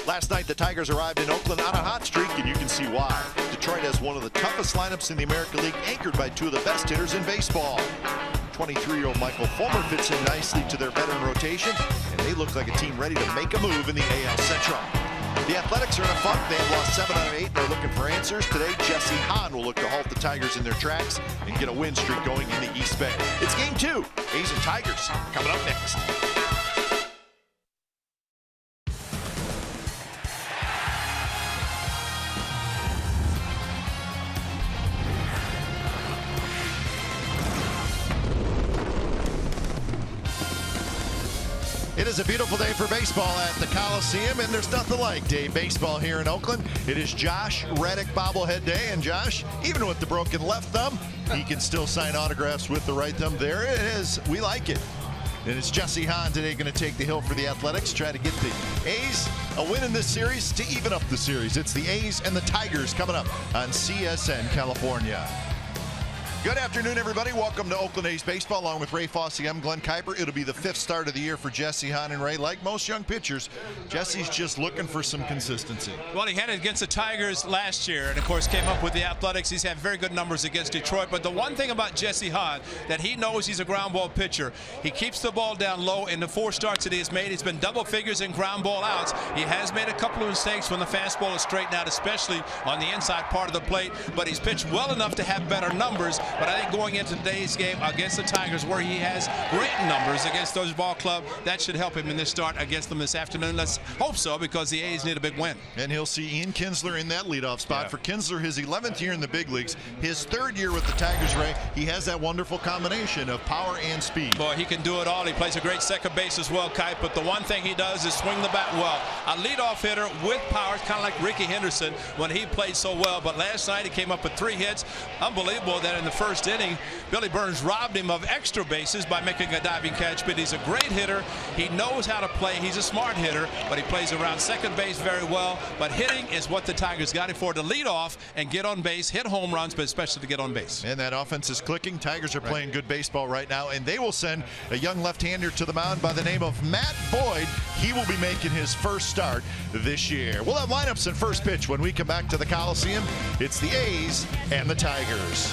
Last night, the Tigers arrived in Oakland on a hot streak, and you can see why. Detroit has one of the toughest lineups in the American League, anchored by two of the best hitters in baseball. 23-year-old Michael Fulmer fits in nicely to their veteran rotation, and they look like a team ready to make a move in the AL Central. The Athletics are in a funk. They have lost 7 out of 8. They're looking for answers. Today, Jesse Hahn will look to halt the Tigers in their tracks and get a win streak going in the East Bay. It's Game 2. A's and Tigers coming up next. It is a beautiful day for baseball at the Coliseum, and there's nothing like day baseball here in Oakland. It is Josh Reddick bobblehead day, and Josh, even with the broken left thumb, he can still sign autographs with the right thumb. There it is. We like it. And it's Jesse Hahn today going to take the hill for the Athletics, try to get the A's a win in this series to even up the series. It's the A's and the Tigers coming up on CSN California. Good afternoon, everybody. Welcome to Oakland A's baseball. Along with Ray Fosse, I'm Glenn Kuiper. It'll be the 5th start of the year for Jesse Hahn and Ray. Like most young pitchers, Jesse's just looking for some consistency. Well, he had it against the Tigers last year, and of course came up with the Athletics. He's had very good numbers against Detroit. But the one thing about Jesse Hahn that he knows, he's a ground ball pitcher. He keeps the ball down low. In the 4 starts that he has made, he's been double figures in ground ball outs. He has made a couple of mistakes when the fastball is straightened out, especially on the inside part of the plate. But he's pitched well enough to have better numbers. But I think going into today's game against the Tigers, where he has great numbers against those ball club, that should help him in this start against them this afternoon. Let's hope so, because the A's need a big win. And he'll see Ian Kinsler in that leadoff spot. For Kinsler, his 11th year in the big leagues, his 3rd year with the Tigers, Ray. He has that wonderful combination of power and speed. Boy, he can do it all. He plays a great second base as well, Kite, but the one thing he does is swing the bat well. A leadoff hitter with power, kind of like Ricky Henderson when he played so well. But last night he came up with 3 hits. Unbelievable that in the first inning, Billy Burns robbed him of extra bases by making a diving catch. But he's a great hitter. He knows how to play. He's a smart hitter, but he plays around second base very well. But hitting is what the Tigers got him for, to lead off and get on base, hit home runs, but especially to get on base. And that offense is clicking. Tigers are playing good baseball right now, and they will send a young left-hander to the mound by the name of Matt Boyd. He will be making his first start this year. We'll have lineups and first pitch when we come back to the Coliseum. It's the A's and the Tigers.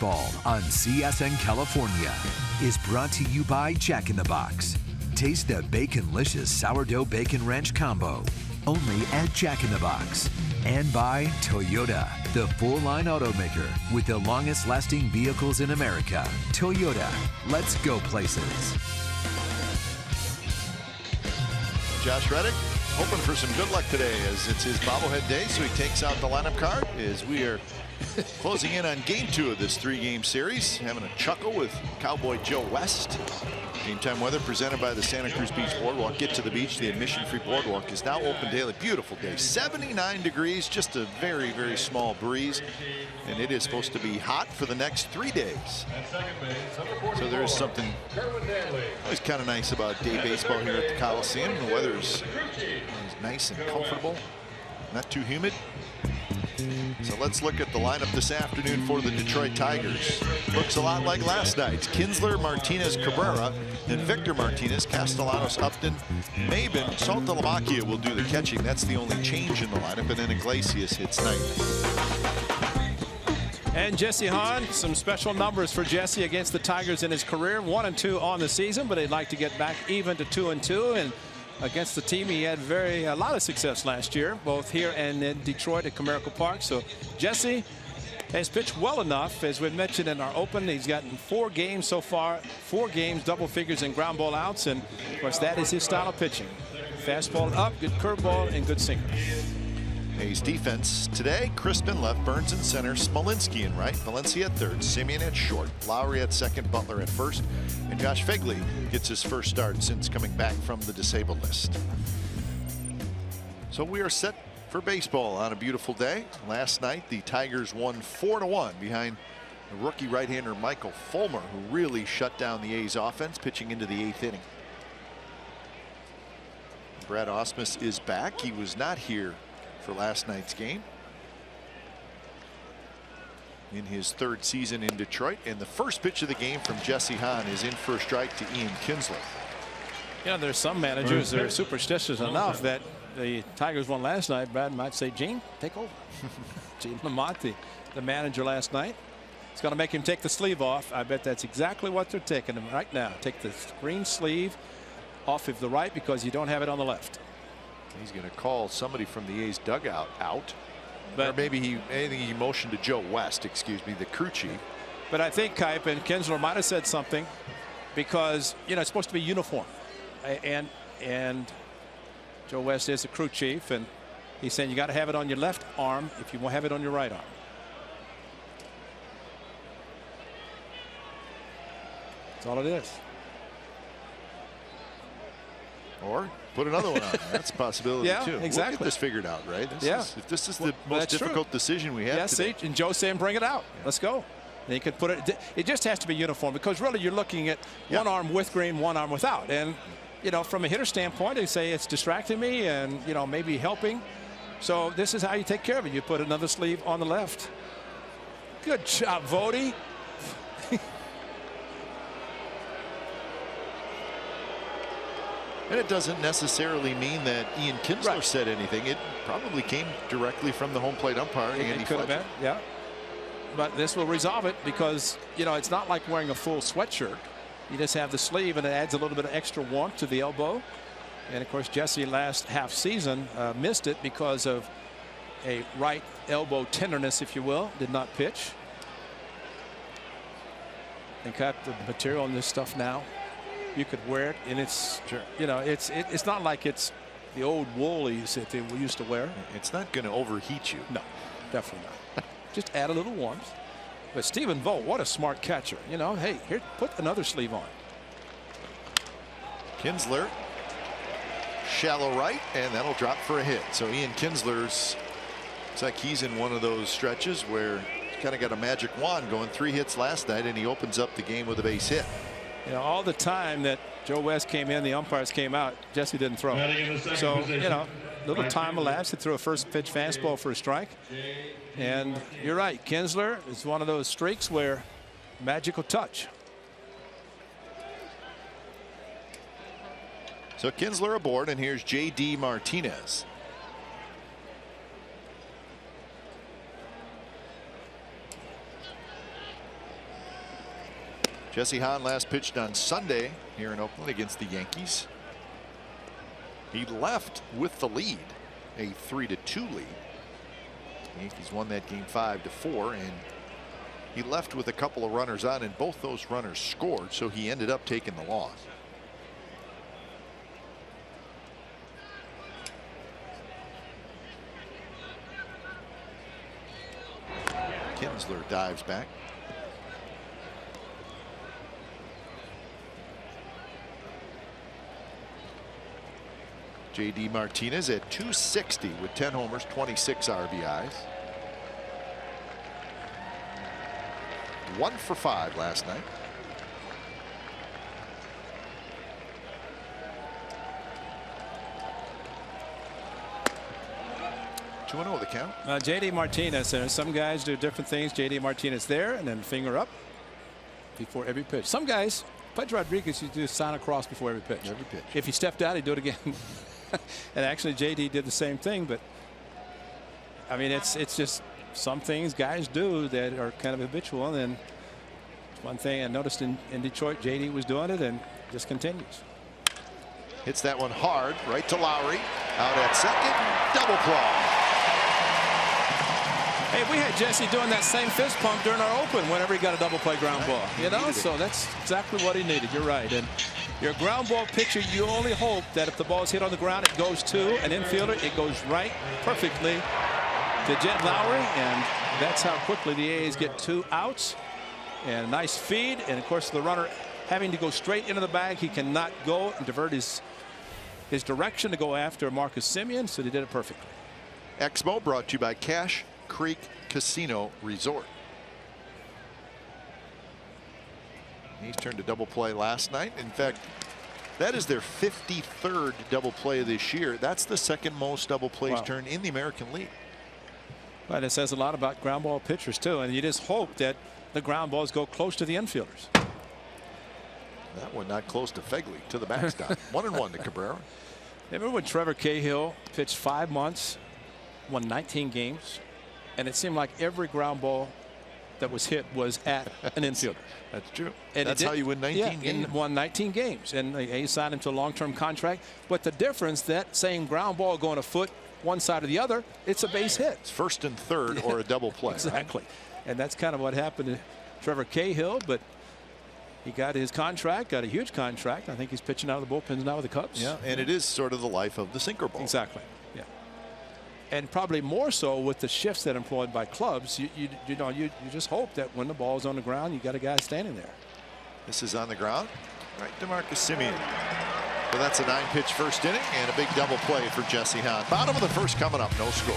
Baseball on CSN California is brought to you by Jack in the Box. Taste the Baconlicious Sourdough Bacon Ranch Combo, only at Jack in the Box. And by Toyota, the full-line automaker with the longest-lasting vehicles in America. Toyota, let's go places. Josh Reddick hoping for some good luck today as it's his bobblehead day, so he takes out the lineup card as we are closing in on game 2 of this 3-game series. Having a chuckle with Cowboy Joe West. Game time weather presented by the Santa Cruz Beach Boardwalk. Get to the beach. The admission-free boardwalk is now open daily. Beautiful day. 79 degrees, just a very, very small breeze. And it is supposed to be hot for the next 3 days. So there is something always kind of nice about day baseball here at the Coliseum. The weather is nice and comfortable, not too humid. So let's look at the lineup this afternoon for the Detroit Tigers. Looks a lot like last night's. Kinsler, Martinez, Cabrera, and Victor Martinez, Castellanos, Upton, Maben, Saltalamacchia will do the catching. That's the only change in the lineup, and then Iglesias hits ninth. And Jesse Hahn, some special numbers for Jesse against the Tigers in his career. 1-2 on the season, but he'd like to get back even to 2-2. And against the team he had a lot of success last year, both here and in Detroit at Comerica Park. So Jesse has pitched well enough. As we mentioned in our open, he's gotten 4 games so far, 4 games, double figures in ground ball outs, and of course that is his style of pitching. Fastball up, good curveball, and good sinker. A's defense today: Crispin left, Burns in center, Smolinski in right, Valencia at third, Simeon at short, Lowry at second, Butler at first, and Josh Phegley gets his first start since coming back from the disabled list. So we are set for baseball on a beautiful day. Last night the Tigers won 4-1 behind the rookie right-hander Michael Fulmer, who really shut down the A's offense, pitching into the 8th inning. Brad Ausmus is back. He was not here for last night's game in his 3rd season in Detroit, and the first pitch of the game from Jesse Hahn is in for a strike to Ian Kinsler. Yeah, there's some managers that are superstitious enough that the Tigers won last night. Brad might say, Gene, take over. Gene Lamont, the manager last night. It's going to make him take the sleeve off. I bet that's exactly what they're taking him right now. Take the green sleeve off of the right because you don't have it on the left. He's going to call somebody from the A's dugout out. But, or maybe he motioned to Joe West, excuse me, the crew chief. But I think Kipe and Kinsler might have said something because, you know, it's supposed to be uniform. And Joe West is the crew chief, and he's saying you got to have it on your left arm if you won't have it on your right arm. That's all it is. Or put another one on. That's a possibility too. Exactly. We'll get this figured out, right? This is the most difficult decision we have today. See, and Joe's saying bring it out. Let's go. And you could put it. It just has to be uniform because really you're looking at one arm with green, one arm without. And you know, from a hitter standpoint, they say it's distracting me and you know maybe helping. So this is how you take care of it. You put another sleeve on the left. Good job, Vody. And it doesn't necessarily mean that Ian Kinsler said anything. It probably came directly from the home plate umpire, Andy could have been, yeah. But this will resolve it because, you know, it's not like wearing a full sweatshirt. You just have the sleeve and it adds a little bit of extra warmth to the elbow. And of course, Jesse last half season missed it because of a right elbow tenderness, if you will, did not pitch. They got the material on this stuff now. You could wear it, and it's you know it's not like it's the old woolies that they used to wear. It's not going to overheat you. No, definitely not. Just add a little warmth. But Stephen Vogt, what a smart catcher. You know, hey, here, put another sleeve on. Kinsler, shallow right, and that'll drop for a hit. So Ian Kinsler's, it's like he's in one of those stretches where he's kind of got a magic wand going. 3 hits last night, and he opens up the game with a base hit. You know, all the time that Joe West came in, the umpires came out, Jesse didn't throw. So, you know, little time elapsed. He threw a first pitch fastball for a strike. And you're right, Kinsler is one of those streaks where magical touch. So Kinsler aboard, and here's J.D. Martinez. Jesse Hahn last pitched on Sunday here in Oakland against the Yankees. He left with the lead, a 3-2 lead. The Yankees won that game 5-4, and he left with a couple of runners on, and both those runners scored, so he ended up taking the loss. Kinsler dives back. J.D. Martinez at 260 with 10 homers, 26 RBIs. 1 for 5 last night. Two and 0 the count. J.D. Martinez. Some guys do different things. J.D. Martinez there, and then finger up before every pitch. Some guys, Pudge Rodriguez, you do sign across before every pitch. Every pitch. If he stepped out, he'd do it again. And actually, J.D. did the same thing. But I mean, it's just some things guys do that are kind of habitual. And then one thing I noticed in Detroit, J.D. was doing it and just continues. Hits that one hard right to Lowry. Out at second. Double play. Hey, we had Jesse doing that same fist pump during our open whenever he got a double play ground ball. You know, so that's exactly what he needed. You're right. And your ground ball pitcher, you only hope that if the ball is hit on the ground, it goes to an infielder. It goes right perfectly to Jed Lowry, and that's how quickly the A's get 2 outs. And a nice feed, and of course the runner having to go straight into the bag. He cannot go and divert his direction to go after Marcus Semien, so they did it perfectly. Exmo brought to you by Cash Creek Casino Resort. He's turned a double play last night. In fact, that is their 53rd double play this year. That's the second most double plays turned in the American League. But it says a lot about ground ball pitchers too, and you just hope that the ground balls go close to the infielders. That one not close to Fegley, to the backstop. 1-1 to Cabrera. Remember when Trevor Cahill pitched 5 months, won 19 games, and it seemed like every ground ball that was hit was at an infielder. That's true. And that's how you win 19 games. And won 19 games, and he signed him to a long-term contract. But the difference, that same ground ball going a foot one side or the other, it's a base hit. It's first and third or a double play. Exactly. Right? And that's kind of what happened to Trevor Cahill, but he got his contract, got a huge contract. I think he's pitching out of the bullpens now with the Cubs. Yeah, and it is sort of the life of the sinker ball. Exactly. Yeah. And probably more so with the shifts that are employed by clubs. You just hope that when the ball is on the ground, you got a guy standing there. This is on the ground, right to Marcus Semien. So that's a 9-pitch first inning and a big double play for Jesse Hahn. Bottom of the first coming up, no score.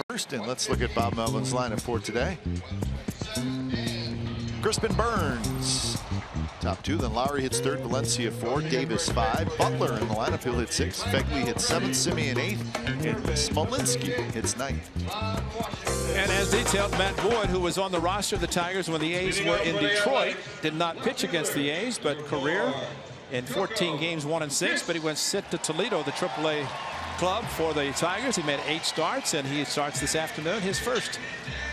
First, and let's look at Bob Melvin's lineup for today. Crispin Burns, Top two. Then Lowry hits third, Valencia 4, Davis 5, Butler in the lineup, he'll hit 6, Fegley hits 7, Simeon 8, and Smolinski hits 9. And as detailed, Matt Boyd, who was on the roster of the Tigers when the A's were in Detroit, did not pitch against the A's, but career in 14 games, 1-6. But he went sit to Toledo, the AAA club for the Tigers. He made 8 starts, and he starts this afternoon, his first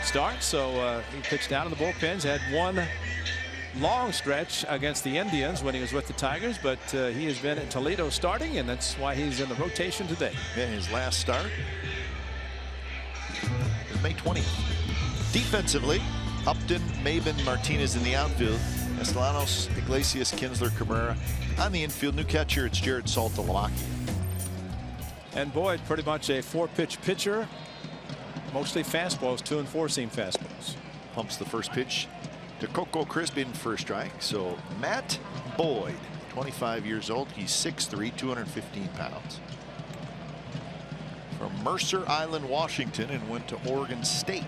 start. So he pitched down in the bullpens, had one long stretch against the Indians when he was with the Tigers, but he has been at Toledo starting, and that's why he's in the rotation today. Yeah, his last start is May 20th. Defensively, Upton, Maben, Martinez in the outfield, Estelanos, Iglesias, Kinsler, Cabrera. On the infield, new catcher, it's Jared Saltalamacchia. And Boyd, pretty much a 4-pitch pitcher, mostly fastballs, 2 and 4-seam fastballs. Pumps the first pitch to Coco Crisp in for a strike. So Matt Boyd, 25 years old. He's 6'3", 215 pounds. From Mercer Island, Washington, and went to Oregon State.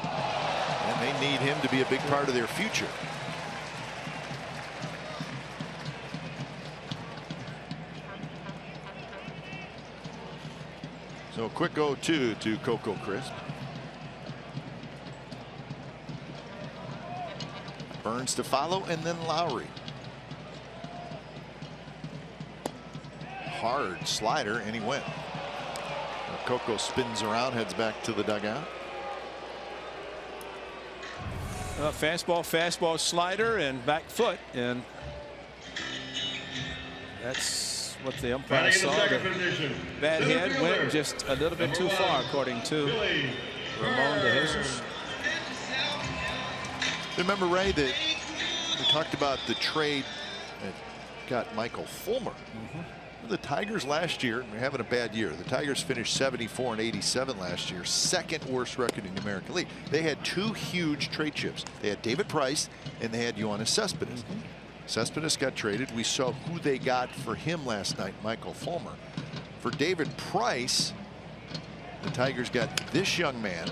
And they need him to be a big part of their future. So a quick 0-2 to Coco Crisp. Burns to follow, and then Lowry. Hard slider, and he went. Coco spins around, heads back to the dugout. Fastball, slider, and back foot, and that's what the umpire saw. The bad head went just a little bit too far, according to Ramon de Jesus. Remember, Ray, that we talked about the trade that got Michael Fulmer. The Tigers last year, they're having a bad year. The Tigers finished 74 and 87 last year, second worst record in the American League. They had 2 huge trade chips. They had David Price and they had Yoenis Cespedes. Cespedes got traded. We saw who they got for him last night, Michael Fulmer. For David Price, the Tigers got this young man,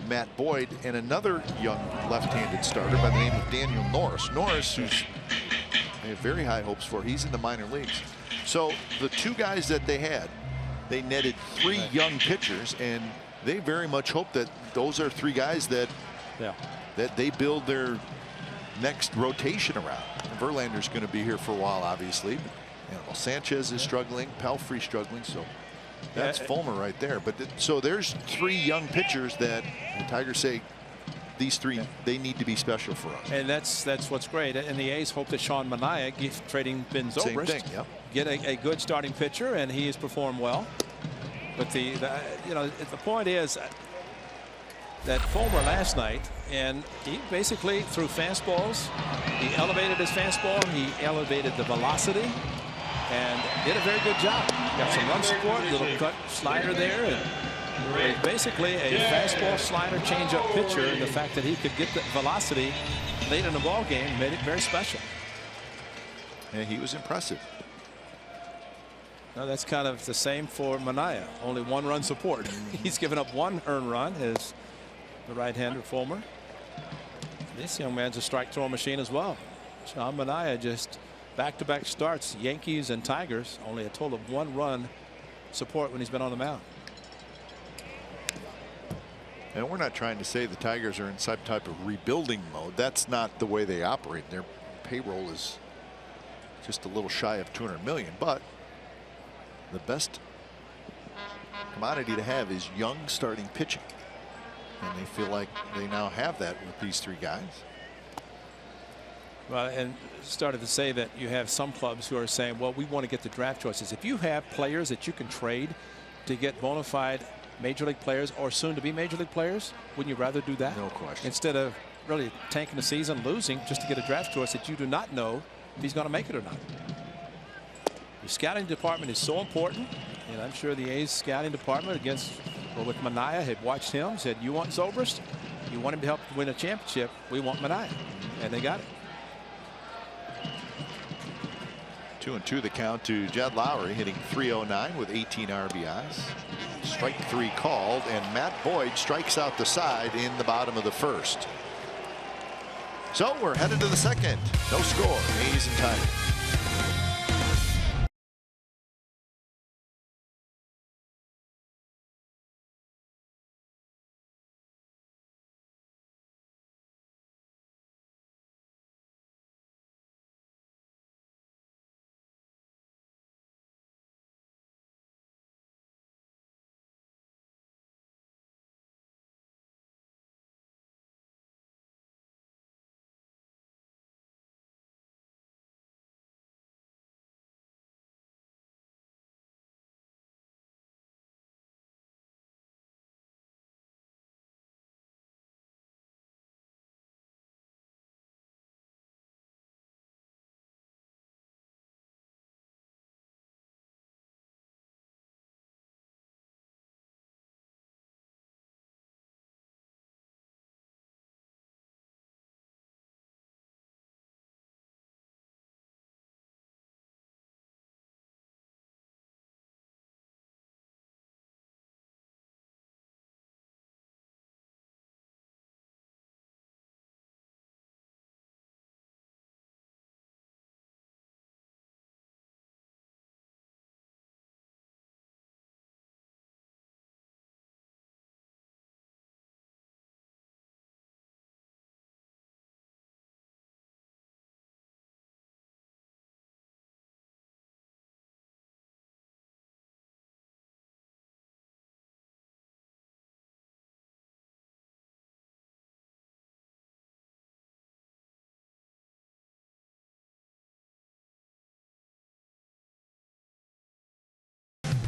Matt Boyd, and another young left-handed starter by the name of Daniel Norris. Norris, who's they have very high hopes for. He's in the minor leagues. So the 2 guys that they had, they netted 3 young pitchers, and they very much hope that those are 3 guys that that they build their next rotation around. Verlander's going to be here for a while, obviously. Well, Sanchez is struggling, Pelfrey struggling, so that's Fulmer right there. But so there's 3 young pitchers that the Tigers say these 3 they need to be special for us. And that's what's great. And the A's hope that Sean Manaea, trading Ben Zobrist, get a good starting pitcher, and he has performed well. But the point is that Fulmer last night, and he basically threw fastballs. He elevated his fastball. He elevated the velocity, and did a very good job. Got some run support, little cut slider there, and he's basically a fastball, slider, changeup pitcher. And the fact that he could get the velocity late in the ball game made it very special. And he was impressive. Now that's kind of the same for Manaea. Only 1 run support. He's given up 1 earned run. Is the right-hander Fulmer. This young man's a strike throwing machine as well. Sean Manaea just back-to-back starts, Yankees and Tigers, only a total of 1 run support when he's been on the mound. And we're not trying to say the Tigers are in some type of rebuilding mode. That's not the way they operate. Their payroll is just a little shy of $200 million, but the best commodity to have is young starting pitching. And they feel like they now have that with these 3 guys. Well, and started to say that you have some clubs who are saying, well, we want to get the draft choices. If you have players that you can trade to get bona fide major league players or soon to be major league players, wouldn't you rather do that? No question. Instead of really tanking the season, losing just to get a draft choice that you do not know if he's going to make it or not. The scouting department is so important, and I'm sure the A's scouting department with Manaea had watched him, said, you want Zobrist? You want him to help win a championship? We want Manaea. And they got it. 2-2 the count to Jed Lowry, hitting .309 with 18 RBIs. Strike 3 called, and Matt Boyd strikes out the side in the bottom of the 1st. So we're headed to the second. No score. A's and Tigers.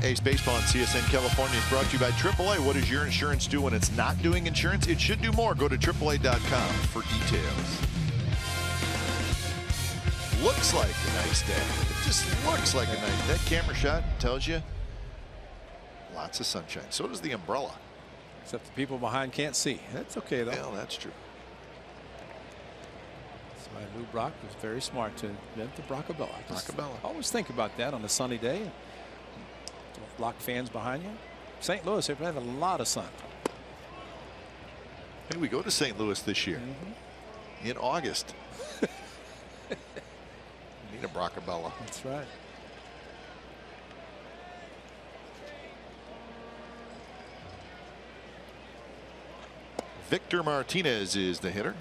Ace Baseball on CSN California is brought to you by AAA. What does your insurance do when it's not doing insurance? It should do more. Go to AAA.com for details. Looks like a nice day. It just looks like a nice day. That camera shot tells you lots of sunshine. So does the umbrella. Except the people behind can't see. That's okay, though. Well, that's true. So Lou Brock was very smart to invent the Brockabella. Brockabella. Always think about that on a sunny day. Don't block fans behind you. St. Louis, they've had a lot of sun. Hey, we go to St. Louis this year in August. Need a Brockabella. That's right. Victor Martinez is the hitter.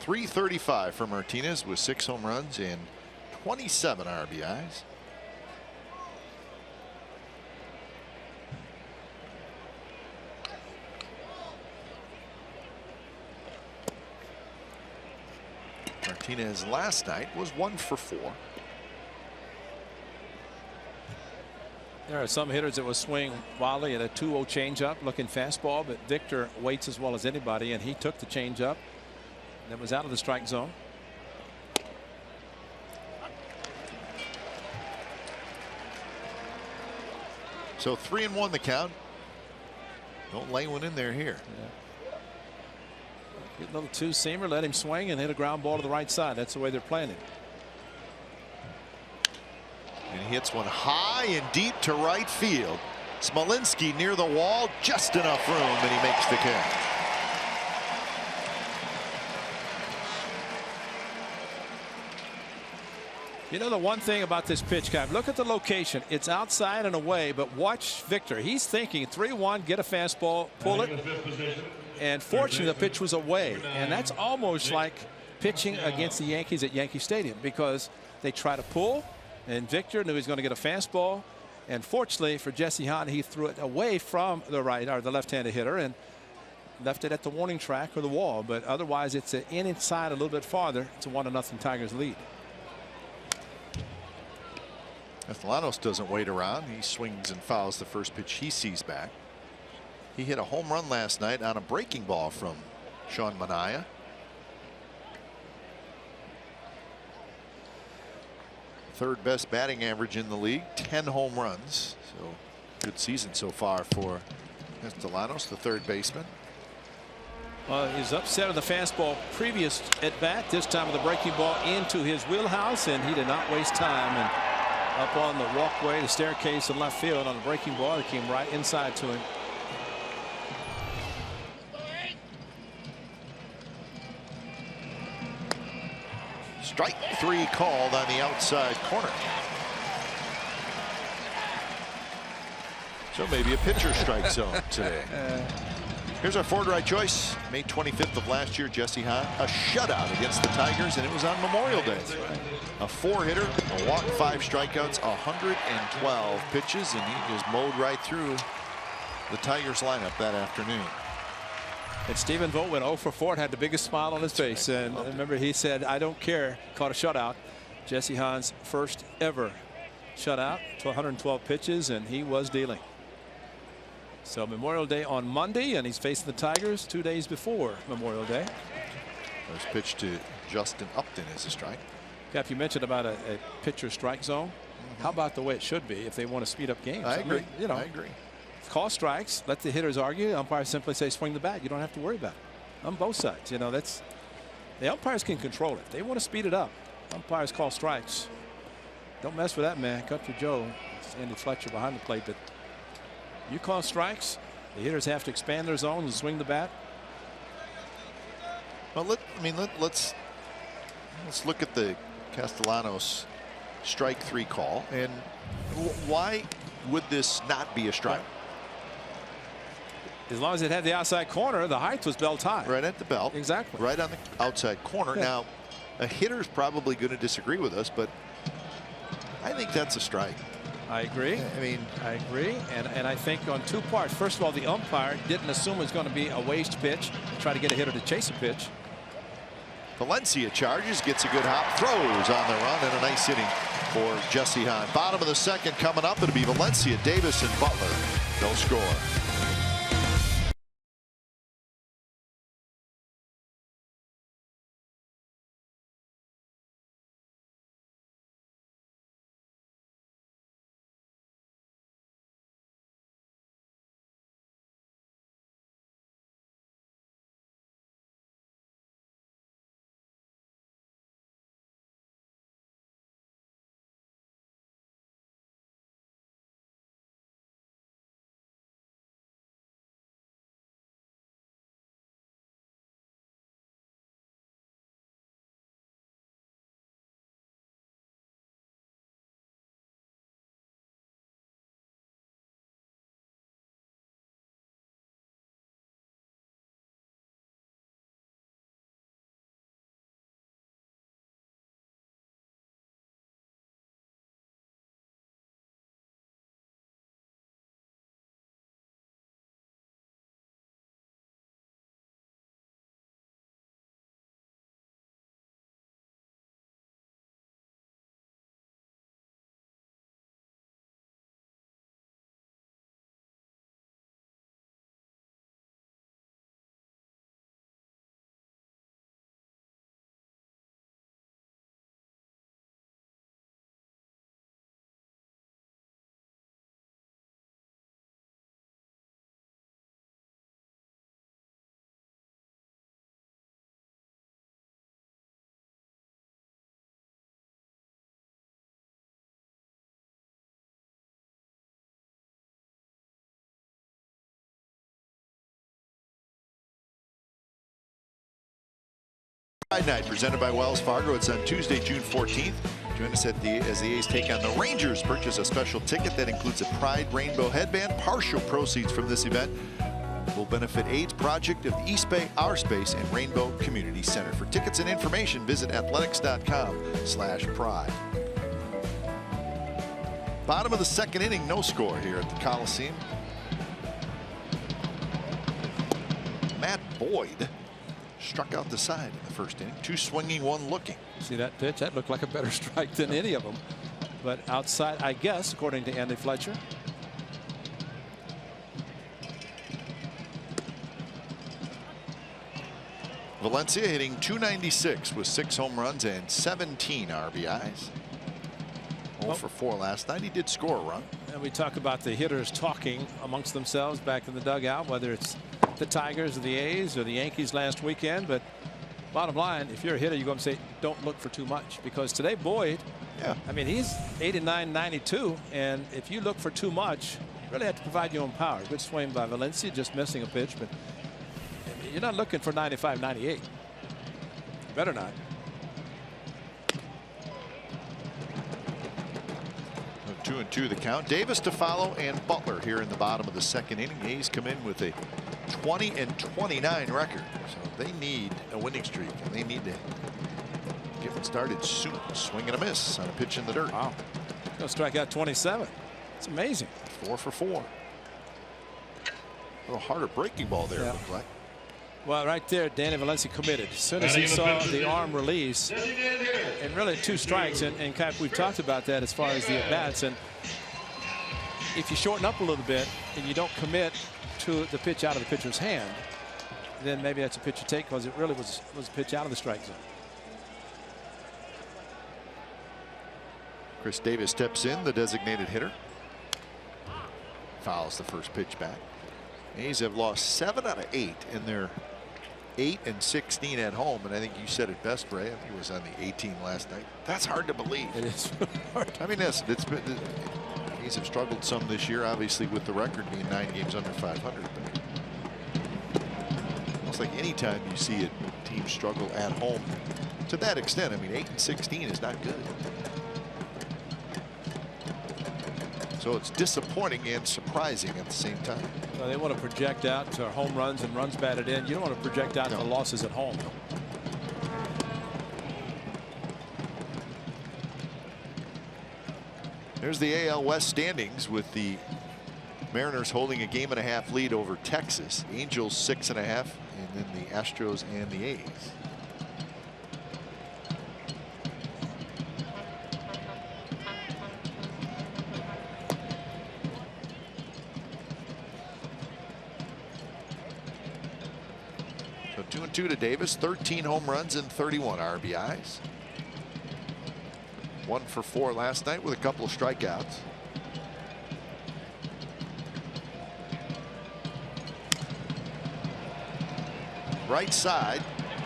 .335 for Martinez with 6 home runs and 27 RBIs. Martinez last night was 1 for 4. There are some hitters that will swing wildly at a 2-0 changeup looking fastball, but Victor waits as well as anybody, and he took the changeup that was out of the strike zone. So 3-1 the count. Don't lay one in there here. Yeah. Good little two-seamer, let him swing and hit a ground ball to the right side. That's the way they're playing it. And he hits one high and deep to right field. Smolinski near the wall, just enough room, and he makes the catch. You know the one thing about this pitch, Kai, look at the location. It's outside and away, but watch Victor. He's thinking 3-1, get a fastball, pull it. And fortunately, the pitch was away. And that's almost like pitching against the Yankees at Yankee Stadium, because they try to pull, and Victor knew he was going to get a fastball. And fortunately for Jesse Hahn, he threw it away from the right or the left-handed hitter and left it at the warning track or the wall. But otherwise, it's inside a little bit farther. It's a 1-0 Tigers lead. Castellanos doesn't wait around. He swings and fouls the first pitch he sees back. He hit a home run last night on a breaking ball from Sean Manaea. Third best batting average in the league, 10 home runs. So good season so far for Castellanos, the third baseman. Well, he's upset with the fastball previous at bat. This time with the breaking ball into his wheelhouse, and he did not waste time. And up on the walkway, the staircase in left field on the breaking ball, it came right inside to him. Strike 3 called on the outside corner. So maybe a pitcher strike zone today. Here's our forward right choice. May 25th of last year, Jesse Hahn, a shutout against the Tigers, and it was on Memorial Day. A 4-hitter, a walk, 5 strikeouts, 112 pitches, and he just mowed right through the Tigers lineup that afternoon. And Stephen Vogt went 0 for 4 and had the biggest smile on his face. And remember, he said, I don't care, caught a shutout. Jesse Hahn's first ever shutout to 112 pitches, and he was dealing. So Memorial Day on Monday, and he's facing the Tigers 2 days before Memorial Day. First pitch to Justin Upton is a strike. Cap, you mentioned about a pitcher strike zone. How about the way it should be if they want to speed up games? I agree. I agree. Call strikes, let the hitters argue. Umpires simply say swing the bat. You don't have to worry about it on both sides. That's the umpires can control it. They want to speed it up. Umpires call strikes. Don't mess with that man. Country Joe, it's Andy Fletcher behind the plate, but you call strikes, the hitters have to expand their zones and swing the bat. Well, let's look at the Castellanos strike 3 call, and why would this not be a strike? As long as it had the outside corner, the height was belt high. Right at the belt. Exactly. Right on the outside corner. Yeah. Now, a hitter's probably going to disagree with us, but I think that's a strike. I agree. I agree. And I think on 2 parts. First of all, the umpire didn't assume it was going to be a waste pitch, try to get a hitter to chase a pitch. Valencia charges, gets a good hop, throws on the run, and a nice inning for Jesse Hahn. Bottom of the second coming up. It'll be Valencia, Davis, and Butler. No score. Night presented by Wells Fargo. It's on Tuesday, June 14th. Join us as the A's take on the Rangers. Purchase a special ticket that includes a Pride Rainbow headband. Partial proceeds from this event will benefit AIDS Project of the East Bay, Our Space, and Rainbow Community Center. For tickets and information, visit athletics.com/pride. Bottom of the second inning, no score here at the Coliseum. Matt Boyd struck out the side in the first inning. 2 swinging, 1 looking. See that pitch? That looked like a better strike than any of them. But outside, I guess, according to Andy Fletcher. Valencia hitting .296 with 6 home runs and 17 RBIs. 0 for 4 last night. He did score a run. And we talk about the hitters talking amongst themselves back in the dugout, whether it's the Tigers or the A's or the Yankees last weekend. But bottom line, if you're a hitter, you go and say, don't look for too much, because today Boyd, he's 89, 92, and if you look for too much, you really have to provide your own power. Good swing by Valencia, just missing a pitch, but you're not looking for 95, 98. Better not. 2-2 the count. Davis to follow and Butler here in the bottom of the second inning. A's come in with a 20-29 record. So they need a winning streak, and they need to get it started soon. Swing and a miss on a pitch in the dirt. Wow. He'll strike out 27. It's amazing. 4 for 4. A little harder breaking ball there, Yeah. it looked like. Well, right there, Danny Valencia committed. As soon as he saw the arm release, and really 2 strikes, and Cap, we've talked about that as far as the at-bats. And if you shorten up a little bit and you don't commit to the pitch out of the pitcher's hand, then maybe that's a pitch you take, because it really was a pitch out of the strike zone. Chris Davis steps in, the designated hitter. Fouls the first pitch back. A's have lost 7 out of 8 in their 8-16 at home, and I think you said it best, Ray. I think it was on the 18 last night. That's hard to believe. It is hard. I mean, it's been, the A's have struggled some this year, obviously, with the record being 9 games under 500. But almost like any time you see a team struggle at home to that extent, I mean, 8-16 is not good. So it's disappointing and surprising at the same time. Well, they want to project out to home runs and runs batted in. You don't want to project out to losses at home. There's the AL West standings, with the Mariners holding a 1.5 lead over Texas. Angels 6.5, and then the Astros and the A's. So 2-2 to Davis, 13 home runs and 31 RBIs. 1 for 4 last night with a couple of strikeouts. Right side,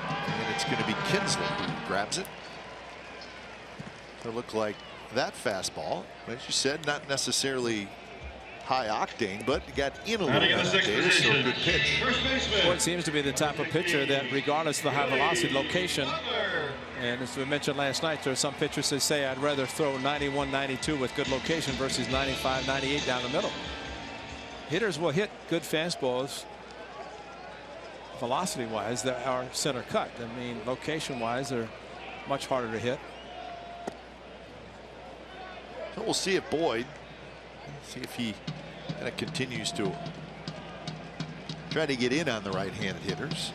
and it's going to be Kinsley who grabs it. It'll look like that fastball, as you said, not necessarily high octane, but got in a little bit. Davis, so a good pitch. Boyd seems to be the type of pitcher that, regardless of the high velocity location, and as we mentioned last night, there are some pitchers that say I'd rather throw 91, 92 with good location versus 95, 98 down the middle. Hitters will hit good fastballs velocity wise that are center cut. I mean, location wise, they're much harder to hit. So we'll see if Boyd, see if he kind of continues to try to get in on the right-handed hitters.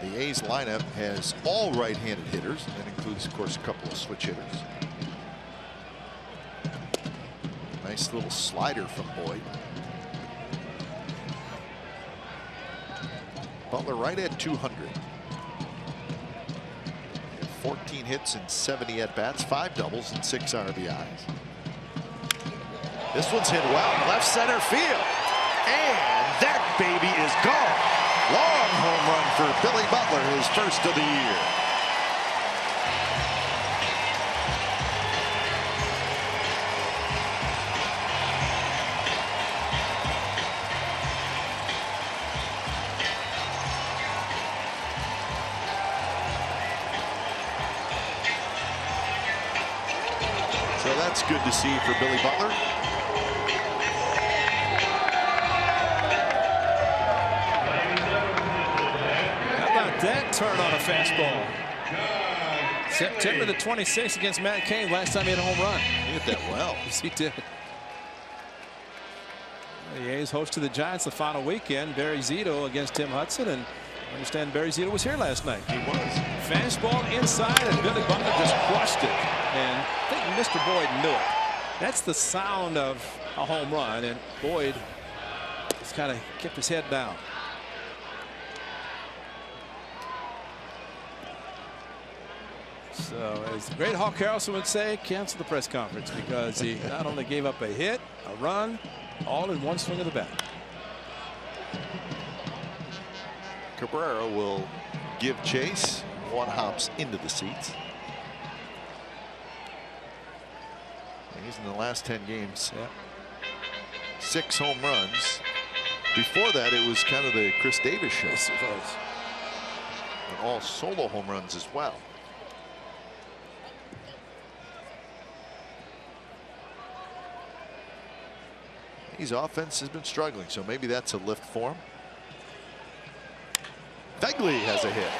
The A's lineup has all right-handed hitters, and that includes, of course, a couple of switch hitters. Nice little slider from Boyd. Butler right at 200. 14 hits and 70 at-bats, 5 doubles and 6 RBIs. This one's hit well, left center field. And that baby is gone. Long home run for Billy Butler, his first of the year. So that's good to see for Billy Butler. That turn on a fastball. September the 26th against Matt Cain. Last time he hit a home run. He hit that well. Yes, he did. The A's hosted the Giants the final weekend. Barry Zito against Tim Hudson, and I understand Barry Zito was here last night. He was. Fastball inside, and Billy Butler just crushed it. And I think Mr. Boyd knew it. That's the sound of a home run, and Boyd just kind of kept his head down. So, as the great Hawk Harrelson would say, cancel the press conference, because he not only gave up a hit, a run, all in one swing of the bat. Cabrera will give chase. One hops into the seats. He's in the last 10 games. Yeah. 6 home runs. Before that, it was kind of the Chris Davis show. Yes, it was. And all solo home runs as well. Yankees offense has been struggling, so maybe that's a lift for him. Fegley has a hit.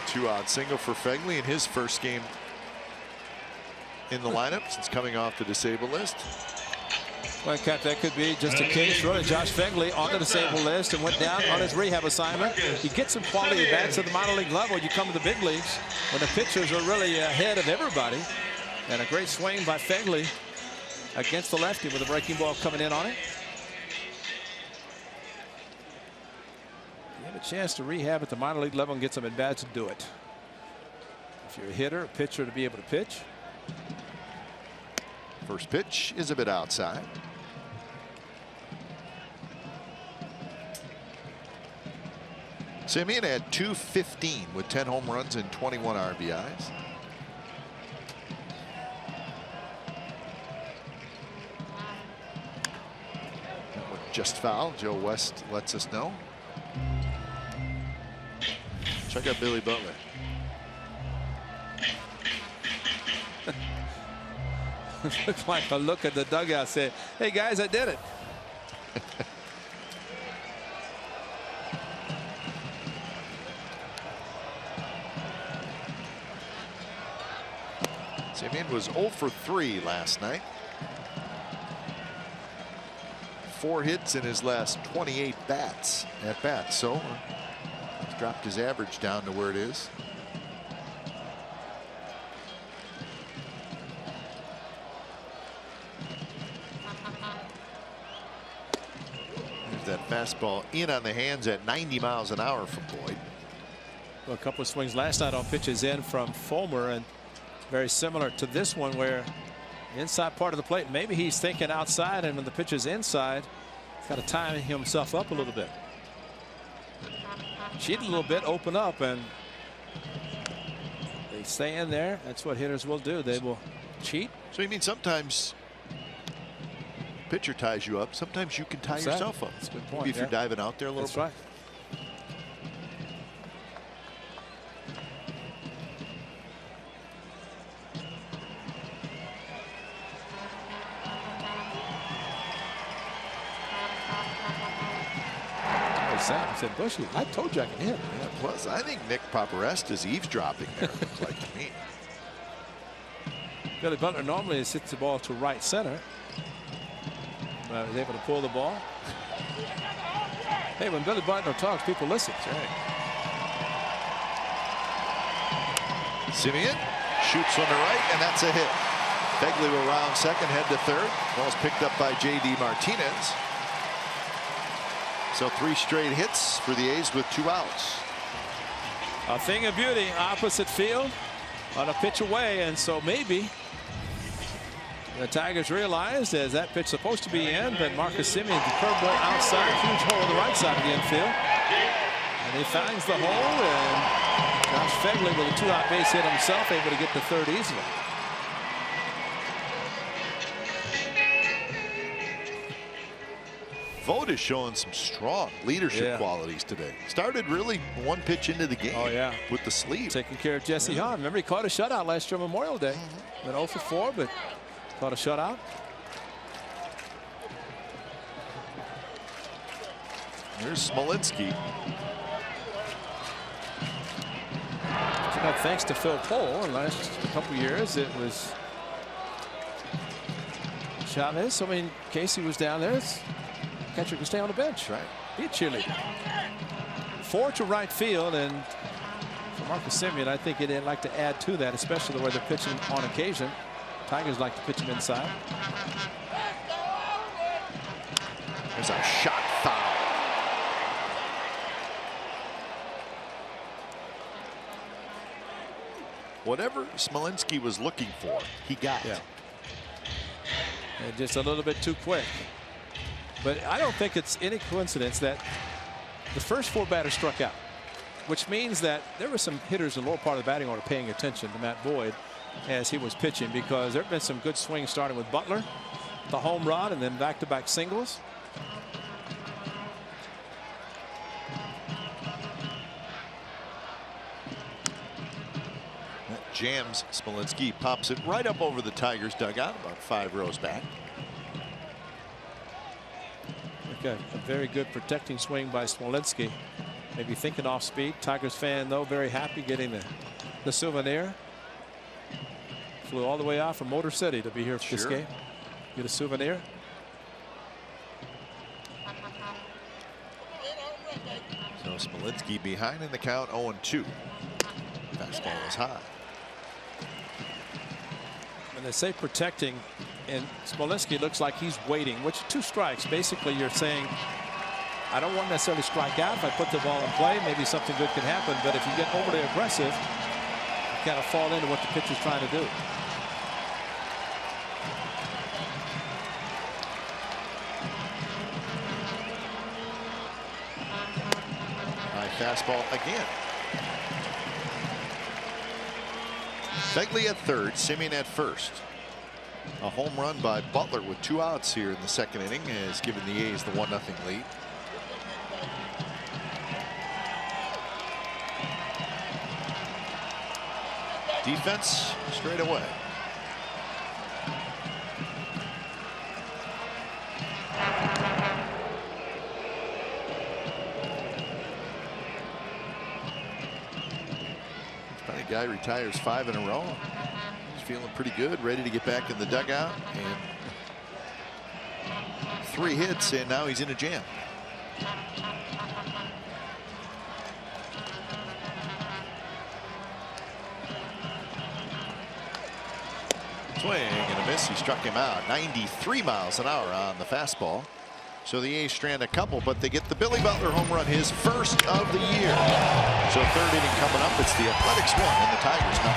Two-out single for Fegley in his first game in the lineup since coming off the disabled list. Well, Cap, that could be just a case running Josh Fegley on the disabled list and went down on his rehab assignment. You get some quality bats at the minor league level. You come to the big leagues when the pitchers are really ahead of everybody. And a great swing by Fegley against the lefty with a breaking ball coming in on it. You have a chance to rehab at the minor league level and get some at bats, do it. If you're a hitter, a pitcher, to be able to pitch. First pitch is a bit outside. Simeon had .215 with 10 home runs and 21 RBIs. That one just foul. Joe West lets us know. Check out Billy Butler. Looks like a look at the dugout, say, "Hey guys, I did it." Simeon was 0 for 3 last night. 4 hits in his last 28 at bats, so he's dropped his average down to where it is. There's that fastball in on the hands at 90 miles an hour from Boyd. Well, a couple of swings last night on pitches in from Fulmer, and very similar to this one where inside part of the plate, maybe he's thinking outside, and when the pitch is inside, he's got to time himself up a little bit. Cheat a little bit, open up, and they stay in there. That's what hitters will do. They will cheat. So you mean sometimes pitcher ties you up, sometimes you can tie yourself up. That's a good point. Maybe if you're diving out there a little bit. That's right. I said, Bushy, I told you I could hit. Yeah, plus, I think Nick Paparest is eavesdropping there, looks like to me. Billy Butler normally hits the ball to right center. But was able to pull the ball. Hey, when Billy Butler talks, people listen. That's right. Simeon shoots on the right, and that's a hit. Fegley will round second, head to third. Ball's picked up by J.D. Martinez. So 3 straight hits for the A's with 2 outs. A thing of beauty, opposite field on a pitch away, and so maybe the Tigers realized as that pitch supposed to be in, but Marcus Simeon, the curveball outside, huge hole on the right side of the infield, and he finds the hole, and Josh Fegley with a 2-out base hit himself, able to get to third easily. Vogt is showing some strong leadership qualities today. Started really 1 pitch into the game with the sleeve. Taking care of Jesse Hahn. Remember, he caught a shutout last year on Memorial Day. Went 0 for 4, but caught a shutout. Here's Smolinski. You know, thanks to Phil Pohl in the last couple years, it was Chavez. I mean, Casey was down there. Catcher can stay on the bench, right? Be a cheerleader. 4 to right field, and for Marcus Simeon, I think they'd like to add to that, especially the way they're pitching on occasion. Tigers like to pitch him inside. There's a shot foul. Whatever Smolinski was looking for, he got. Yeah. And just a little bit too quick. But I don't think it's any coincidence that the first 4 batters struck out, which means that there were some hitters in the lower part of the batting order paying attention to Matt Boyd as he was pitching, because there have been some good swings starting with Butler, the home run, and then back-to-back singles. jams Smolinski, pops it right up over the Tigers dugout, about 5 rows back. Okay, a very good protecting swing by Smolinski. Maybe thinking off speed. Tigers fan, though, very happy getting the souvenir. Flew all the way out from Motor City to be here for this game. Get a souvenir. So Smolinski behind in the count, 0-2. Fastball is high. When they say protecting, and Smolinski looks like he's waiting, which 2 strikes. Basically, you're saying, I don't want to necessarily strike out. If I put the ball in play, maybe something good can happen. But if you get overly aggressive, you kind of fall into what the pitcher's trying to do. High fastball again. Begley at third, Simeon at first. A home run by Butler with 2 outs here in the 2nd inning has given the A's the 1-0 lead. Defense straight away. Funny guy retires 5 in a row. He's feeling pretty good, ready to get back in the dugout, and 3 hits, and now he's in a jam. Swing and a miss. He struck him out. 93 miles an hour on the fastball. So the A's strand a couple, but they get the Billy Butler home run, his first of the year. So 3rd inning coming up. It's the Athletics 1 and the Tigers 0.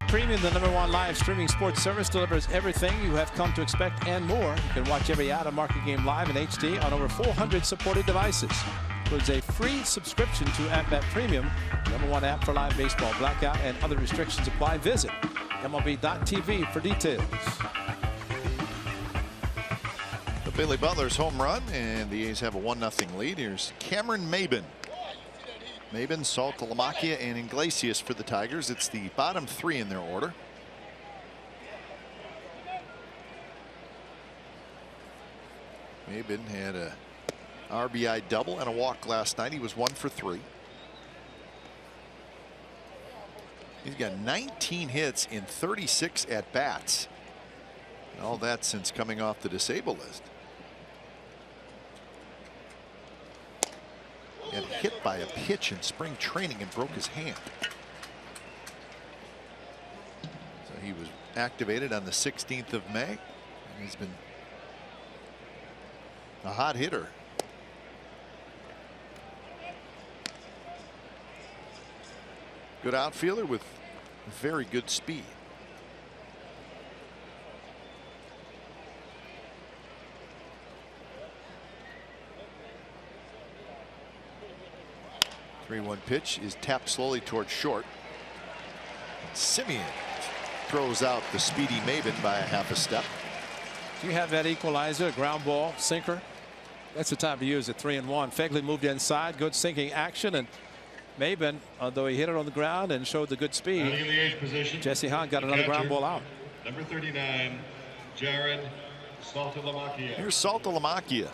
Premium, the #1 live streaming sports service, delivers everything you have come to expect and more. You can watch every out-of-market game live in HD on over 400 supported devices. Includes a free subscription to @Bet Premium, #1 app for live baseball. Blackout and other restrictions apply. Visit MLB.tv for details. The Billy Butler's home run, and the A's have a 1-0 lead. Here's Cameron Maybin. Maybin, Saltalamacchia, and Iglesias for the Tigers. It's the bottom 3 in their order. Maybin had a RBI double and a walk last night. He was 1 for 3. He's got 19 hits in 36 at-bats. All that since coming off the disabled list. And hit by a pitch in spring training and broke his hand. So he was activated on the 16th of May. And he's been a hot hitter. Good outfielder with very good speed. The 3-1 pitch is tapped slowly towards short. Simeon throws out the speedy Maven by a half a step. Do you have that equalizer, a ground ball, sinker? That's the time to use it. 3-1. Fegley moved inside. Good sinking action. And Maven, although he hit it on the ground and showed the good speed, Jesse Hahn got another ground ball out. Number 39, Jared Saltalamacchia. Here's Saltalamacchia.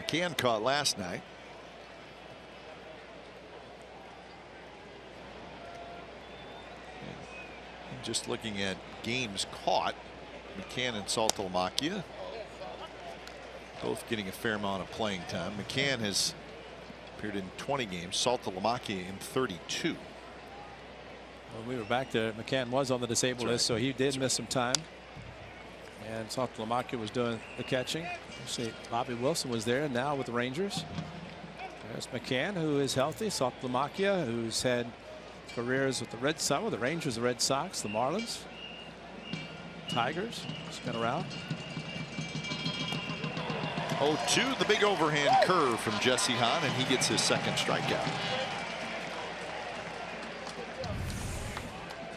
McCann caught last night. And just looking at games caught, McCann and Saltalamacchia both getting a fair amount of playing time. McCann has appeared in 20 games, Saltalamacchia in 32. When we were back there, McCann was on the disabled list, so he did miss some time. And Saltalamacchia was doing the catching. You see Bobby Wilson was there now with the Rangers. There's McCann, who is healthy. Saltalamacchia, who's had careers with the Red Sox, the Rangers, the Red Sox, the Marlins, Tigers. He's been around. 0-2, the big overhand curve from Jesse Hahn, and he gets his second strikeout.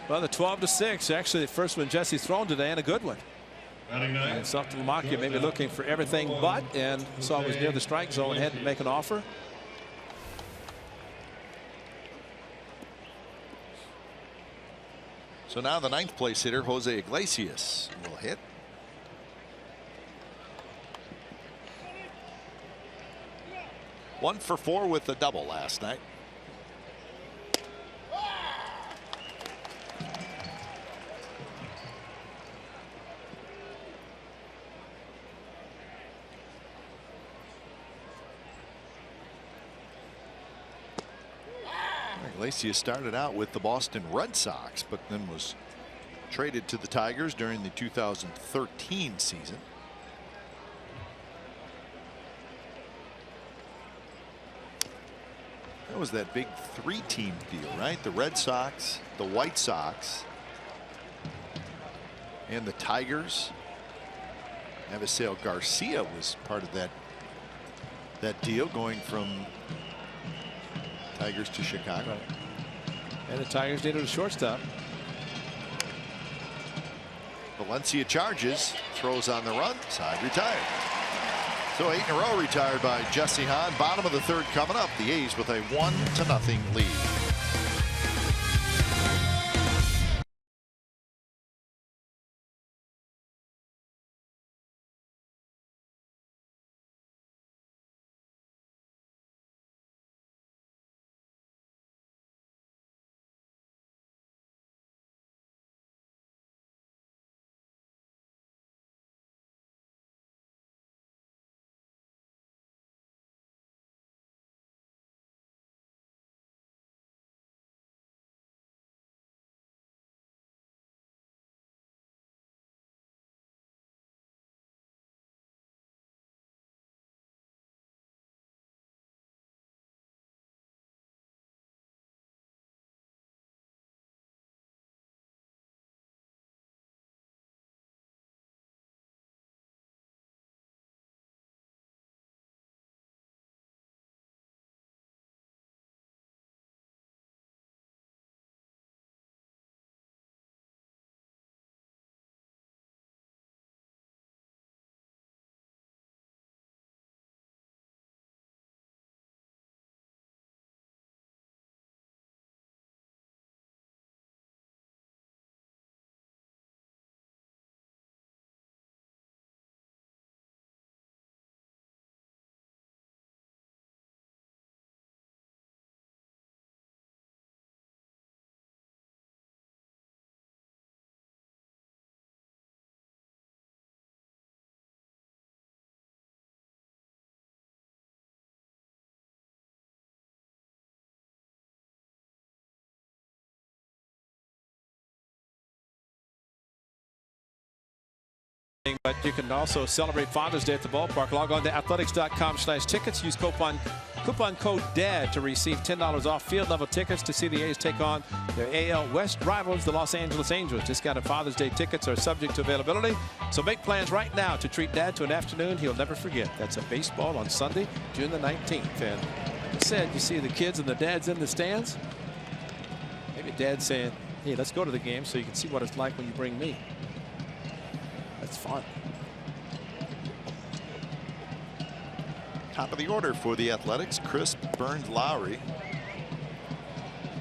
Well, the 12-6, actually the first one Jesse's thrown today, and a good one. And Saltalamacchia maybe looking for everything but, and saw it was near the strike zone, had to make an offer. So now the 9th place hitter, Jose Iglesias, will hit. One for 4 with a double last night. Iglesias started out with the Boston Red Sox, but then was traded to the Tigers during the 2013 season. That was that big 3-team deal, right? The Red Sox, the White Sox, and the Tigers. Avisel Garcia was part of that deal, going from Tigers to Chicago. Right. And the Tigers needed a shortstop. Valencia charges, throws on the run, side retired. So 8 in a row retired by Jesse Hahn. Bottom of the 3rd coming up. The A's with a 1-0 lead. But you can also celebrate Father's Day at the ballpark. Log on to athletics.com/tickets. Use coupon code DAD to receive $10 off field level tickets to see the A's take on their AL West rivals, the Los Angeles Angels. Discounted Father's Day tickets are subject to availability, so make plans right now to treat Dad to an afternoon he'll never forget. That's a baseball on Sunday, June the 19th. And like I said, you see the kids and the dads in the stands. Maybe Dad's saying, hey, let's go to the game so you can see what it's like when you bring me. That's fun. Top of the order for the Athletics, Crisp, Burns, Lowry.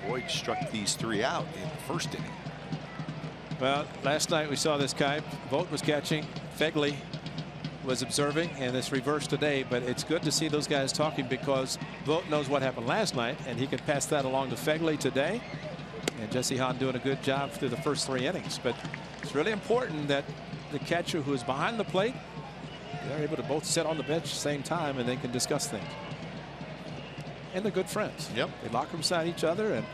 Boyd struck these three out in the first inning. Well, last night we saw this guy. Vogt was catching. Fegley was observing, and it's reversed today. But it's good to see those guys talking because Vogt knows what happened last night, and he can pass that along to Fegley today. And Jesse Hahn doing a good job through the first 3 innings. But it's really important that the catcher who is behind the plate, they're able to both sit on the bench at the same time and they can discuss things. And they're good friends. Yep. They lock beside each other, and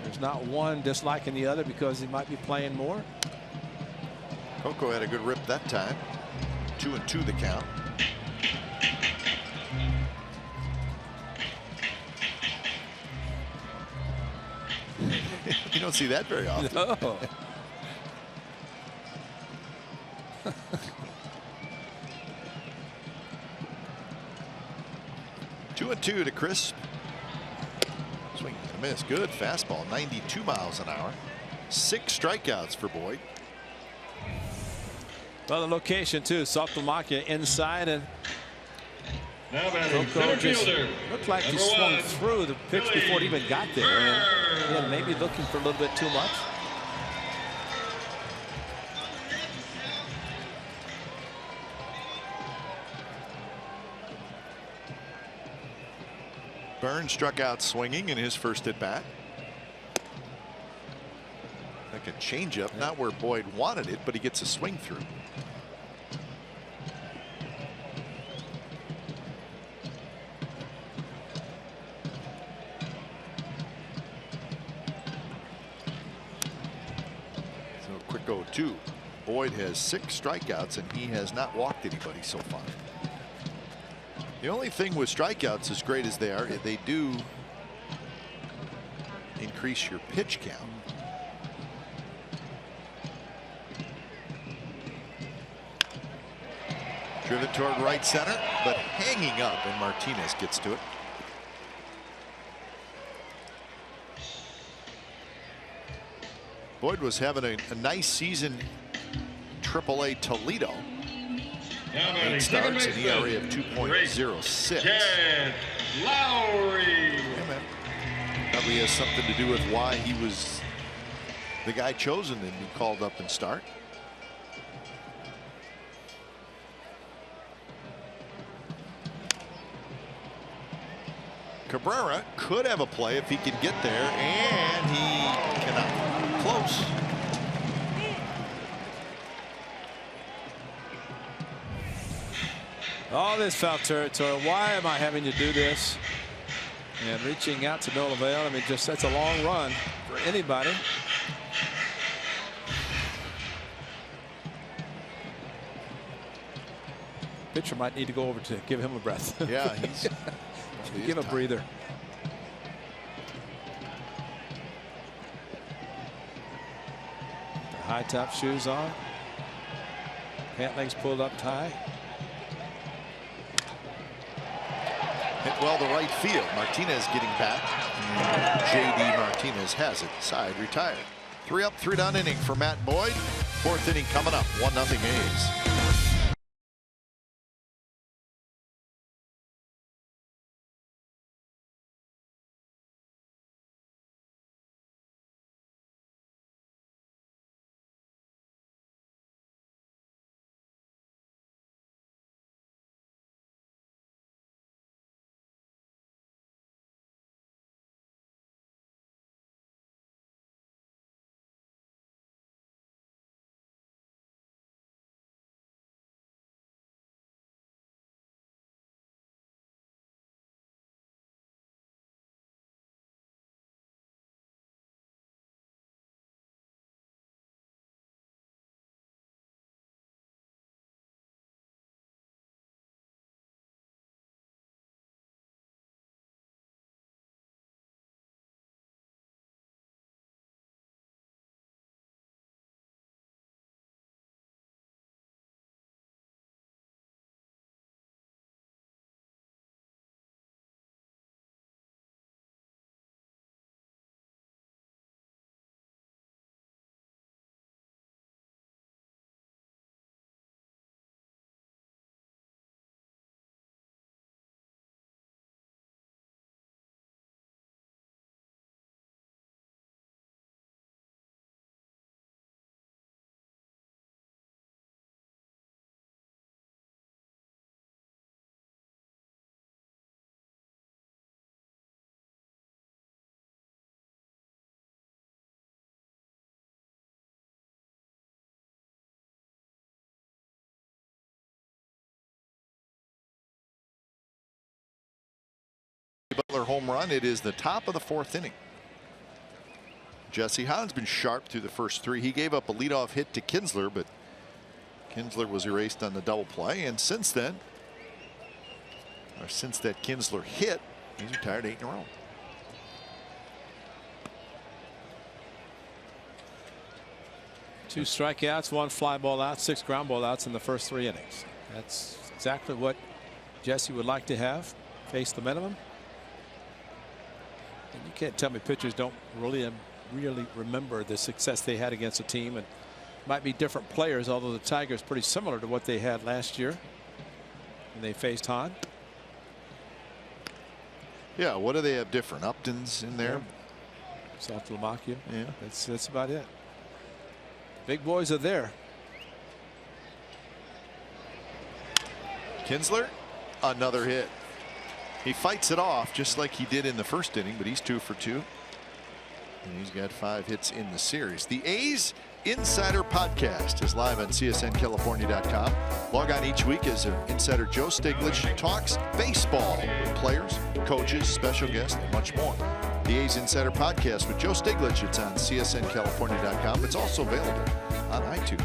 there's not one disliking the other because he might be playing more. Coco had a good rip that time. 2-2 the count. You don't see that very often. No. 2-2 to Crisp. Swing and a miss. Good fastball. 92 miles an hour. 6 strikeouts for Boyd. Well, the location too. Saltamacchia inside, and Now batting Coco center just fielder. looked like he number swung 1, through the pitch before it even got there. And again, maybe looking for a little bit too much. Burns struck out swinging in his first at bat. Like a changeup, not where Boyd wanted it, but he gets a swing through. So quick 0-2. Boyd has 6 strikeouts and he has not walked anybody so far. The only thing with strikeouts, as great as they are, they do increase your pitch count. Driven toward right center, but hanging up, and Martinez gets to it. Boyd was having a nice season. AAA Toledo. Now 8 batting starts, second an ERA baseman. of 2.06. Chad Lowry. Yeah, man. Probably has something to do with why he was the guy chosen and be called up and start. Cabrera could have a play if he could get there, and he cannot. Close. All this foul territory. Why am I having to do this? And reaching out to no avail. I mean, just that's a long run for anybody. Pitcher might need to go over to give him a breath. Yeah, he's give a breather. The high top shoes on. Pant legs pulled up high. Hit well to right field. Martinez getting back. JD Martinez has it. Side retired. 3 up, 3 down inning for Matt Boyd. 4th inning coming up. 1-0 A's. Butler home run. It is the top of the 4th inning. Jesse Hahn's been sharp through the first 3. He gave up a leadoff hit to Kinsler, but Kinsler was erased on the double play. And since then, or since that Kinsler hit, he's retired 8 in a row. Two strikeouts, 1 fly ball out, 6 ground ball outs in the first 3 innings. That's exactly what Jesse would like to have. Face the minimum. And you can't tell me pitchers don't really remember the success they had against a team, and might be different players, although the Tigers pretty similar to what they had last year when they faced Hahn. Yeah, what do they have different? Upton's in there. South Lamakia. Yeah, that's about it. Big boys are there. Kinsler, another hit. He fights it off just like he did in the first inning, but he's 2 for 2. And he's got 5 hits in the series. The A's Insider Podcast is live on CSNCalifornia.com. Log on each week as insider Joe Stiglitz talks baseball with players, coaches, special guests, and much more. The A's Insider Podcast with Joe Stiglitz. It's on CSNCalifornia.com. It's also available on iTunes.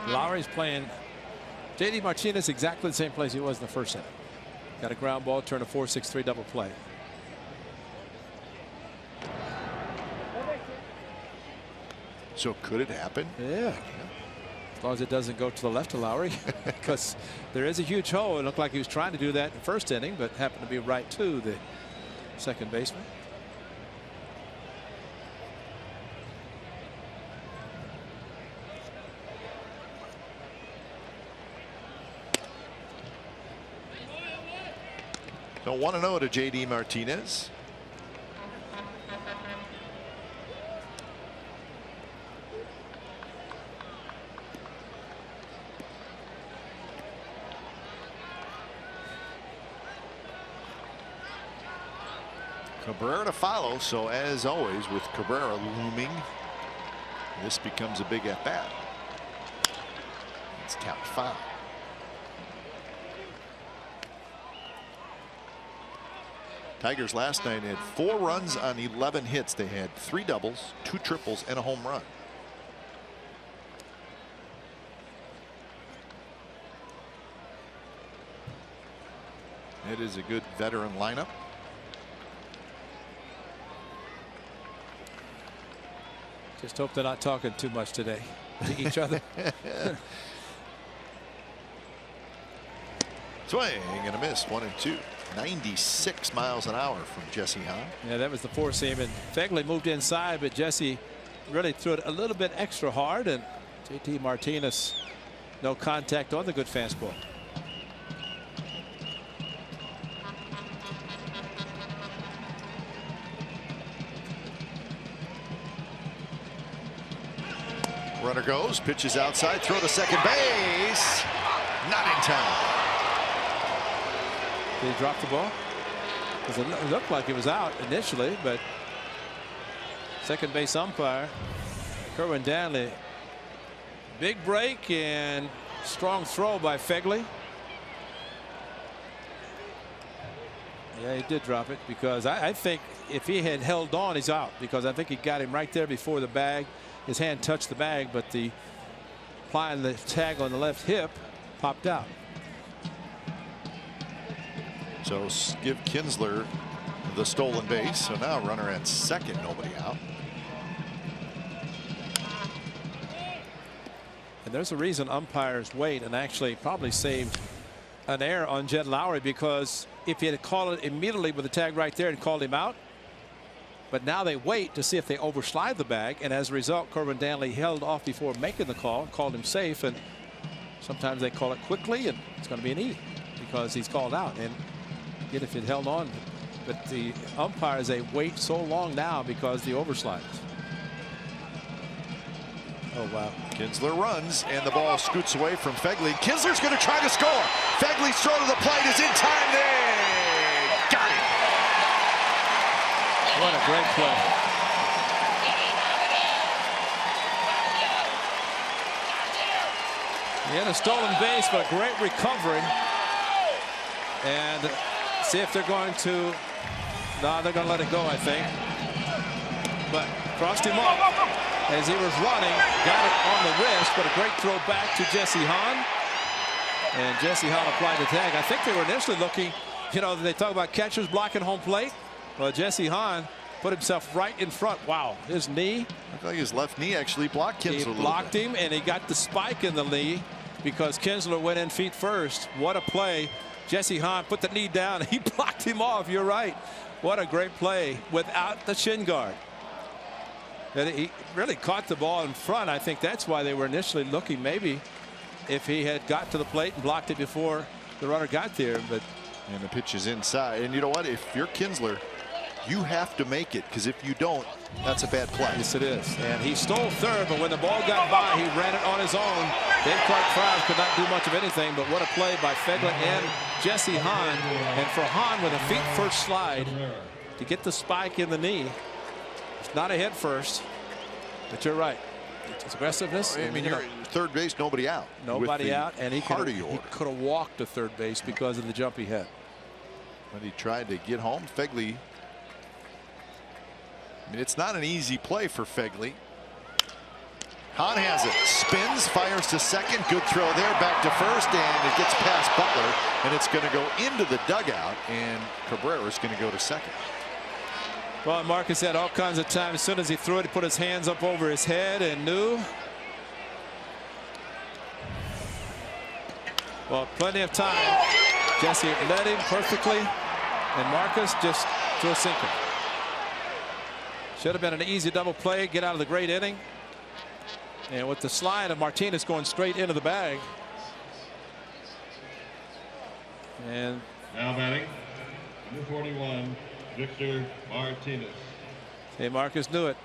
Lowry's playing J.D. Martinez exactly the same place he was in the first inning. Got a ground ball, turn a 4-6-3 double play. So could it happen? Yeah. As long as it doesn't go to the left of Lowry, because there is a huge hole. It looked like he was trying to do that in the first inning, but happened to be right to the second baseman. So 1-0 to J.D. Martinez. Cabrera to follow, so as always with Cabrera looming, this becomes a big at-bat. It's count 5. Tigers last night had 4 runs on 11 hits. They had 3 doubles, 2 triples, and a home run. It is a good veteran lineup. Just hope they're not talking too much today to each other. Swing and a miss, 1-2. 96 miles an hour from Jesse Hahn. Yeah, that was the 4-seam, and Fegley moved inside, but Jesse really threw it a little bit extra hard, and JT Martinez no contact on the good fastball. Runner goes, pitches outside, throw to second base. Not in time. Did he drop the ball? Because it looked like it was out initially, but second base umpire Kerwin Danley. Big break and strong throw by Fegley. Yeah, he did drop it, because I think if he had held on, he's out, because I think he got him right there before the bag. His hand touched the bag, but the applying the tag on the left hip popped out. So give Kinsler the stolen base. So now runner at second, nobody out. And there's a reason umpires wait, and actually probably saved an error on Jed Lowry, because if he had called it immediately with the tag right there and called him out, but now they wait to see if they overslide the bag, and as a result, Kerwin Danley held off before making the call, called him safe, and sometimes they call it quickly, and it's going to be an E because he's called out. And yet if it held on, but the umpires, they wait so long now because the overslides. Oh wow. Kinsler runs, and the ball scoots away from Fegley. Kinsler's going to try to score. Fegley's throw to the plate is in time. They got it. What a great play. In a stolen base, but a great recovery. And see if they're going to. No, they're going to let it go, I think. But crossed him off as he was running. Got it on the wrist, but a great throw back to Jesse Hahn. And Jesse Hahn applied the tag. I think they were initially looking, you know, they talk about catchers blocking home plate. Well, Jesse Hahn put himself right in front. Wow, his knee. I feel like his left knee actually blocked Kinsler. He blocked him, and he got the spike in the knee because Kinsler went in feet first. What a play. Jesse Hahn put the knee down. He blocked him off. You're right. What a great play without the shin guard. And he really caught the ball in front. I think that's why they were initially looking maybe if he had got to the plate and blocked it before the runner got there. But and the pitch is inside. And you know what? If you're Kinsler, you have to make it, because if you don't, that's a bad play. Yes, it is. And he stole third, but when the ball got by, he ran it on his own. Dave Clark could not do much of anything, but what a play by Fegler and Jesse Hahn. And for Hahn with a feet first slide to get the spike in the knee. It's not a hit first, but you're right. It's aggressiveness. I mean, you're third base, nobody out. Nobody out, and he could have walked to third base because of the jump he had. But he tried to get home. Fegley. I mean, it's not an easy play for Fegley. Hahn has it. Spins, fires to second. Good throw there. Back to first, and it gets past Butler, and it's going to go into the dugout, and Cabrera's going to go to second. Well, Marcus had all kinds of time. As soon as he threw it, he put his hands up over his head and knew. Well, plenty of time. Jesse led him perfectly, and Marcus just threw a sinker. Should have been an easy double play, get out of the great inning. And with the slide of Martinez going straight into the bag. And now batting, number 41, Victor Martinez. Hey, Marcus knew it.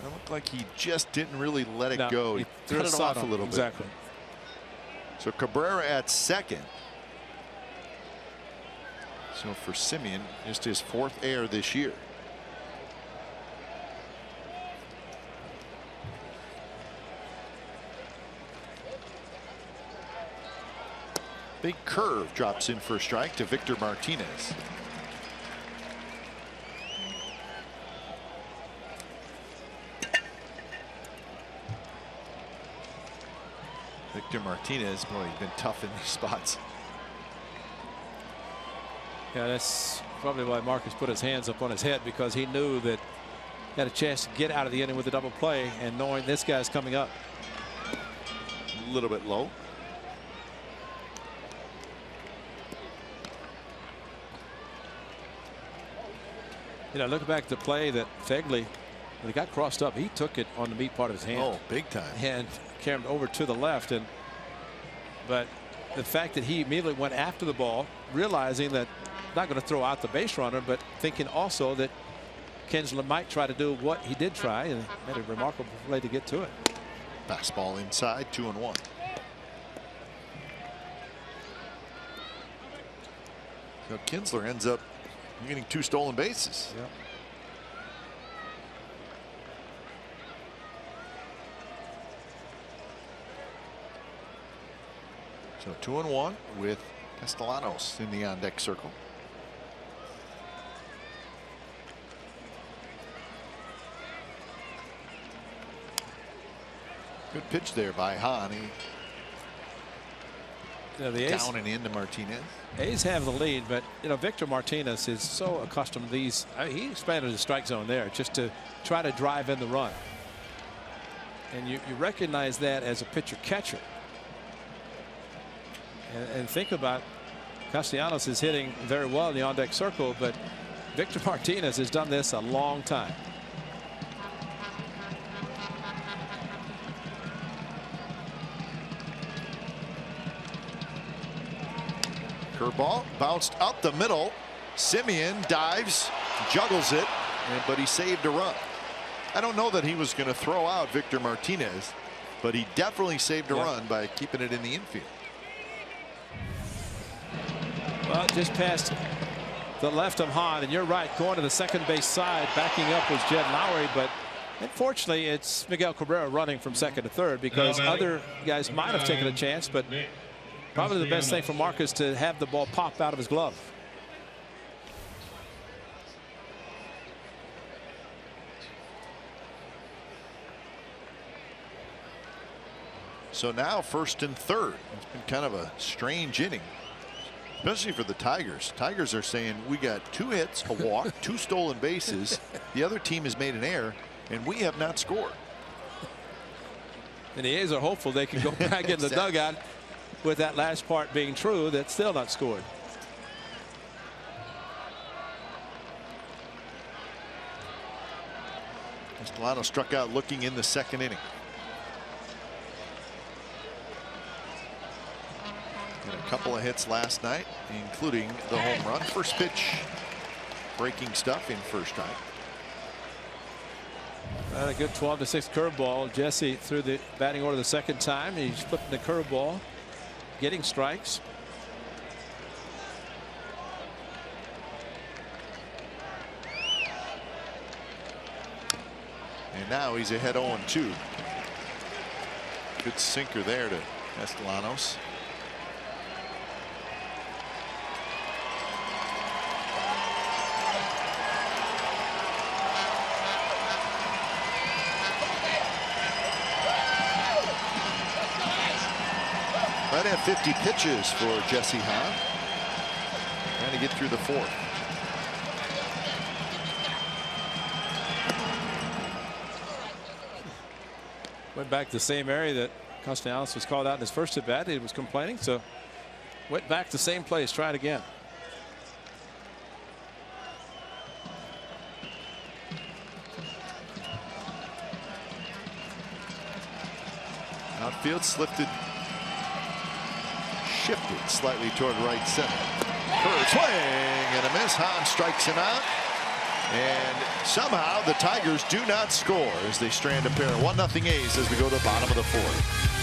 It looked like he just didn't really let it go. He threw cut it off a little bit. Exactly. So Cabrera at second. So for Simeon, just his fourth error this year. Big curve drops in for a strike to Victor Martinez. Victor Martinez, boy, he's been tough in these spots. Yeah, that's probably why Marcus put his hands up on his head, because he knew that he had a chance to get out of the inning with a double play, and knowing this guy's coming up. A little bit low. You know, look back at the play that Fegley, when he got crossed up, he took it on the meat part of his hand. Oh, big time. And carried over to the left. But the fact that he immediately went after the ball, realizing that not going to throw out the base runner, but thinking also that Kinsler might try to do what he did try, and made a remarkable play to get to it. Fastball inside, 2-1. So Kinsler ends up getting 2 stolen bases. Yep. So 2-1 with Castellanos in the on-deck circle. Good pitch there by Hahn. The down and into Martinez. A's have the lead, but you know, Victor Martinez is so accustomed to these. He expanded the strike zone there just to try to drive in the run. And you recognize that as a pitcher catcher. And think about, Castellanos is hitting very well in the on-deck circle, but Victor Martinez has done this a long time. Curveball bounced up the middle. Simeon dives, juggles it, but he saved a run. I don't know that he was going to throw out Victor Martinez, but he definitely saved a run by keeping it in the infield. Well, just past the left of Hahn, and you're right, going to the second base side, backing up was Jed Lowry, but Unfortunately, it's Miguel Cabrera running from second to third, because other guys might have taken a chance, but probably the best thing for Marcus to have the ball pop out of his glove. So now first and third. It's been kind of a strange inning, especially for the Tigers. Tigers are saying we got 2 hits, a walk, 2 stolen bases. The other team has made an error, and we have not scored. And the A's are hopeful they can go back in the dugout with that last part being true, that's still not scored. Castellano struck out looking in the second inning. Had a couple of hits last night, including the home run. First pitch, breaking stuff in first strike. A good 12-6 curveball. Jesse through the batting order the second time. He's flipping the curveball, getting strikes. And now he's ahead 0-2. Good sinker there to Castellanos. Right at 50 pitches for Jesse Hahn. Trying to get through the fourth. Went back to the same area that Castellanos was called out in his first at bat. He was complaining, so went back to the same place. Tried again. Outfield shifted slightly toward right center. Curve swing and a miss. Hahn strikes him out. And somehow the Tigers do not score as they strand a pair. 1-0 A's as we go to the bottom of the fourth.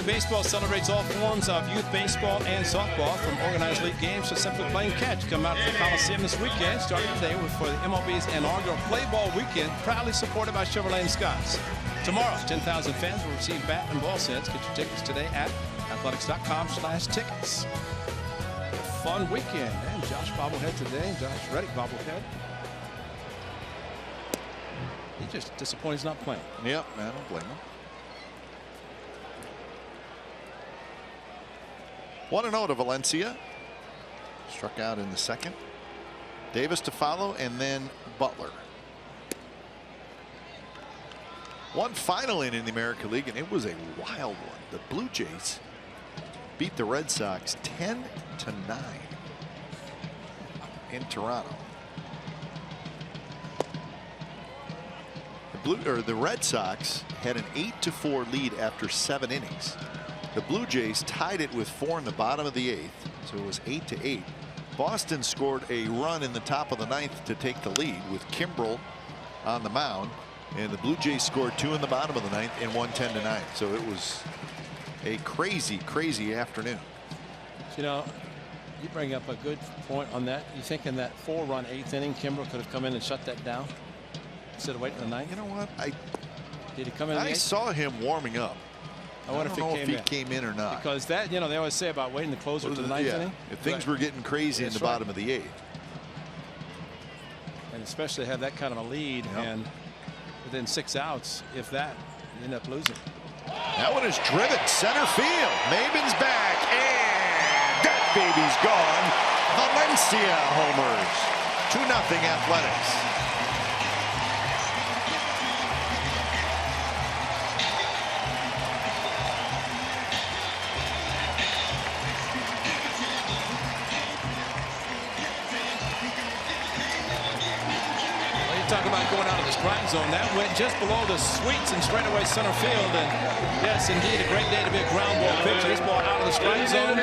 Baseball celebrates all forms of youth baseball and softball, from organized league games to simply playing catch. Come out to the Coliseum this weekend, starting today for the MLB's inaugural Play Ball Weekend, proudly supported by Chevrolet and Scott's. Tomorrow, 10,000 fans will receive bat and ball sets. Get your tickets today at athletics.com/tickets. Fun weekend. And Josh bobblehead today. Josh Reddick bobblehead. He's just disappointed he's not playing. Yep, man, I don't blame him. 1-0 to Valencia. Struck out in the second. Davis to follow, and then Butler. One final inning in the American League, and it was a wild one. The Blue Jays beat the Red Sox 10-9 in Toronto. The Red Sox had an 8-4 lead after 7 innings. The Blue Jays tied it with 4 in the bottom of the 8th, so it was 8-8. Boston scored a run in the top of the 9th to take the lead with Kimbrel on the mound, and the Blue Jays scored 2 in the bottom of the 9th and won 10-9. So it was a crazy afternoon. You know, you bring up a good point on that. You think in that 4-run 8th inning, Kimbrel could have come in and shut that down instead of waiting the 9th? You know what? Did he come in? I saw him warming up. I wonder if he came in or not. Because that, you know, they always say about waiting the closer to the 9th inning. If things were getting crazy in the bottom of the 8th. And especially have that kind of a lead and within 6 outs, if that, you end up losing. That one is driven center field. Maven's back, and that baby's gone. Valencia homers. 2-0 Athletics. Talk about going out of the strike zone. That went just below the sweets and straightaway center field. And yes, indeed, a great day to be a ground ball pitcher. This ball out of the strike zone.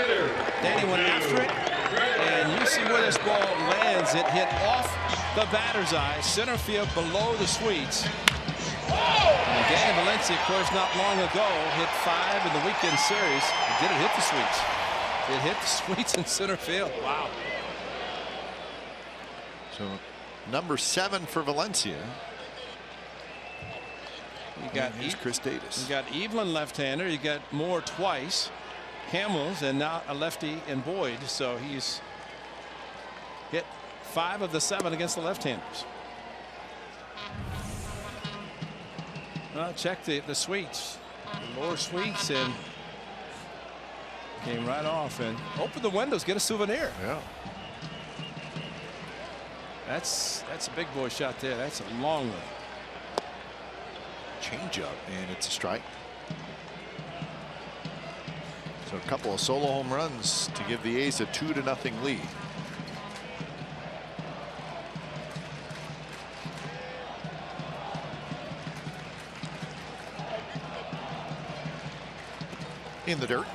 Danny went after it, and you see where this ball lands. It hit off the batter's eye, center field below the sweets. And Danny Valencia, of course, not long ago hit 5 in the weekend series. Did it hit the sweets? It hit the sweets in center field. Wow. So number 7 for Valencia. You got Chris Davis. You got Evelyn left-hander. You got Moore twice, Hamels, and now a lefty in Boyd. So he's hit 5 of the 7 against the left-handers. Well, check the sweets, the lower sweets, and came right off and open the windows, get a souvenir. Yeah. That's a big boy shot there. That's a long one. Change up, and it's a strike. So a couple of solo home runs to give the A's a 2-0 lead. In the dirt.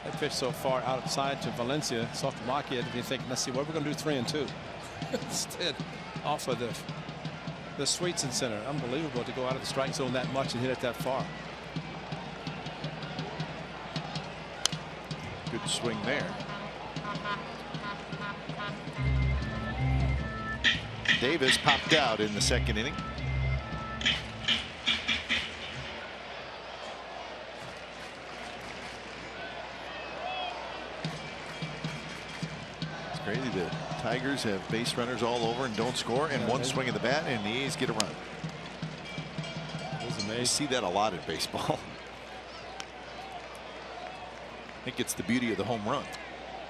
That pitch so far outside to Valencia, soft blockhead. You think, let's see what we're going to do 3-2. Instead, off of the sweets in center. Unbelievable to go out of the strike zone that much and hit it that far. Good swing there. Davis popped out in the second inning. It's crazy. The Tigers have base runners all over and don't score, and one swing of the bat, and the A's get a run. You see that a lot in baseball. I think it's the beauty of the home run.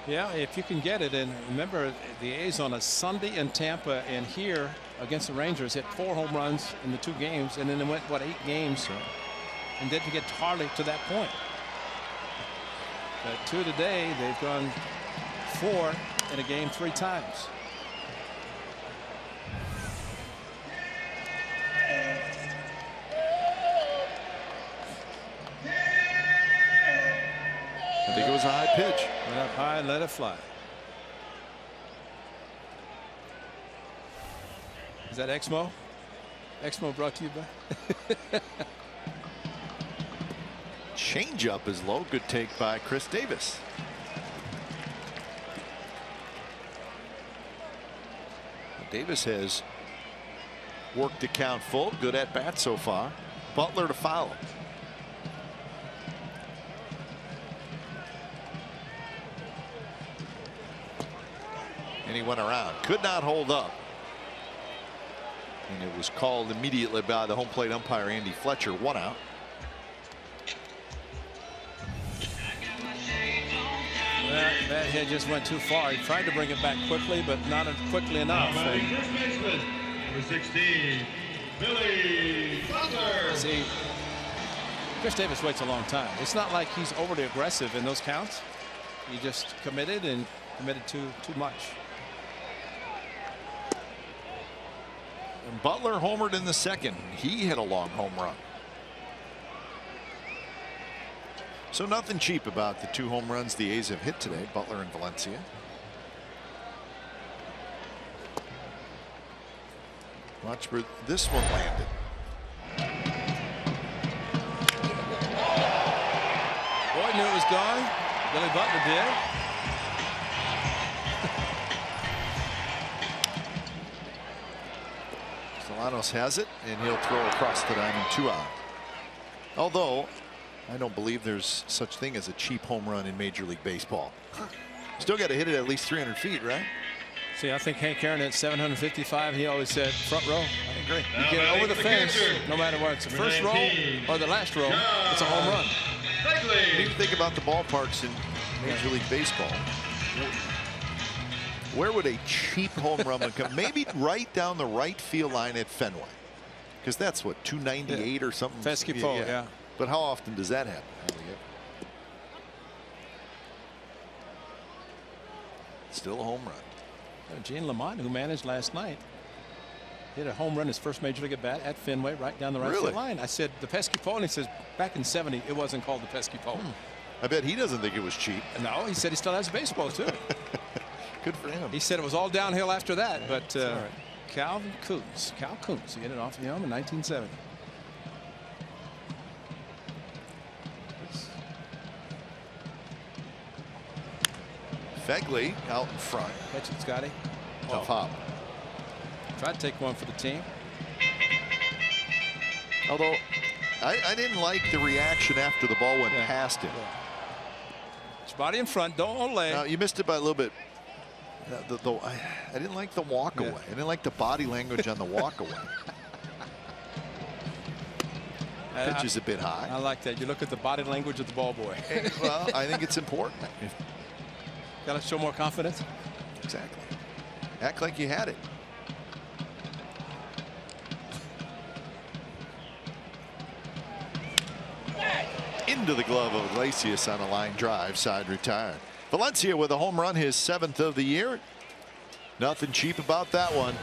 Yeah, if you can get it. And remember, the A's on a Sunday in Tampa and here against the Rangers hit 4 home runs in the 2 games, and then they went, what, 8 games and didn't get hardly to that point. But 2 today, they've gone 4 in a game 3 times. I think it was a high pitch. Went up high and let it fly. Is that Exmo? Exmo brought to you by. Change up is low. Good take by Chris Davis. Davis has worked the count full. Good at bat so far. Butler to follow. And he went around. Could not hold up. And it was called immediately by the home plate umpire, Andy Fletcher. 1 out. That hit just went too far. He tried to bring it back quickly, but not quickly enough. First baseman, number 16, Billy Butler. See, Chris Davis waits a long time. It's not like he's overly aggressive in those counts. He just committed and committed too much. And Butler homered in the second. He hit a long home run. So nothing cheap about the 2 home runs the A's have hit today, Butler and Valencia. Watch where this one landed. Boyd knew it was gone. Billy Butler did. Solano has it, and he'll throw across the diamond 2 out. Although I don't believe there's such thing as a cheap home run in Major League Baseball. Still got to hit it at least 300 feet, right? See, I think Hank Aaron at 755, he always said front row. I agree. You get it over the fence, no matter what. It's the first row or the last row, it's a home run. When you think about the ballparks in Major League Baseball, where would a cheap home run come? Maybe right down the right field line at Fenway, because that's what, 298 or something. Fescue pole, yeah. But how often does that happen? Still a home run. Gene Lamont, who managed last night, hit a home run his first Major League at bat at Fenway right down the right field line. I said the pesky pole, and he says back in '70 it wasn't called the pesky pole. I bet he doesn't think it was cheap. No, he said he still has baseball too. Good for him. He said it was all downhill after that. But Cal Coons, he hit it off the arm in 1970. Fegley out in front. Catch it, Scotty. Tough hop. Tried to take one for the team. Although I didn't like the reaction after the ball went past him. His body in front, don't lay. Now, you missed it by a little bit. I didn't like the walk away. I didn't like the body language on the walk away. Pitch is a bit high. I like that. You look at the body language of the ball boy. Well, I think it's important. Got to show more confidence. Exactly. Act like you had it. Into the glove of Iglesias on a line drive, side retired. Valencia with a home run, his 7th of the year. Nothing cheap about that one.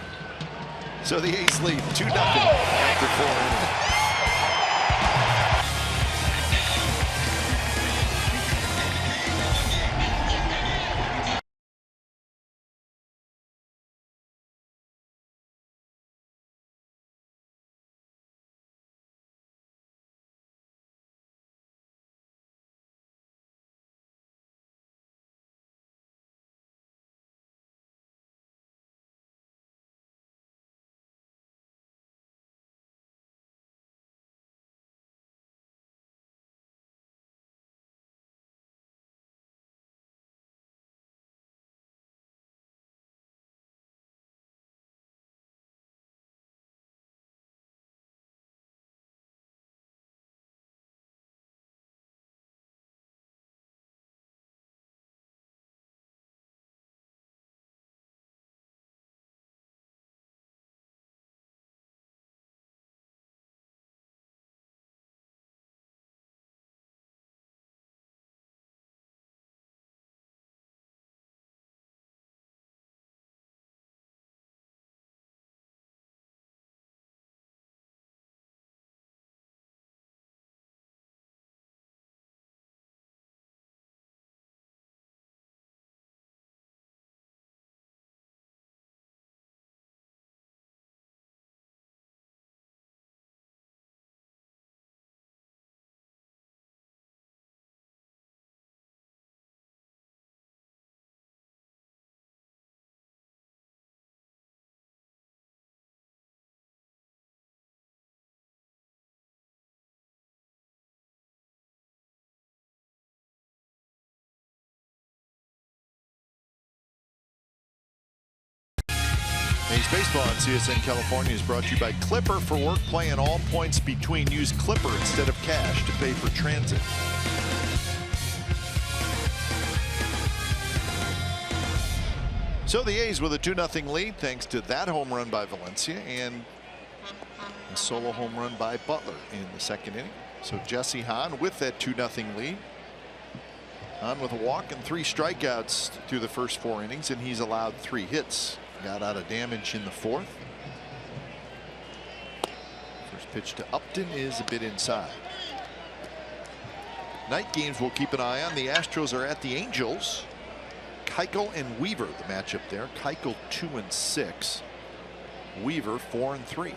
So the A's lead 2-0 after 4 innings. A's Baseball on CSN California is brought to you by Clipper. For work, play in all points between. Use Clipper instead of cash to pay for transit. So the A's with a 2-0 lead thanks to that home run by Valencia and a solo home run by Butler in the second inning. So Jesse Hahn with that 2-0 lead. On with a walk and 3 strikeouts through the first 4 innings, and he's allowed 3 hits. Got out of damage in the 4th. First pitch to Upton is a bit inside. Night games we'll keep an eye on. The Astros are at the Angels. Keuchel and Weaver, the matchup there. Keuchel 2-6. Weaver 4-3.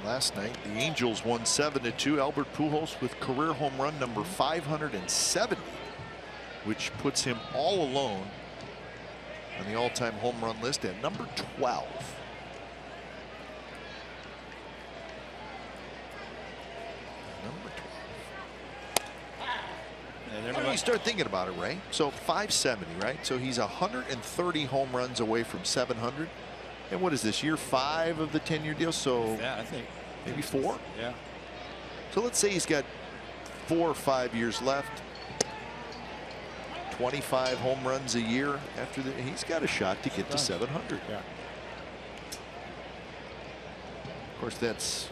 Last night, the Angels won 7-2. Albert Pujols with career home run number 570, which puts him all alone on the all-time home run list at number 12. Number 12. When you start thinking about it, Ray, so 570, right? So he's 130 home runs away from 700. And what is this, year 5 of the 10-year deal? So yeah, I think maybe 4. Yeah. So let's say he's got 4 or 5 years left. 25 home runs a year after that. He's got a shot to get to 700. Yeah. Of course, that's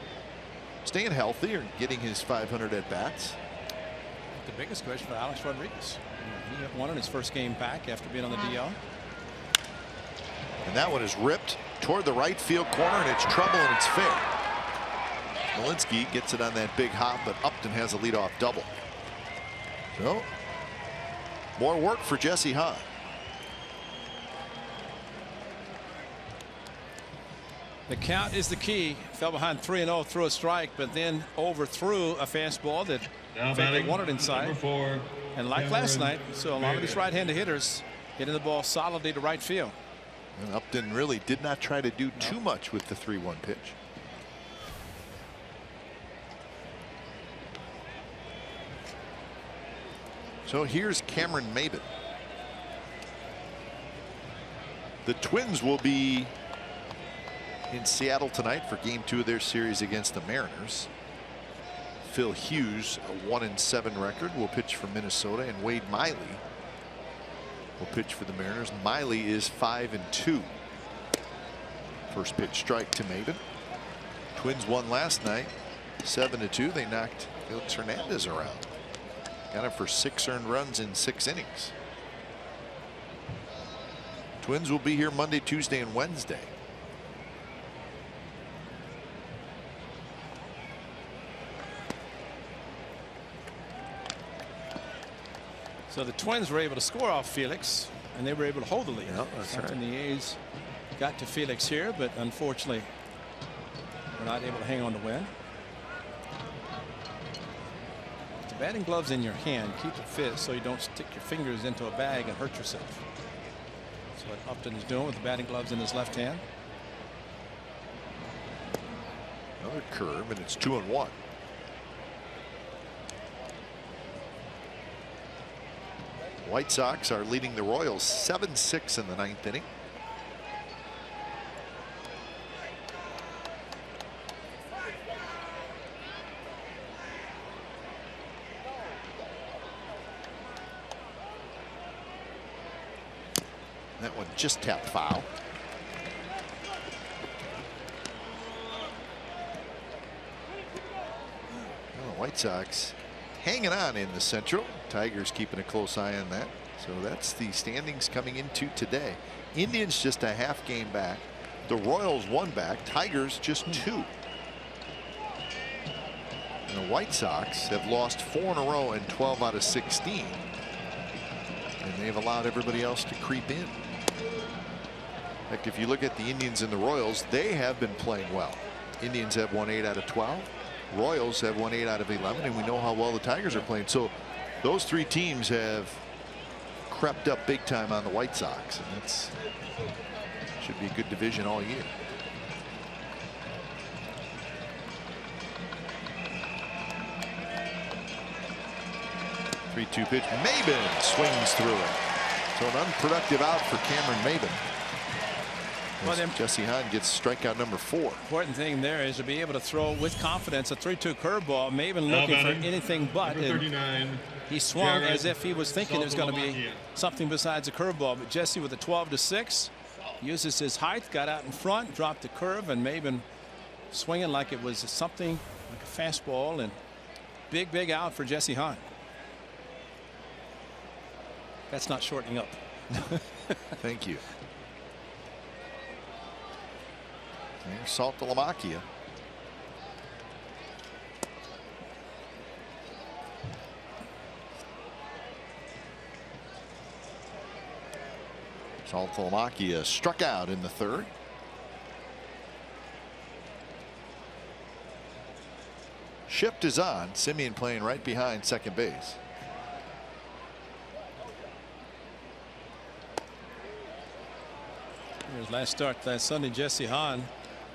staying healthy or getting his 500 at bats. The biggest question for Alex Rodriguez. He won in his first game back after being on the DL. And that one is ripped toward the right field corner, and it's trouble, and it's fair. Malinsky gets it on that big hop, but Upton has a leadoff double. So more work for Jesse Hahn. The count is the key. Fell behind 3-0, threw a strike, but then overthrew a fastball that in fact they wanted inside. And like last night, so a lot of these right-handed hitters hitting the ball solidly to right field. And Upton really did not try to do too much with the 3-1 pitch. So here's Cameron Maybin. The Twins will be in Seattle tonight for game 2 of their series against the Mariners. Phil Hughes, a 1-7 record, will pitch for Minnesota, and Wade Miley will pitch for the Mariners. Miley is 5-2. First pitch strike to Maybin. Twins won last night 7-2. They knocked Felix Hernandez around. Got him for 6 earned runs in 6 innings. Twins will be here Monday, Tuesday, and Wednesday. So the Twins were able to score off Felix, and they were able to hold the lead. Yep, that's right. And the A's got to Felix here, but unfortunately, were not able to hang on to win. The batting gloves in your hand, keep it fit so you don't stick your fingers into a bag and hurt yourself. That's what Upton is doing with the batting gloves in his left hand. Another curve, and it's 2-1. White Sox are leading the Royals 7-6 in the 9th inning. That one just tapped foul. Well, the White Sox hanging on in the Central. Tigers keeping a close eye on that. So that's the standings coming into today. Indians just a half game back. The Royals 1 back. Tigers just 2. And the White Sox have lost 4 in a row and 12 out of 16. And they've allowed everybody else to creep in. Like if you look at the Indians and the Royals, they have been playing well. Indians have won 8 out of 12. Royals have won 8 out of 11, and we know how well the Tigers are playing. So those 3 teams have crept up big time on the White Sox, and that's should be a good division all year. Three-two pitch. Maybin swings through it. So an unproductive out for Cameron Maybin. Well, Jesse Hahn gets strikeout number 4. Important thing there is to be able to throw with confidence a 3-2 curveball. Maybin looking for anything but. He swung as if he was thinking there's going to be something besides a curveball. But Jesse with a 12-6 uses his height, got out in front, dropped the curve, and Maybin swinging like it was something like a fastball, and big out for Jesse Hahn. That's not shortening up. Thank you. There's Saltalamacchia. Saltalamacchia struck out in the third. Shift is on. Simeon playing right behind second base. His last start last Sunday, Jesse Hahn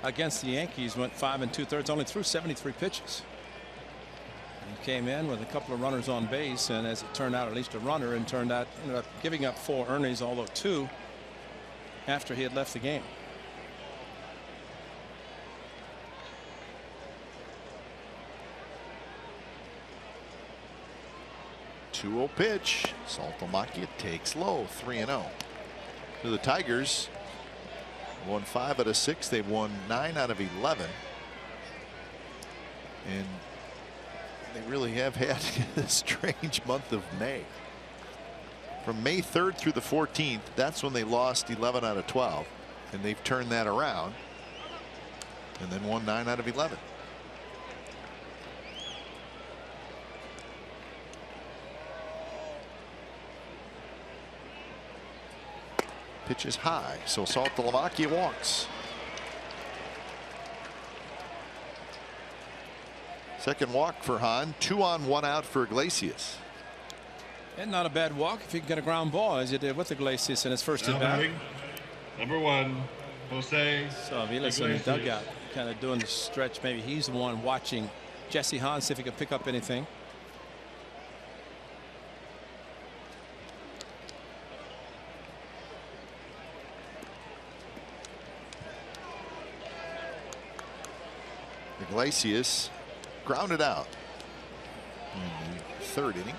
against the Yankees went 5 2/3, only threw 73 pitches. He came in with a couple of runners on base, and as it turned out, at least a runner, and ended up giving up 4 earnings, although 2 after he had left the game. Two-0 pitch. Saltalamacchia takes low, 3-0. So the Tigers won 5 out of 6. They've won 9 out of 11. And they really have had a strange month of May. From May 3rd through the 14th, that's when they lost 11 out of 12. And they've turned that around and then won 9 out of 11. Pitch is high, so Saltalamacchia walks. Second walk for Hahn. 2 on 1 out for Iglesias. And not a bad walk if he can get a ground ball, as he did with Iglesias in his first at bat. Number 1, Jose. So Aviles in the dugout, kind of doing the stretch. Maybe he's the one watching Jesse Hahn, see if he can pick up anything. Iglesias grounded out in the third inning.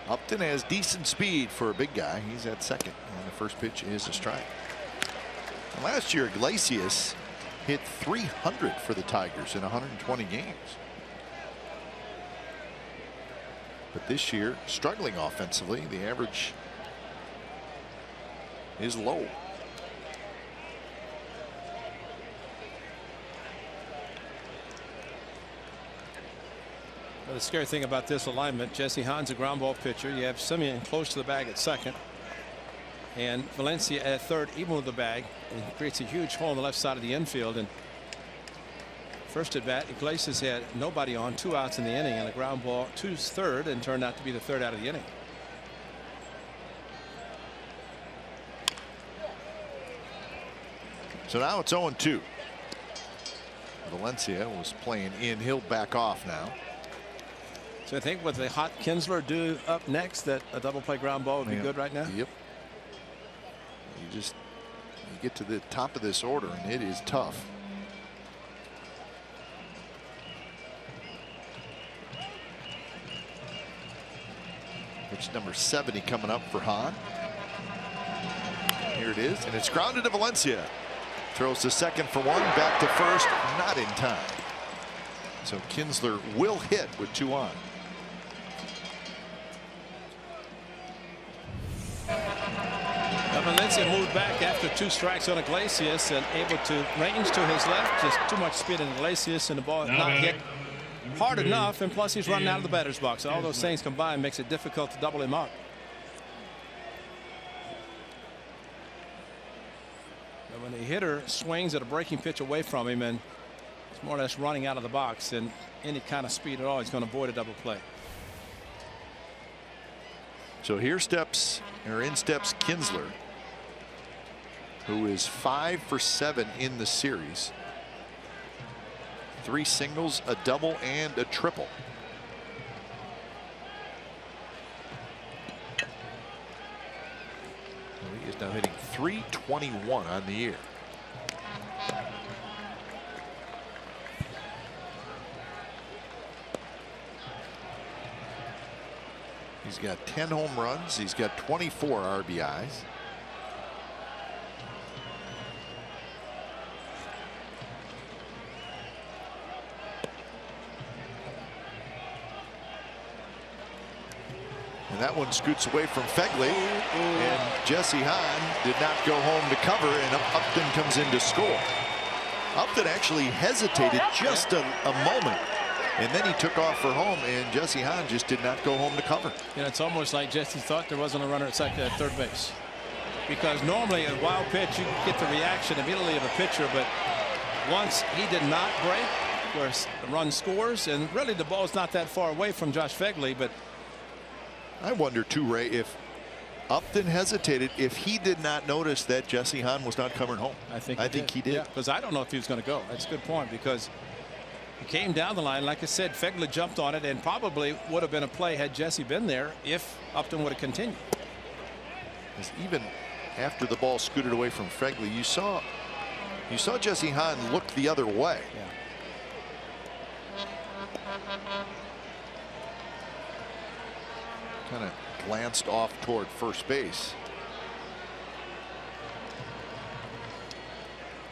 Upton has decent speed for a big guy. He's at second, and the first pitch is a strike. And last year, Iglesias hit 300 for the Tigers in 120 games. But this year, struggling offensively. The average is low. Well, the scary thing about this alignment, Jesse Hahn's a ground ball pitcher. You have Simeon close to the bag at second, and Valencia at third, even with the bag, and creates a huge hole on the left side of the infield. And first at bat, Iglesias had nobody on, 2 outs in the inning, and a ground ball to third, and turned out to be the third out of the inning. So now it's 0-2. Valencia was playing in. He'll back off now. So I think with the hot Kinsler due up next, that a double play ground ball would be good right now. Yep. You get to the top of this order, and it is tough. Pitch number 70 coming up for Hahn. Here it is, and it's grounded to Valencia. Throws to second for 1, back to first, not in time. So Kinsler will hit with 2 on. Valencia moved back after 2 strikes on Iglesias and able to range to his left. Just too much speed in Iglesias, and the ball not hit hard enough, and plus he's running out of the batter's box. All those things combined makes it difficult to double him up. But when the hitter swings at a breaking pitch away from him and it's more or less running out of the box, and any kind of speed at all, he's going to avoid a double play. So here in steps Kinsler, who is 5 for 7 in the series. 3 singles, a double, and a triple. He is now hitting .321 on the year. He's got 10 home runs. He's got 24 RBIs. And that one scoots away from Fegley. And Jesse Hahn did not go home to cover, and Upton comes in to score. Upton actually hesitated just a moment, and then he took off for home, and Jesse Hahn just did not go home to cover. Yeah, it's almost like Jesse thought there wasn't a runner at third base. Because normally a wild pitch, you get the reaction immediately of a pitcher, but once he did not break, where the run scores, and really the ball's not that far away from Josh Fegley, but I wonder too, Ray, if Upton hesitated, if he did not notice that Jesse Hahn was not coming home. I think he did. Because I don't know if he was going to go. That's a good point, because he came down the line. Like I said, Fegley jumped on it, and probably would have been a play had Jesse been there if Upton would have continued. Even after the ball scooted away from Fegley, you saw Jesse Hahn look the other way. Yeah. Kind of glanced off toward first base.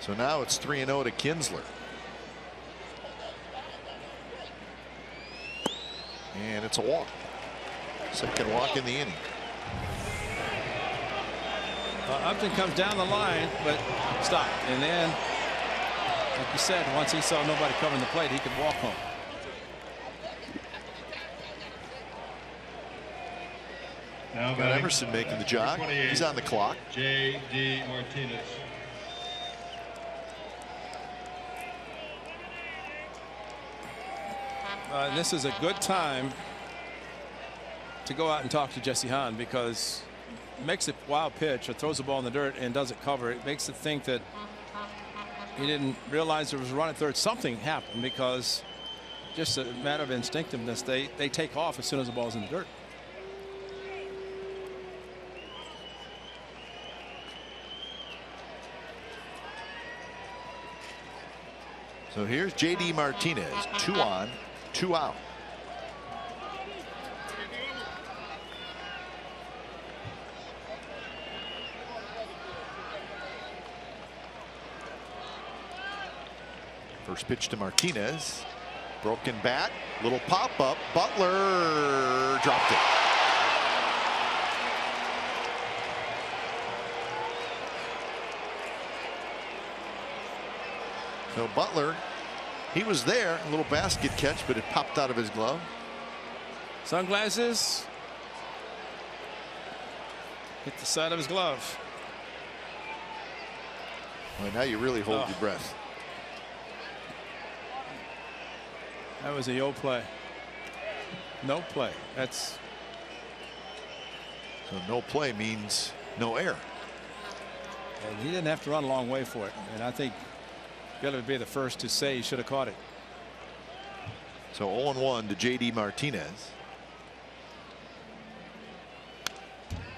So now it's 3-0 to Kinsler. And it's a walk. Second walk in the inning. Upton comes down the line, but stopped. And then, like you said, once he saw nobody covering the plate, he could walk home. Now Got Emerson making the jog. He's on the clock. J.D. Martinez. This is a good time to go out and talk to Jesse Hahn, because it makes a wild pitch or throws the ball in the dirt and doesn't cover. It makes it think that he didn't realize there was a run at third. Something happened, because just a matter of instinctiveness, they take off as soon as the ball's in the dirt. So here's J.D. Martinez, 2 on, 2 out. First pitch to Martinez. Broken bat, little pop up. Butler dropped it. So Butler, he was there, a little basket catch, but it popped out of his glove. Sunglasses hit the side of his glove. Well, now you really hold your breath. That was a yo play. No play. That's so no play means no error. And he didn't have to run a long way for it, and I think Giller would be the first to say he should have caught it. So 0-1 to J.D. Martinez.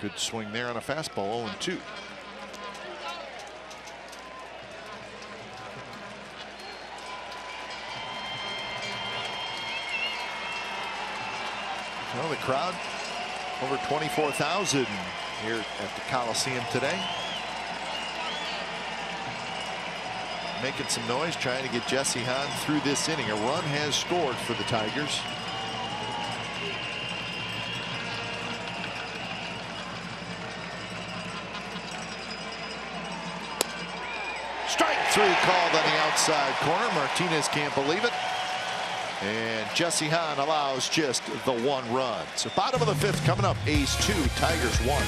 Good swing there on a fastball. 0-2. Well, the crowd over 24,000 here at the Coliseum today. Making some noise, trying to get Jesse Hahn through this inning. A run has scored for the Tigers. Strike 3 called on the outside corner. Martinez can't believe it. And Jesse Hahn allows just the 1 run. So bottom of the 5th coming up. A's 2, Tigers 1.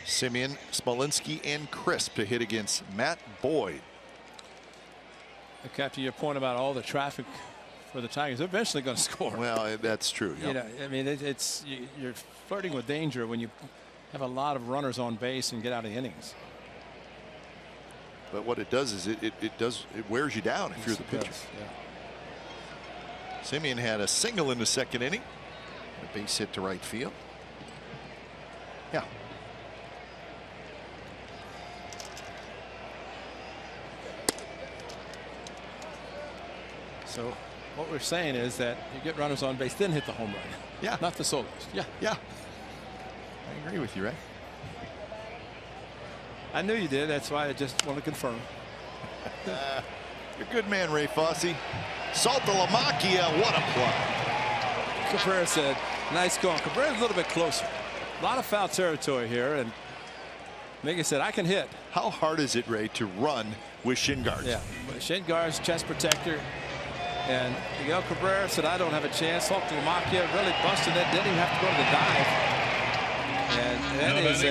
Simeon, Smolinski, and Crisp to hit against Matt Boyd. Captain, your point about all the traffic for the Tigers, they're eventually going to score. Well, that's true. Yep. You know, I mean, you're flirting with danger when you have a lot of runners on base and get out of innings. But what it does is it wears you down if you're the pitcher. Yeah. Simeon had a single in the second inning. A base hit to right field. Yeah. So what we're saying is that you get runners on base, then hit the home run. Yeah. Not the solos. Yeah. Yeah. I agree with you, Ray. I knew you did. That's why I just want to confirm. You're a good man, Ray Fosse. Saltalamacchia, what a play. Cabrera said, nice going. Cabrera's a little bit closer. A lot of foul territory here, and Miggy said, I can hit. How hard is it, Ray, to run with shin guards? Yeah, shin guards, chest protector. And Miguel Cabrera said, I don't have a chance. Saltalamacchia really busted it. Didn't even have to go to the dive. And that is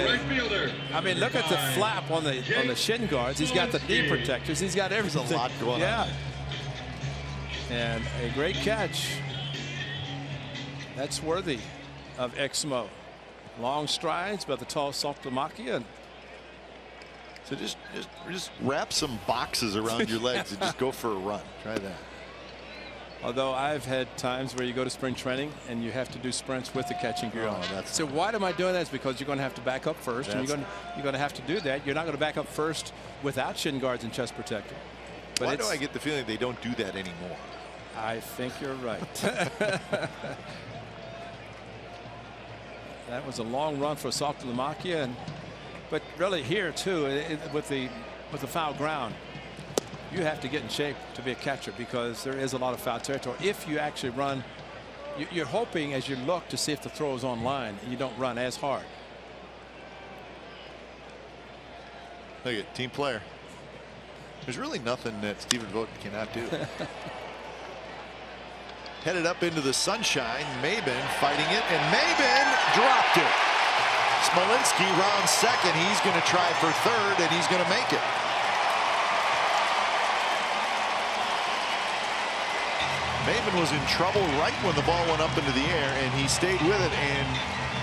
I mean, look at the flap on the shin guards. He's got the knee protectors. He's got everything. There's a lot going on. Yeah. And a great catch. That's worthy of Exmo. Long strides by the tall Saltalamacchia. So just wrap some boxes around your legs and just go for a run. Try that. Although I've had times where you go to spring training and you have to do sprints with the catching gear on. So why am I doing that? It's because you're going to have to back up first, and you're going to have to do that. You're not going to back up first without shin guards and chest protector. But why do I get the feeling they don't do that anymore? I think you're right. That was a long run for Saltalamacchia, but really here too with the foul ground. You have to get in shape to be a catcher because there is a lot of foul territory. If you actually run, you're hoping as you look to see if the throw is on line and you don't run as hard. Look at team player. There's really nothing that Stephen Vogt cannot do. Headed up into the sunshine. Maben fighting it, and Maben dropped it. Smolinski rounds second. He's going to try for third, and he's going to make it. Maben was in trouble right when the ball went up into the air, and he stayed with it, and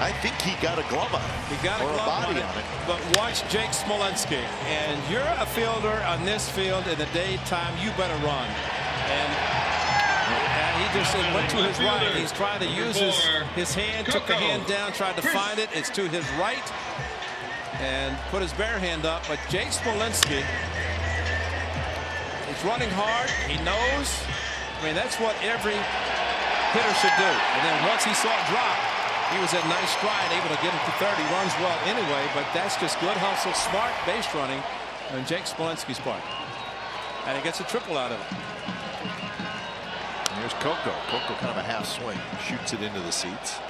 I think he got a glove on it. He got a glove on it. But watch Jake Smolinski, and you're a fielder on this field in the daytime. You better run. And he just went to his right. He's trying to use his hand, took the hand down, tried to find it. It's to his right, and put his bare hand up. But Jake Smolinski is running hard. He knows. I mean, that's what every hitter should do. And then once he saw it drop, he was at nice stride, able to get it to third. He runs well anyway, but that's just good hustle, smart base running on Jake Smolinski's part. And he gets a triple out of it. Here's Coco. Coco kind of a half swing. Shoots it into the seats.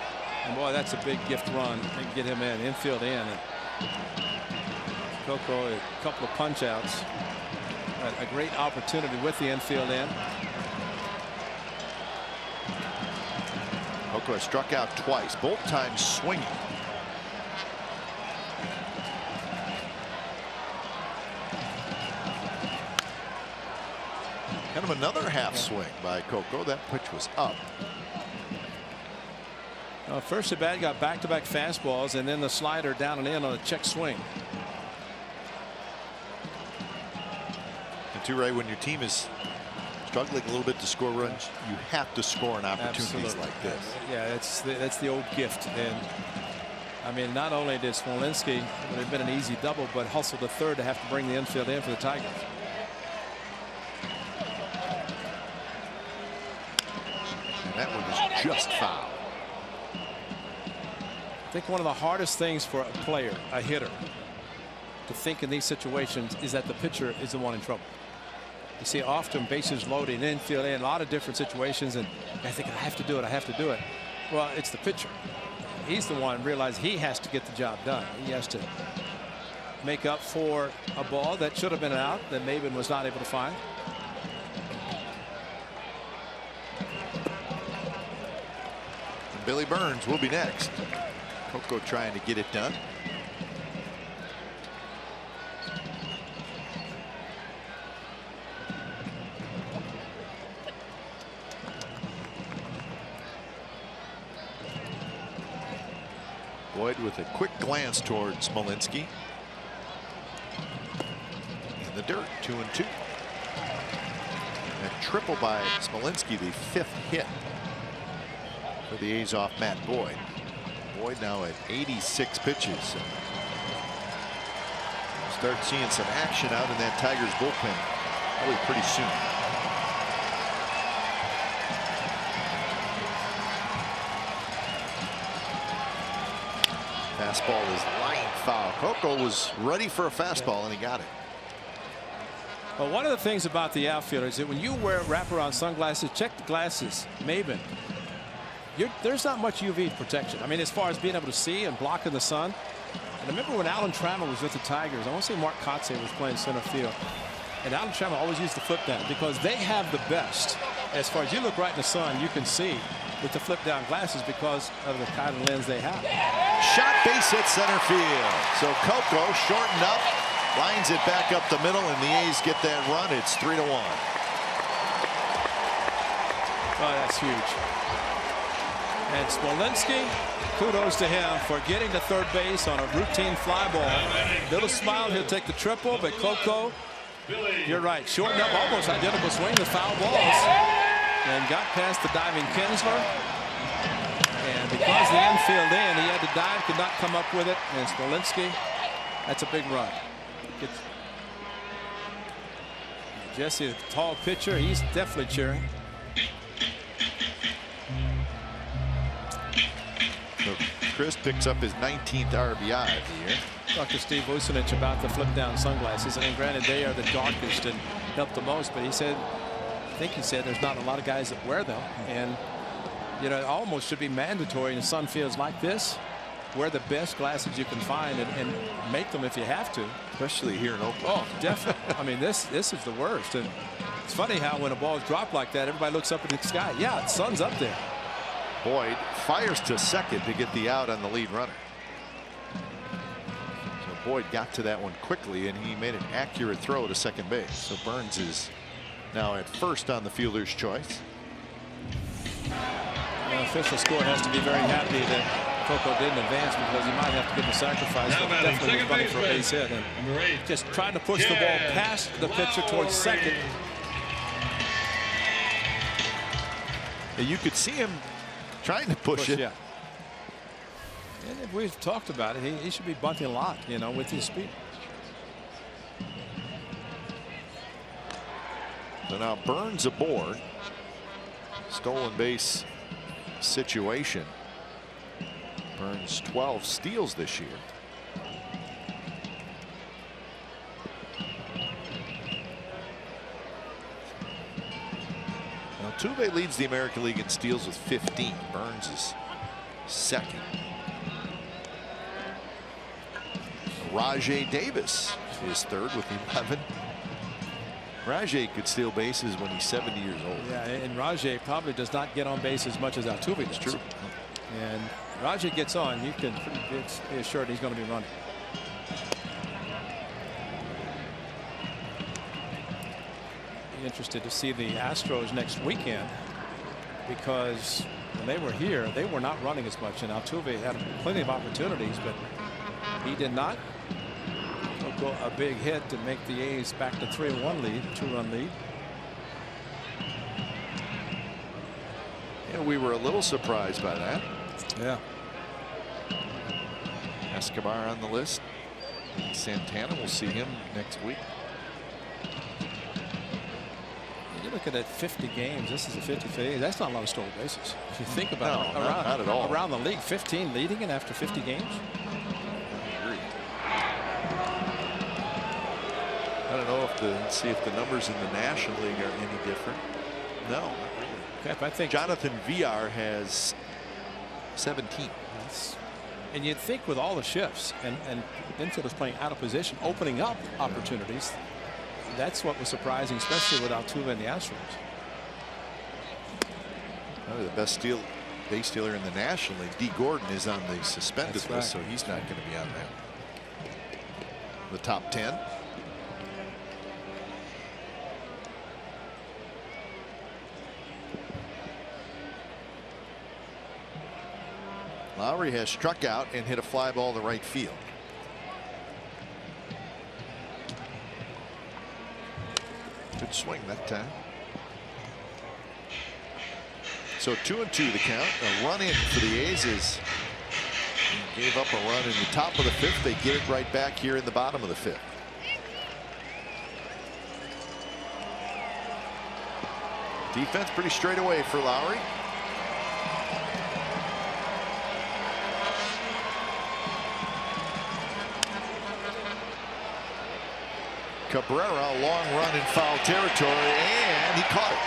And boy, that's a big gift run. They can get him in, infield in. And Coco, a couple of punch outs. A great opportunity with the infield in. Coco has struck out twice, both times swinging. Kind of another half swing by Coco. That pitch was up. First at bat, got back-to-back fastballs, and then the slider down and in on a check swing. And Ray, when your team is struggling a little bit to score runs, you have to score in opportunities like this. Yeah, that's the old gift. And I mean, not only did Smolinski, it would have been an easy double, but hustled to third to have to bring the infield in for the Tigers. And that one was just foul. I think one of the hardest things for a player, a hitter, to think in these situations is that the pitcher is the one in trouble. You see often bases loaded, infield in, a lot of different situations, and I think I have to do it, I have to do it. Well, it's the pitcher. He's the one realizing he has to get the job done. He has to make up for a ball that should have been out that Maben was not able to find. And Billy Burns will be next. Coco trying to get it done. Boyd with a quick glance towards Smolinski. In the dirt, 2-2. A triple by Smolinski, the 5th hit for the A's off Matt Boyd. Boyd now at 86 pitches. Start seeing some action out in that Tigers bullpen probably pretty soon. Fastball is line foul. Coco was ready for a fastball and he got it. Well, one of the things about the outfielder is that when you wear wraparound sunglasses, check the glasses, Maven. There's not much UV protection. I mean, as far as being able to see and blocking the sun. And I remember when Alan Trammell was with the Tigers, I want to say Mark Kotze was playing center field. And Alan Trammell always used the flip down because they have the best. As far as you look right in the sun, you can see with the flip down glasses because of the kind of lens they have. Shot, base hit, center field. So Coco shortened up, lines it back up the middle, and the A's get that run. It's 3-1. Oh, that's huge. And Smolinski, kudos to him for getting to third base on a routine fly ball. Little smile, he'll take the triple, but Coco, you're right, shortened up, almost identical swing with foul balls. And got past the diving Kinsler. And because the infield in, he had to dive, could not come up with it. And Smolinski, that's a big run. Jesse, the tall pitcher, he's definitely cheering. So Chris picks up his 19th RBI of the year. Talked to Steve Vucinich about the flip down sunglasses. I mean, granted, they are the darkest and help the most, but he said, I think he said there's not a lot of guys that wear them. And, you know, it almost should be mandatory in sun fields like this. Wear the best glasses you can find and make them if you have to. Especially here in Oakland. Oh, definitely. I mean, this is the worst. And it's funny how when a ball is dropped like that, everybody looks up at the sky. Yeah, the sun's up there. Boyd fires to second to get the out on the lead runner. So Boyd got to that one quickly, and he made an accurate throw to second base. So Burns is now at first on the fielder's choice. The official score has to be very happy that Coco didn't advance because he might have to give the sacrifice. But definitely was running for a base hit and just trying to push the ball past the pitcher towards second. And you could see him trying to push it. Yeah. And if we've talked about it, he should be bunting a lot, you know, with his speed. So now Burns aboard. Stolen base situation. Burns 12 steals this year. Now Altuve leads the American League in steals with 15. Burns is second. Rajai Davis is third with 11. Rajai could steal bases when he's 70 years old. Yeah, and Rajai probably does not get on base as much as Altuve does. True. And Rajai gets on, you can be assured he's going to be running. Be interested to see the Astros next weekend because when they were here, they were not running as much, and Altuve had plenty of opportunities, but he did not go a big hit to make the A's back to 3-1 lead, 2-run lead. Yeah, we were a little surprised by that. Yeah. Escobar on the list. Santana, we'll see him next week. You look at that 50 games. This is a 50-50. That's not a lot of stolen bases. If you think about it, not at all. Around the league, 15 leading it after 50 games. I don't know if see if the numbers in the National League are any different. No, not really. Okay, I think Jonathan Villar has 17. And you'd think with all the shifts and infielders playing out of position, opening up opportunities, that's what was surprising, especially with Altuve and the Astros. Probably the best base stealer in the National League, D. Gordon, is on the suspended list, right. so he's not going to be on that. The top 10. Lowry has struck out and hit a fly ball to right field. Good swing that time. So 2-2 the count. A run in for the A's is gave up a run in the top of the 5th. They get it right back here in the bottom of the 5th. Defense pretty straight away for Lowry. Cabrera, a long run in foul territory, and he caught it.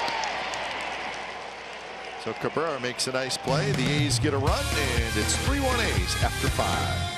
So Cabrera makes a nice play. The A's get a run, and it's 3-1 A's after 5.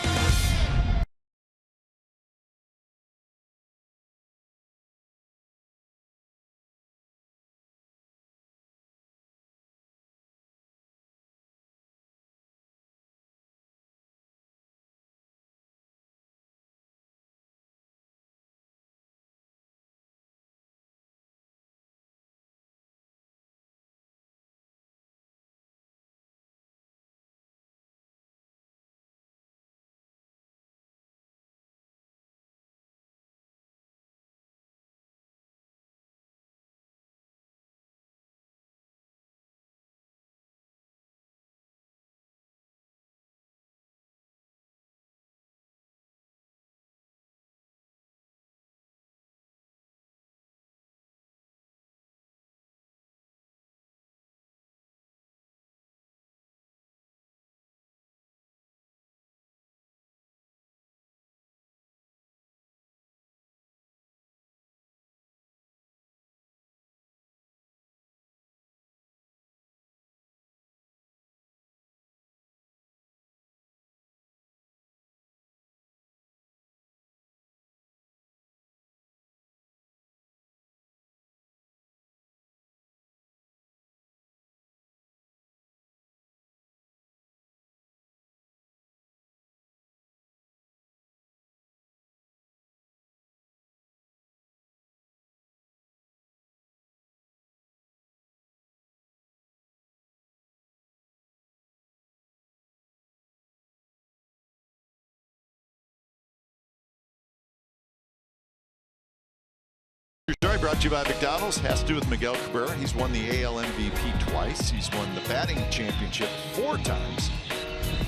Story brought to you by McDonald's. Has to do with Miguel Cabrera. He's won the AL MVP twice. He's won the batting championship 4 times.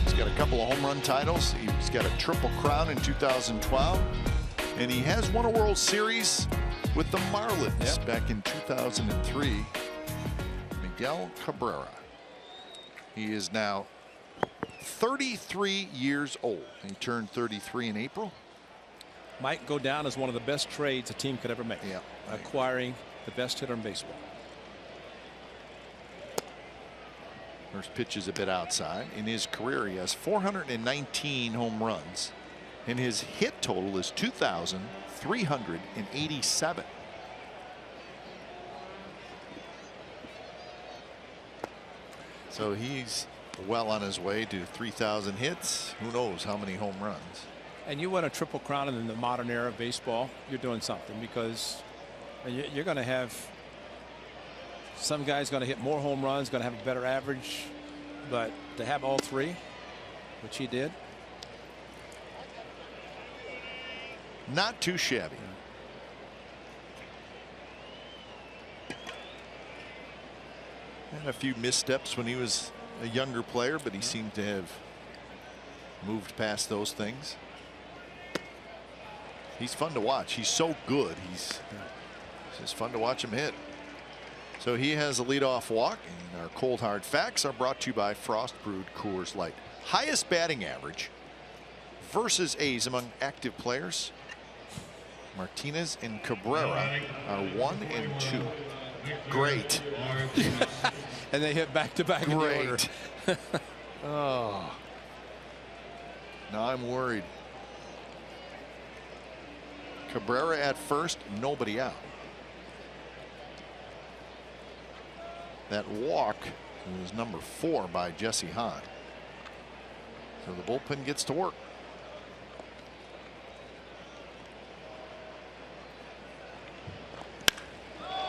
He's got a couple of home run titles. He's got a triple crown in 2012. And he has won a World Series with the Marlins back in 2003. Miguel Cabrera. He is now 33 years old. He turned 33 in April. Might go down as one of the best trades a team could ever make. Yeah. Acquiring the best hitter in baseball. First pitch is a bit outside. In his career, he has 419 home runs, and his hit total is 2,387. So he's well on his way to 3,000 hits. Who knows how many home runs. And you win a triple crown in the modern era of baseball, you're doing something, because you're going to have some guys going to hit more home runs, going to have a better average, but to have all 3, which he did. Not too shabby. Had a few missteps when he was a younger player, but he seemed to have moved past those things. He's fun to watch. He's so good. It's just fun to watch him hit. So he has a leadoff walk, and our cold hard facts are brought to you by Frost Brewed Coors Light. Highest batting average versus A's among active players. Martinez and Cabrera are 1 and 2. Great. And they hit back-to-back in the order. Oh. Now I'm worried. Cabrera at first, nobody out. That walk was number 4 by Jesse Hahn. So the bullpen gets to work.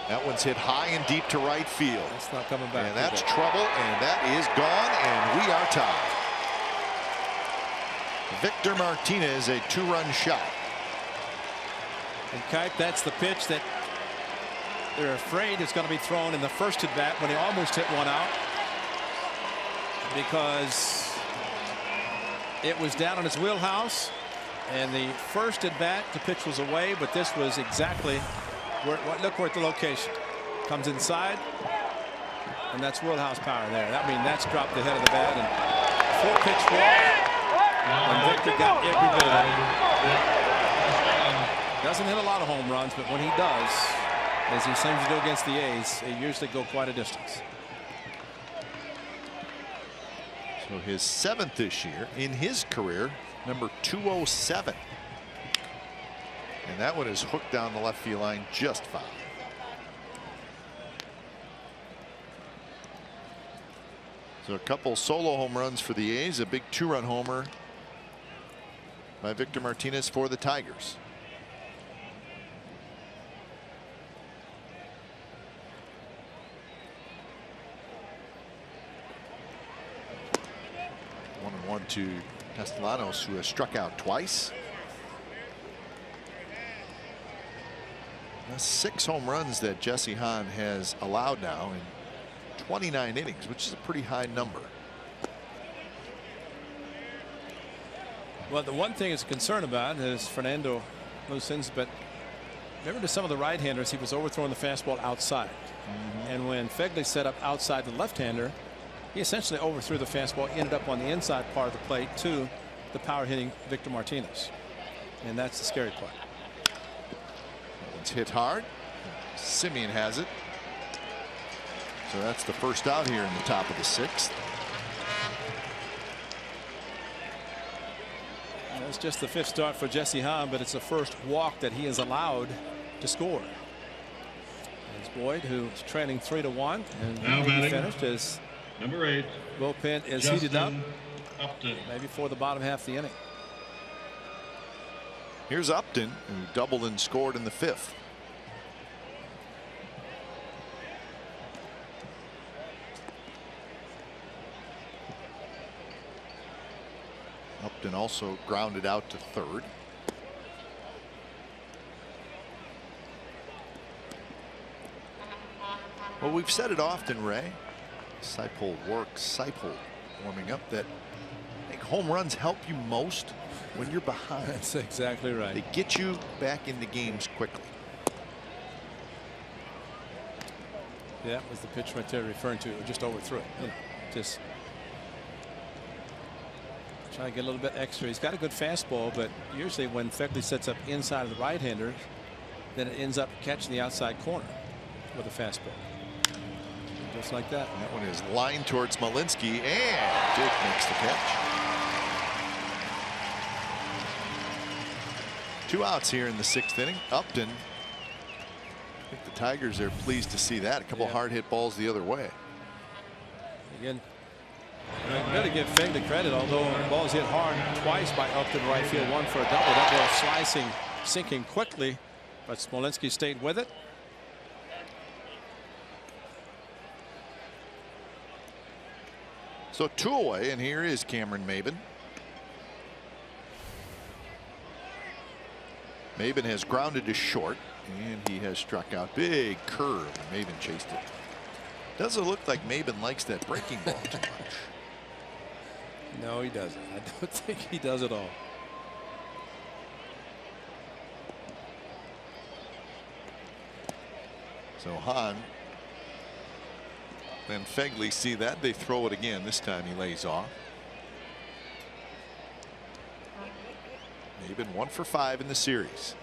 That one's hit high and deep to right field. It's not coming back. And that's trouble, and that is gone, and we are tied. Victor Martinez, a 2-run shot. And Kite, that's the pitch that they're afraid is going to be thrown in the first at bat when he almost hit one out, because it was down in his wheelhouse, and the first at bat the pitch was away, but this was exactly where, look where at the location comes inside, and that's wheelhouse power there. I mean, that's dropped the head of the bat, and 4-pitch walk, and Victor got every bit of it. Doesn't hit a lot of home runs, but when he does, as he seems to do against the A's, they usually go quite a distance. So his 7th this year in his career, number 207. And that one is hooked down the left field line just fine. So a couple solo home runs for the A's, a big 2-run homer by Victor Martinez for the Tigers. One to Castellanos, who has struck out twice. That's 6 home runs that Jesse Hahn has allowed now in 29 innings, which is a pretty high number. Well, the one thing is concerned about is Fernando Lucens, but remember to some of the right-handers, he was overthrowing the fastball outside. And when Fegley set up outside the left-hander, he essentially overthrew the fastball, ended up on the inside part of the plate to the power hitting Victor Martinez. And that's the scary part. It's hit hard. Simeon has it. So that's the first out here in the top of the 6th. That's just the 5th start for Jesse Hahn, but it's the first walk that he is allowed to score. It's Boyd, who's trailing 3-1, and Now he finished his number 8 bullpen is Justin heated up, Upton. maybe for the bottom half of the inning. Here's Upton, who doubled and scored in the 5th. Upton also grounded out to 3rd. Well, we've said it often, Ray. Seipold works, Seipold warming up, that I think home runs help you most when you're behind. That's exactly right. They get you back into games quickly. Yeah, that was the pitch right there referring to. Just overthrew it. You know, just try to get a little bit extra. He's got a good fastball, but usually when Fegley sets up inside of the right-hander, then it ends up catching the outside corner with a fastball. Just like that. That one is lined towards Malinsky, and Jake makes the catch. 2 outs here in the 6th inning. Upton, I think the Tigers are pleased to see that. A couple hard hit balls the other way. Again, I better give Fegley credit, although the ball is hit hard twice by Upton right field, one for a double. That ball slicing, sinking quickly, but Smolinski stayed with it. So 2 away, and here is Cameron Maybin. Maybin has grounded to short, and he has struck out. Big curve, and Maybin chased it. Doesn't look like Maybin likes that breaking ball too much. No, he doesn't. I don't think he does at all. So Hahn and Fegley see that. They throw it again. This time he lays off. Maybin 1 for 5 in the series.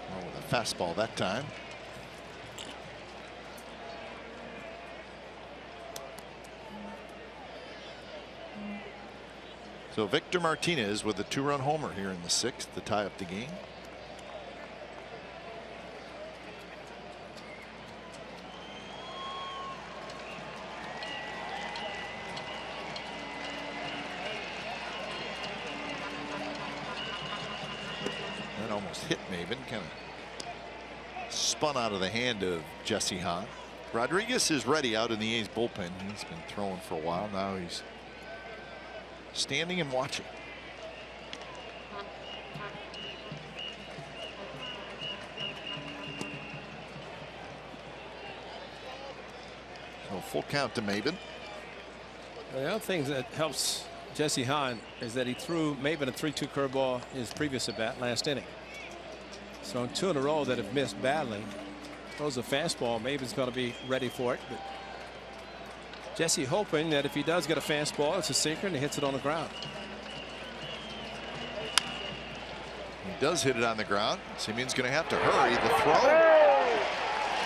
Oh, with a fastball that time. So Victor Martinez with a 2-run homer here in the 6th to tie up the game. That almost hit Maybin, kind of spun out of the hand of Jesse Hahn. Rodriguez is ready out in the A's bullpen. He's been throwing for a while now. He's standing and watching. So full count to Maben. The other thing that helps Jesse Hahn is that he threw Maben a 3-2 curveball his previous at bat last inning. So 2 in a row that have missed badly. Throws a fastball. Maben's going to be ready for it. But Jesse hoping that if he does get a fastball, it's a sinker and he hits it on the ground. He does hit it on the ground. Simeon's going to have to hurry. The throw.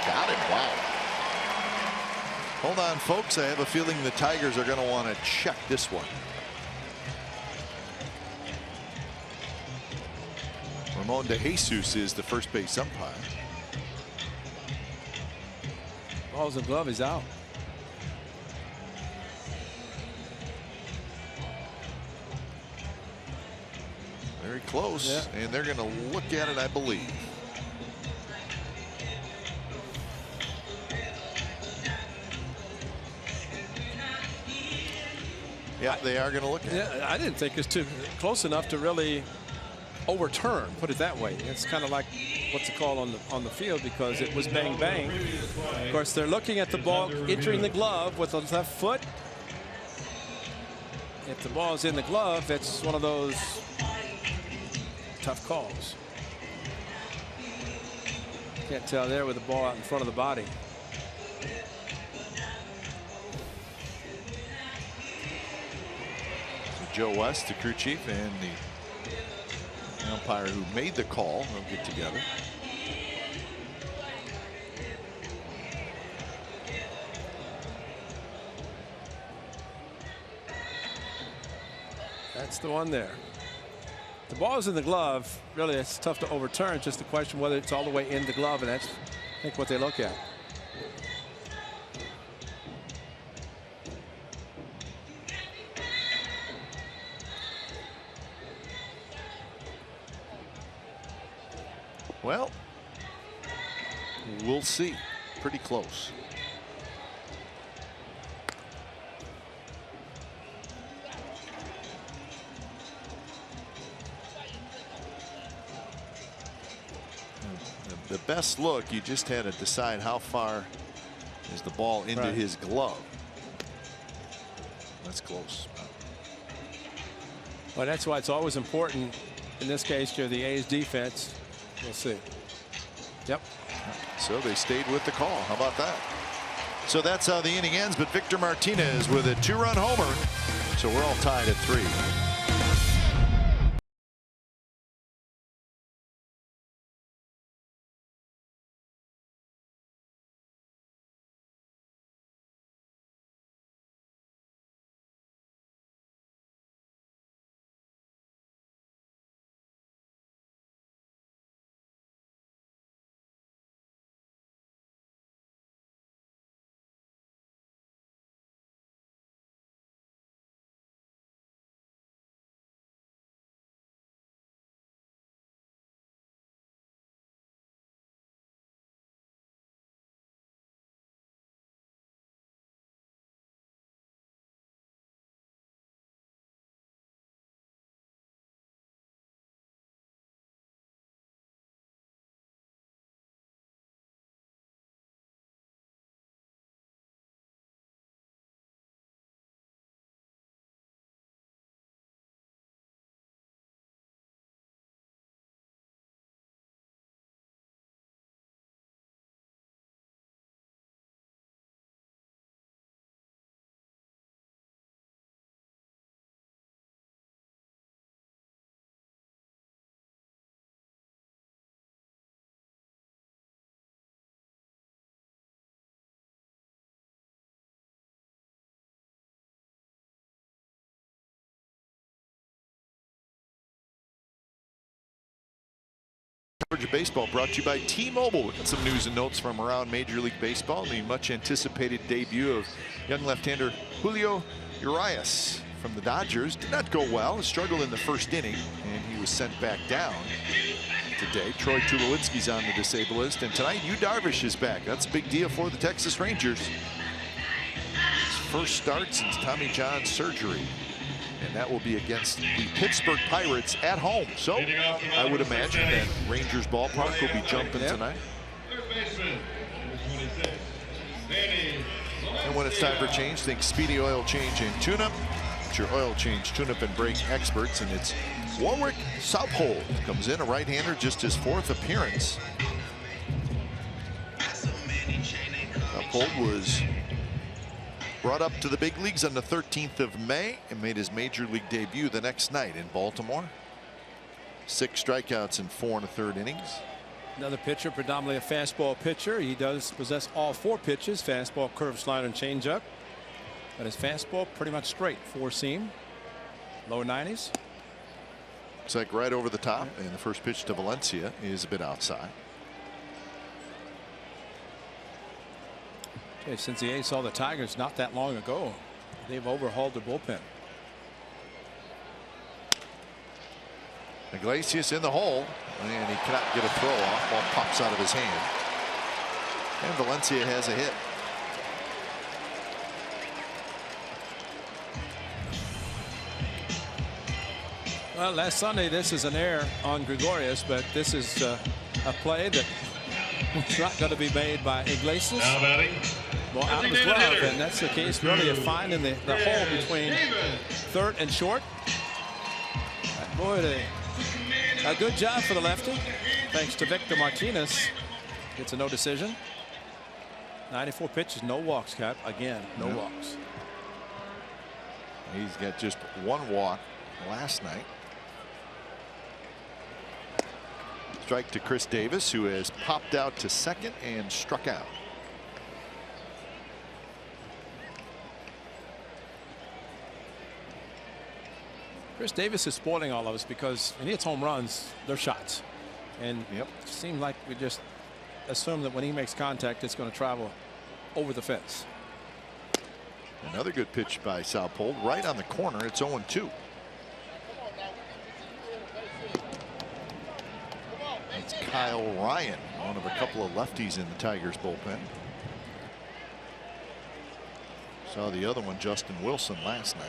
Got him. Wow. Hold on, folks. I have a feeling the Tigers are going to want to check this one. Ramon De Jesus is the first base umpire. Balls and glove is out. Very close. Yeah. And they're going to look at it, I believe. Yeah, they are going to look at it. Yeah, I didn't think it's too close enough to really overturn, put it that way. It's kind of like what's it called on the field, because it was bang bang. Of course, they're looking at the ball entering the glove with the left foot. If the ball is in the glove, it's one of those tough calls. Can't tell there with the ball out in front of the body. Joe West, the crew chief, and the umpire who made the call will get together. That's the one there. The ball is in the glove. Really, it's tough to overturn. It's just a question whether it's all the way in the glove, and that's, I think, what they look at. Well, we'll see. Pretty close. The best look, you just had to decide how far is the ball into his glove. That's close. Well, that's why it's always important in this case to the A's defense. We'll see. Yep. So they stayed with the call. How about that? So that's how the inning ends, but Victor Martinez with a 2-run homer. So we're all tied at 3. Coverage of baseball brought to you by T-Mobile. We've got some news and notes from around Major League Baseball. The much anticipated debut of young left-hander Julio Urias from the Dodgers did not go well. He struggled in the first inning and he was sent back down. today. Troy Tulowitzki's on the disabled list, and tonight Yu Darvish is back. That's a big deal for the Texas Rangers. His first start since Tommy John surgery, and that will be against the Pittsburgh Pirates at home. So I would imagine that Rangers ballpark will be jumping tonight. And when it's time for change, think Speedy Oil Change and Tune-Up. It's your oil change, tune-up, and brake experts, and it's Warwick Saupold comes in, a right-hander, just his 4th appearance. Saupold was brought up to the big leagues on the 13th of May and made his major league debut the next night in Baltimore. 6 strikeouts in 4 1/3 innings. Another pitcher, predominantly a fastball pitcher. He does possess all 4 pitches: fastball, curve, slider, and changeup. But his fastball pretty much straight, 4-seam, low 90s. It's like right over the top, and the first pitch to Valencia is a bit outside. Okay, since the A's saw the Tigers not that long ago, they've overhauled their bullpen. Iglesias in the hole, and he cannot get a throw off. Ball pops out of his hand, and Valencia has a hit. Well, last Sunday, this is an error on Gregorius, but this is a play that was not going to be made by Iglesias. Now batting. Well, out of his glove, and that's the case really of finding the hole between third and short. Boy, a good job for the lefty. Thanks to Victor Martinez. Gets a no decision. 94 pitches, no walks, Cap. Again, no walks. He's got just 1 walk last night. Strike to Chris Davis, who has popped out to second and struck out. Chris Davis is spoiling all of us because when he hits home runs, they're shots. And it seems like we just assume that when he makes contact, it's going to travel over the fence. Another good pitch by Saupold, right on the corner. It's 0-2. It's Kyle Ryan, one of a couple of lefties in the Tigers bullpen. Saw the other one, Justin Wilson, last night.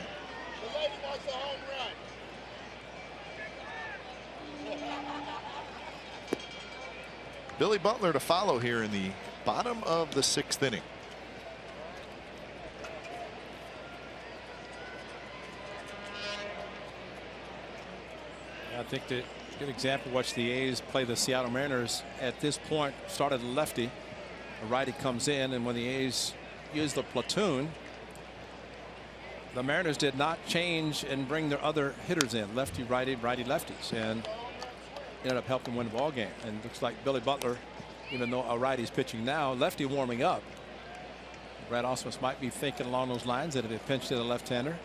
Billy Butler to follow here in the bottom of the 6th inning. I think that a good example, watch the A's play the Seattle Mariners at this point. Started lefty, a righty comes in, and when the A's use the platoon, the Mariners did not change and bring their other hitters in, lefty, righty, righty, lefties, and ended up helping win the ball game. And it looks like Billy Butler, even though a righty's pitching now, lefty warming up. Brad Ausmus might be thinking along those lines that if it pinched to the left-hander.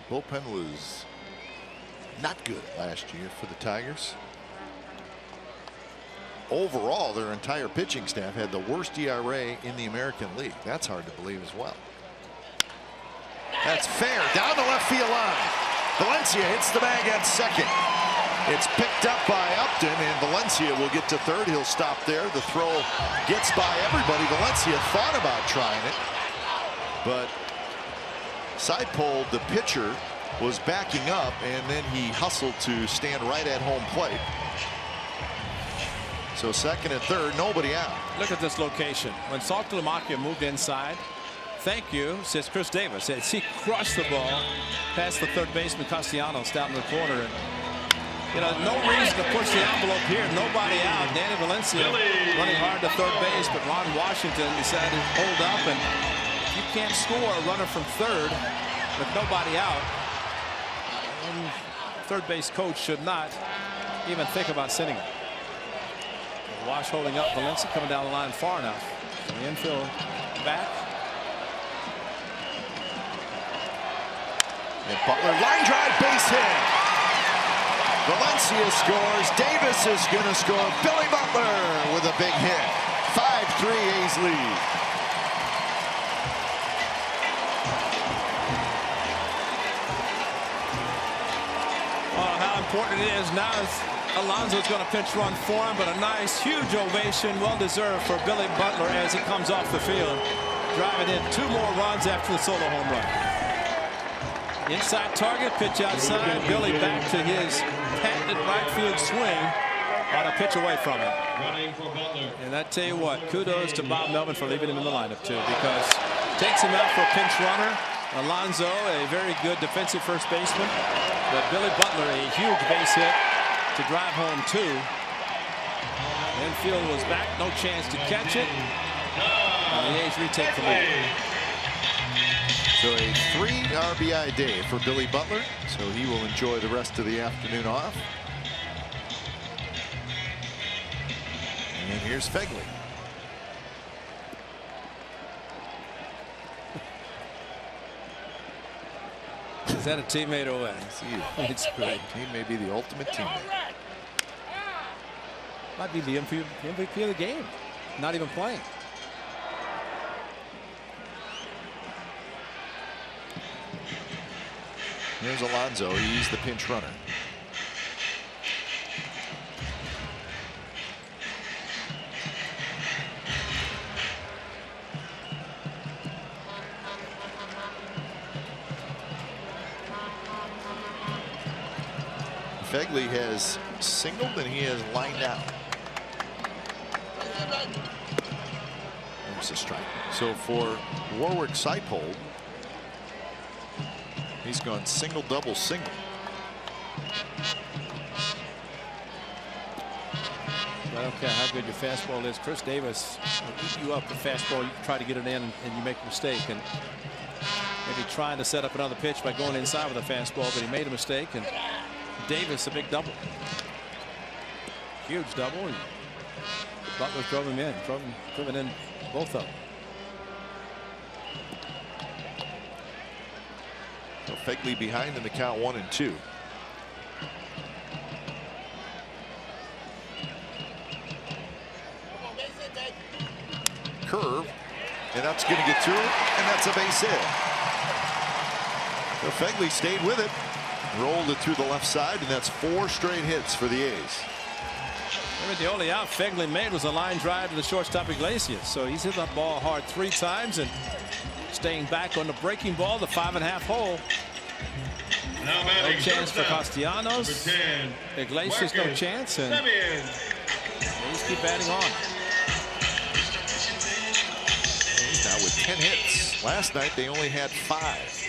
Bullpen was not good last year for the Tigers. Overall, their entire pitching staff had the worst ERA in the American League. That's hard to believe as well. That's fair, down the left field line. Valencia hits the bag at second. It's picked up by Upton, and Valencia will get to third. He'll stop there. The throw gets by everybody. Valencia thought about trying it, but Saupold, the pitcher, was backing up, and then he hustled to stand right at home plate. So second and third, nobody out. Look at this location. When Saltalamacchia moved inside, thank you, says Chris Davis. As he crushed the ball past the third baseman Castellanos down in the corner. And, you know, no reason to push the envelope here. Nobody out. Danny Valencia running hard to third base, but Ron Washington decided to hold up. And you can't score a runner from third with nobody out. And third base coach should not even think about sitting him. Wash holding up Valencia, coming down the line far enough. The infield back. And Butler line drive, base hit. Valencia scores. Davis is going to score. Billy Butler with a big hit. 5-3 A's lead. important it is. Now Alonso's going to pinch run for him, but a nice, huge ovation, well-deserved for Billy Butler as he comes off the field, driving in 2 more runs after the solo home run. Inside target, pitch outside. Billy back to his patented right field swing on a pitch away from him. And I tell you what, kudos to Bob Melvin for leaving him in the lineup too, because takes him out for a pinch runner. Alonso, a very good defensive first baseman, but Billy Butler, a huge base hit to drive home 2. Infield was back, no chance to catch it. And the A's retake the lead. So a 3 RBI day for Billy Butler, so he will enjoy the rest of the afternoon off. And here's Fegley. Is that a teammate or what? It's great. He may be the ultimate teammate. Might be the MVP of the game. Not even playing. Here's Alonso. He's the pinch runner. Fegley has singled and he has lined out. There's a strike. So for Warwick Seipold, he's gone single, double, single. I don't care how good your fastball is. Chris Davis will eat you up the fastball. You try to get it in and you make a mistake. And maybe trying to set up another pitch by going inside with a fastball, but he made a mistake. And Davis, a big double. Huge double. And Butler drove him in. Driven in both of them. So Fegley behind in the count 1-2. Curve, and that's going to get through it, and that's a base hit. So Fegley stayed with it, rolled it through the left side, and that's 4 straight hits for the A's. Maybe the only out Fegley made was a line drive to the shortstop Iglesias. So he's hit that ball hard 3 times and staying back on the breaking ball, the 5.5 hole. No chance for Castellanos. Iglesias no chance, and A's keep batting on. A's now with 10 hits. Last night they only had 5.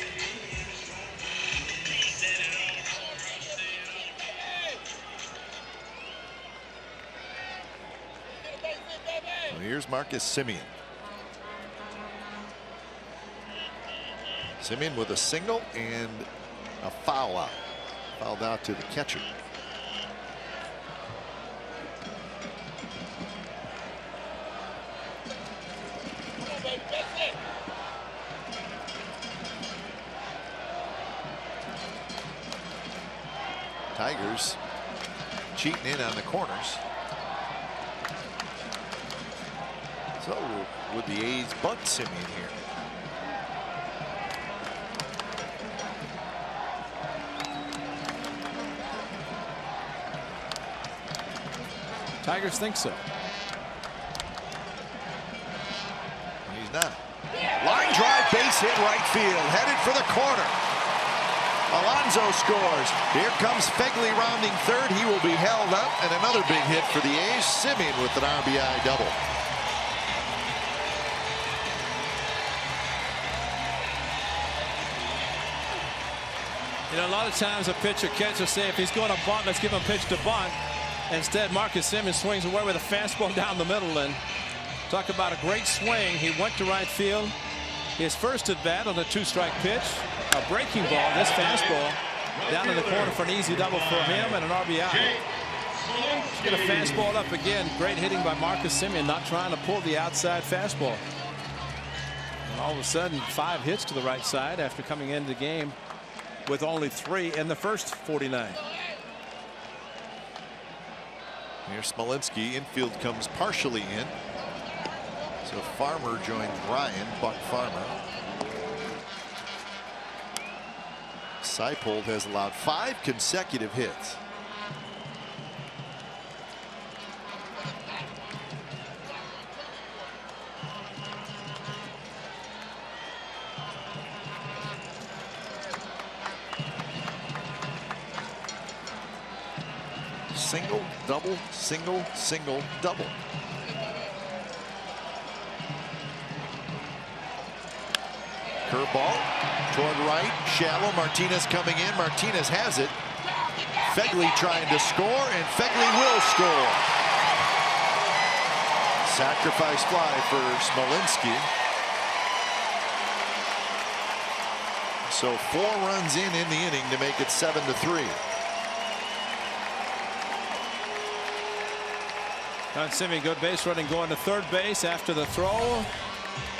So here's Marcus Semien. Semien with a single and a foul out. Fouled out to the catcher. Tigers cheating in on the corners. So would the A's bunt Semien here? Tigers think so. He's not. Line drive, base hit right field, headed for the corner. Alonso scores. Here comes Fegley rounding third. He will be held up, and another big hit for the A's. Semien with an RBI double. You know, a lot of times a pitcher catcher say if he's going to bunt, let's give him a pitch to bunt. Instead, Marcus Semien swings away with a fastball down the middle, and talk about a great swing. He went to right field. His first at bat on a 2-strike pitch, a breaking ball, this fastball down in the corner for an easy double for him and an RBI. Get a fastball up again. Great hitting by Marcus Semien, not trying to pull the outside fastball. And all of a sudden, 5 hits to the right side after coming into the game with only 3 in the first 49. Here's Smolinski. Infield comes partially in. So Farmer joins Ryan. Buck Farmer. Seipold has allowed 5 consecutive hits. Single, double, single, single, double. Curveball toward right, shallow. Martinez coming in. Martinez has it. Fegley trying to score, and Fegley will score. Sacrifice fly for Smolinski. So 4 runs in the inning to make it 7-3. Don Simeon, good base running, going to third base after the throw,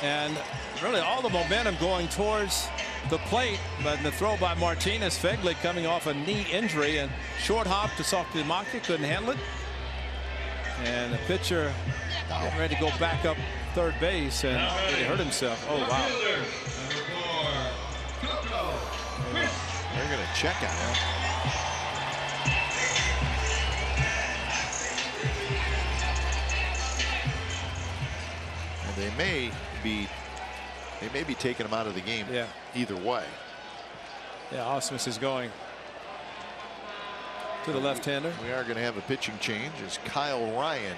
and really all the momentum going towards the plate, but the throw by Martinez. Fegley coming off a knee injury and short hop to Saltimaki, couldn't handle it, and the pitcher getting ready to go back up third base and really hurt himself. Oh wow! They're going to check on him. They may be taking him out of the game. Yeah. Either way. Yeah, Ausmus is going to the left-hander. We are going to have a pitching change as Kyle Ryan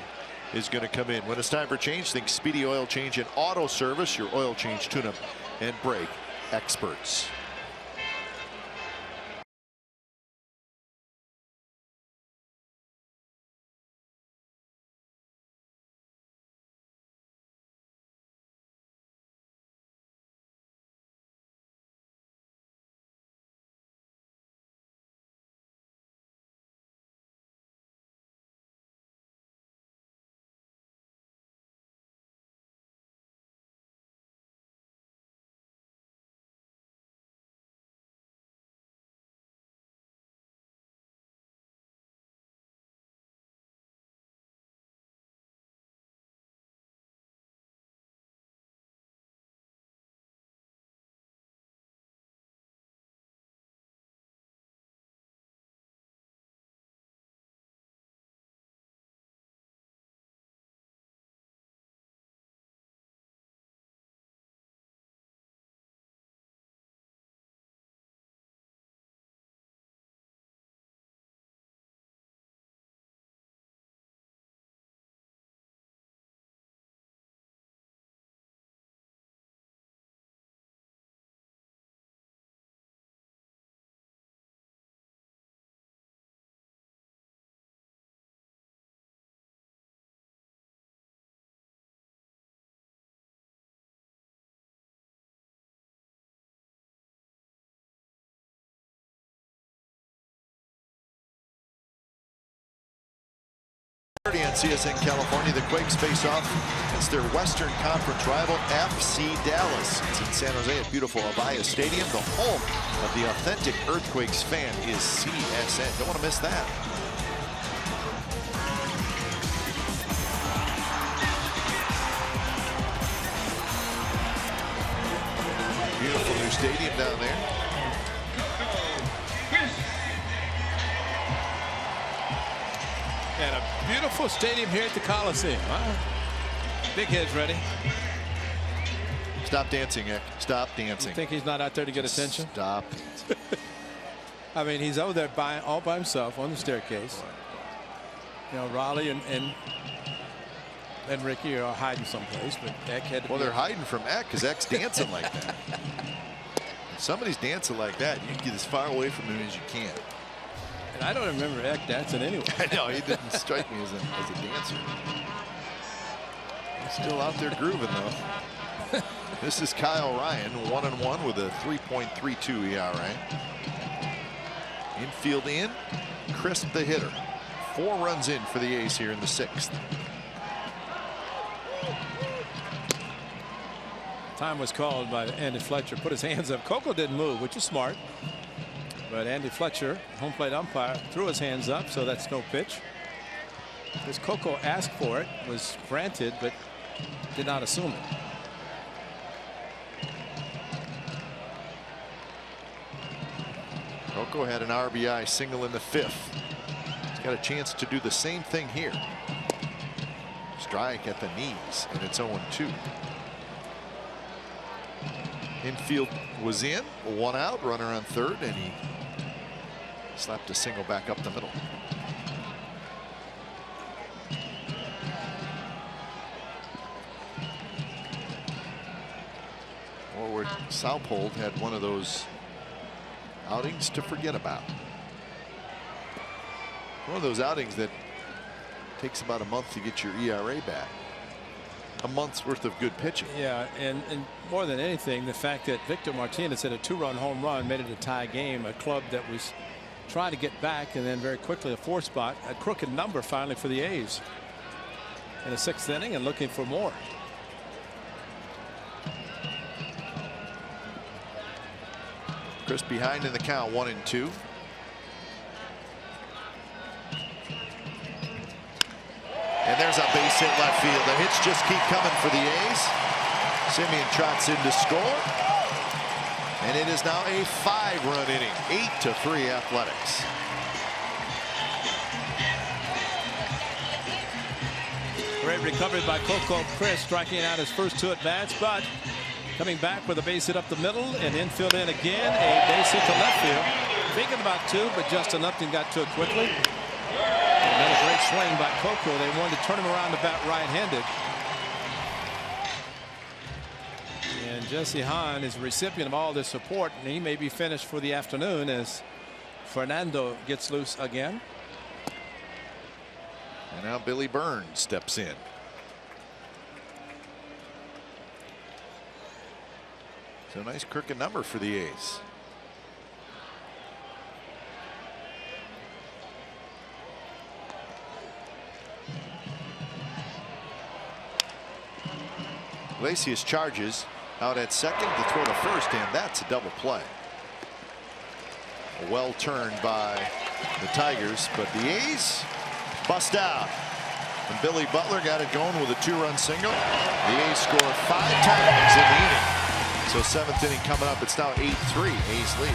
is going to come in. When it's time for change, think Speedy Oil Change and Auto Service, your oil change, tune-up, and brake experts. On CSN California, the Quakes face off against their Western Conference rival FC Dallas. It's in San Jose at beautiful Avaya Stadium. The home of the authentic Earthquakes fan is CSN. Don't want to miss that. Beautiful new stadium down there. And a beautiful stadium here at the Coliseum. Wow. Big heads ready. Stop dancing, Eck. Stop dancing. You think he's not out there to get attention? Stop. I mean, he's over there all by himself on the staircase. You know, Raleigh and Ricky are hiding someplace, but Eck had to. Well, they're hiding from Eck because Eck's dancing like that. If somebody's dancing like that, you can get as far away from him as you can. And I don't remember Eck dancing anyway. I know, he didn't strike me as a dancer. He's still out there grooving, though. This is Kyle Ryan, 1-1 with a 3.32 ERA. Infield in, crisp the hitter. 4 runs in for the A's here in the 6th. Time was called by Andy Fletcher. Put his hands up. Coco didn't move, which is smart. But Andy Fletcher, home plate umpire, threw his hands up, so that's no pitch. Because Coco asked for it, was granted, but did not assume it. Coco had an RBI single in the 5th. He's got a chance to do the same thing here. Strike at the knees, and it's 0-2. Infield was in, 1 out, runner on third, and he slapped a single back up the middle. Southhold had one of those outings to forget about. One of those outings that takes about a month to get your ERA back. A month's worth of good pitching. Yeah, and more than anything, the fact that Victor Martinez hit a 2-run home run made it a tie game. A club that was trying to get back, and then very quickly a 4 spot, a crooked number finally for the A's in the 6th inning, and looking for more. Chris behind in the count, 1-2. And there's a base hit left field. The hits just keep coming for the A's. Simeon trots in to score. And it is now a 5-run inning. 8-3 Athletics. Great recovery by Coco Chris, striking out his first 2 at-bats, but coming back with a base hit up the middle and infield in again. A base hit to left field. Thinking about 2, but Justin Upton got to it quickly. Another great swing by Coco. They wanted to turn him around to bat right-handed. And Jesse Hahn is a recipient of all this support, and he may be finished for the afternoon as Fernando gets loose again. And now Billy Burns steps in. So nice crooked number for the A's. Iglesias charges out at second to throw to first, and that's a double play. A well turned by the Tigers, but the A's bust out. And Billy Butler got it going with a 2-run single. The A's score 5 times in the inning. So 7th inning coming up. It's now 8-3. A's lead.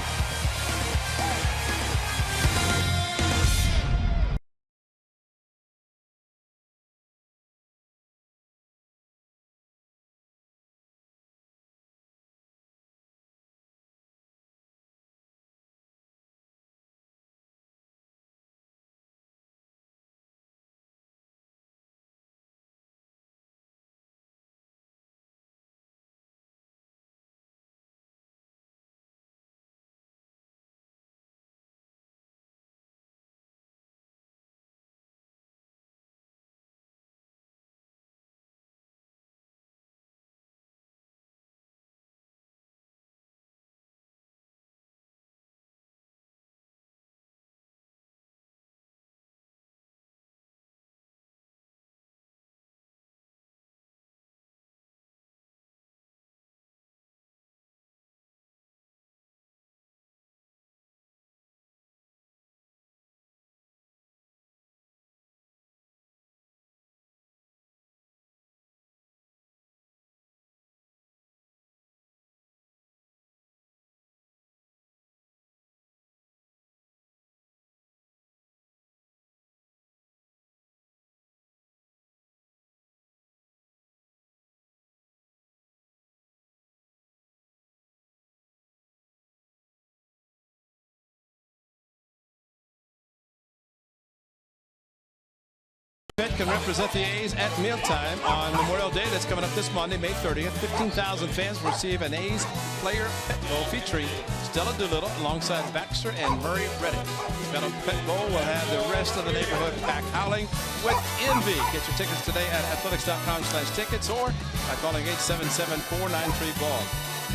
Can represent the A's at mealtime on Memorial Day. That's coming up this Monday, May 30th. 15,000 fans will receive an A's player pet bowl featuring Stella Doolittle alongside Baxter and Murray Reddick. Metal Pet Bowl will have the rest of the neighborhood back howling with envy. Get your tickets today at athletics.com/tickets or by calling 877-493-BALL.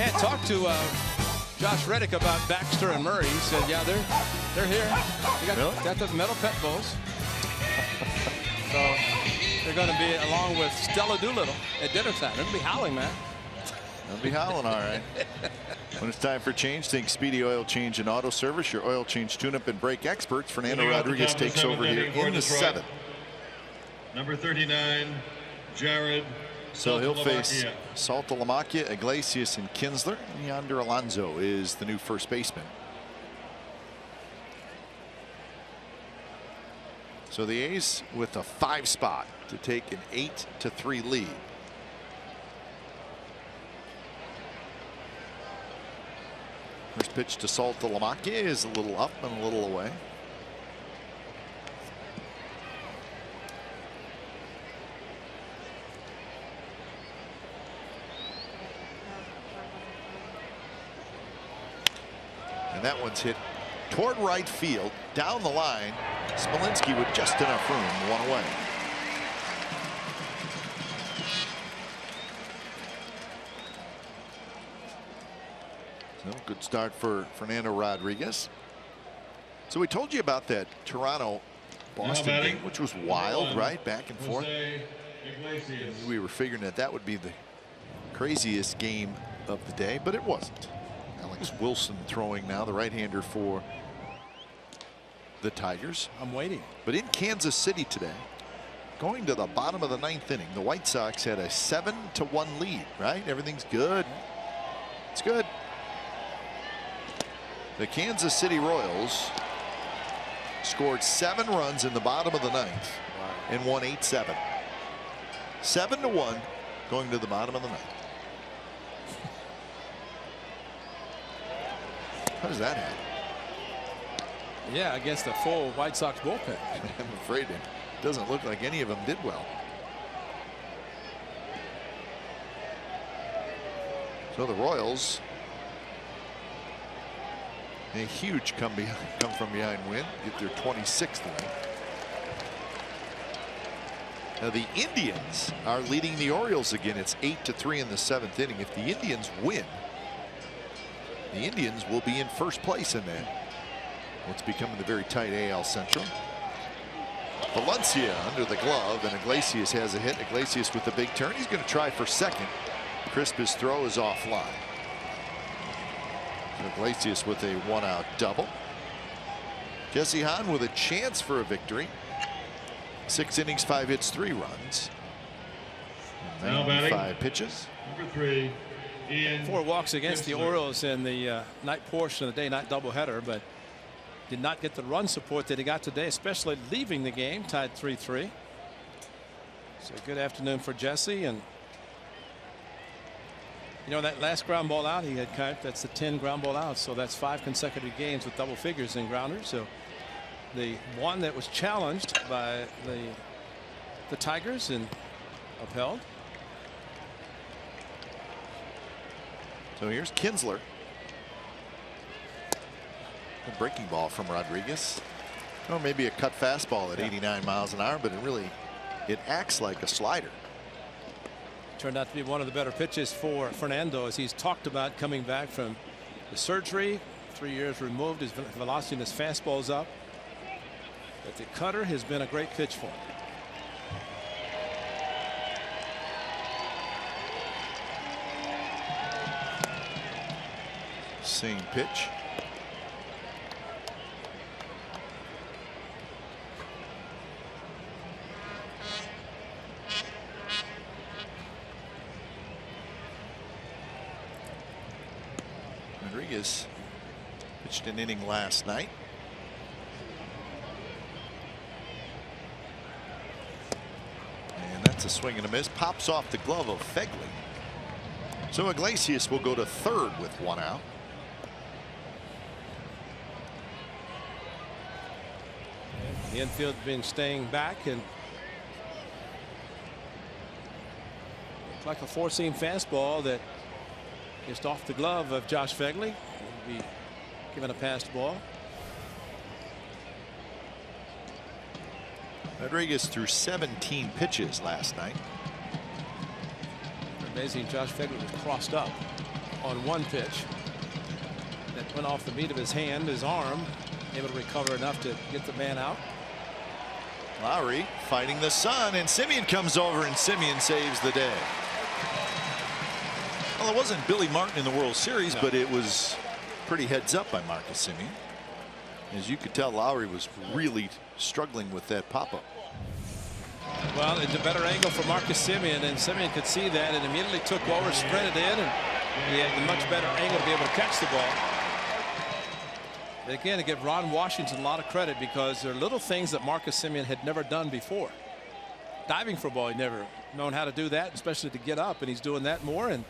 And talk to Josh Reddick about Baxter and Murray. He said, yeah, they're here. They got the metal pet bowls. So they're going to be along with Stella Doolittle at dinner time. They're going to be howling, man. They'll be howling, all right. When it's time for change, think Speedy Oil Change and Auto Service. Your oil change, tune-up, and brake experts. Fernando Rodriguez takes over here in the 7th. Number 39, Jared. So he'll face Saltalamacchia, Iglesias, and Kinsler. And Yonder Alonso is the new first baseman. So the A's with a 5 spot to take an 8-3 lead. First pitch to Saltalamacchia is a little up and a little away. that one's hit toward right field, down the line. Smolinski with just enough room, one away. So good start for Fernando Rodriguez. So we told you about that Toronto-Boston game, which was wild, right? Back and forth. We were figuring that would be the craziest game of the day, but it wasn't. Alex Wilson throwing now, the right-hander for the Tigers. I'm waiting. But in Kansas City today, going to the bottom of the 9th inning, the White Sox had a 7-1 lead, right? Everything's good. It's good. The Kansas City Royals scored 7 runs in the bottom of the 9th and won 8-7. 7-1 going to the bottom of the 9th. How does that happen? Yeah, against a full White Sox bullpen. I'm afraid it doesn't look like any of them did well. So the Royals, a huge come from behind win, get their 26th win. Now the Indians are leading the Orioles again. It's 8-3 in the 7th inning. If the Indians win, the Indians will be in first place in that what's becoming the very tight AL Central. Valencia under the glove, and Iglesias has a hit. Iglesias with a big turn. He's going to try for second. Crisp, his throw is offline. Iglesias with a 1-out double. Jesse Hahn with a chance for a victory. 6 innings, 5 hits, 3 runs. 95 pitches. Number 3, Ian 4 walks against the Kinsler. Orioles in the night portion of the day, night doubleheader, but did not get the run support that he got today, especially leaving the game, tied 3-3. So good afternoon for Jesse. And you know, that last ground ball out he had, that's the 10 ground ball outs, so that's 5 consecutive games with double figures in grounders. So the one that was challenged by the Tigers and upheld. So here's Kinsler. A breaking ball from Rodriguez. Or maybe a cut fastball at 89 miles an hour, but it acts like a slider. Turned out to be one of the better pitches for Fernando, as he's talked about coming back from the surgery. 3 years removed, his velocity and his fastball's up. But the cutter has been a great pitch for him. Same pitch. Rodriguez pitched an inning last night. And that's a swing and a miss. Pops off the glove of Fegley. So Iglesias will go to third with 1 out. The infield been staying back, and looks like a 4-seam fastball that just off the glove of Josh Fegley. Will be given a passed ball. Rodriguez threw 17 pitches last night. Amazing, Josh Fegley was crossed up on one pitch that went off the meat of his hand, his arm, able to recover enough to get the man out. Lowry fighting the sun, and Semien comes over, and Semien saves the day. Well, it wasn't Billy Martin in the World Series, No. but it was pretty heads up by Marcus Semien. As you could tell, Lowry was really struggling with that pop-up. Well, it's a better angle for Marcus Semien, and Semien could see that and immediately took over, sprinted in, and he had a much better angle to be able to catch the ball. But again, to give Ron Washington a lot of credit, because there are little things that Marcus Semien had never done before. Diving for a ball, he'd never known how to do that, especially to get up, and he's doing that more. And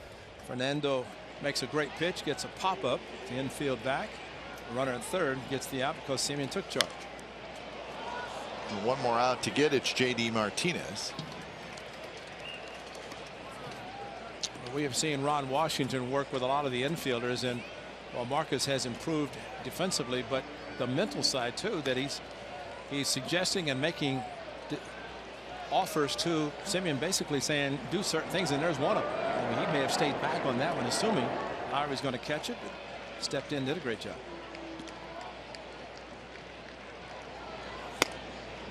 Fernando makes a great pitch, gets a pop-up, the infield back. The runner at third gets the out because Semien took charge. And one more out to get. It's J.D. Martinez. We have seen Ron Washington work with a lot of the infielders, and Well, Marcus has improved defensively, but the mental side too, that he's suggesting and making offers to Simeon, basically saying do certain things, and there's one of them. I mean, he may have stayed back on that one, assuming Lowry's going to catch it, but stepped in, did a great job.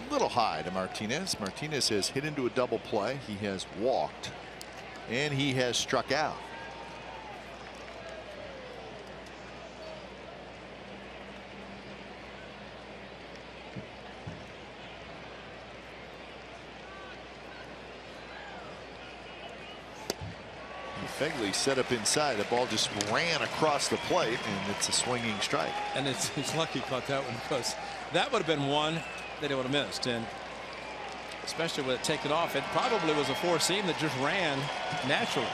A little high to Martinez. Martinez has hit into a double play. He has walked, and he has struck out. Fegley set up inside. The ball just ran across the plate, and it's a swinging strike. And he's lucky he caught that one, because that would have been one that he would have missed. And especially with it taken off, it probably was a four seam that just ran naturally.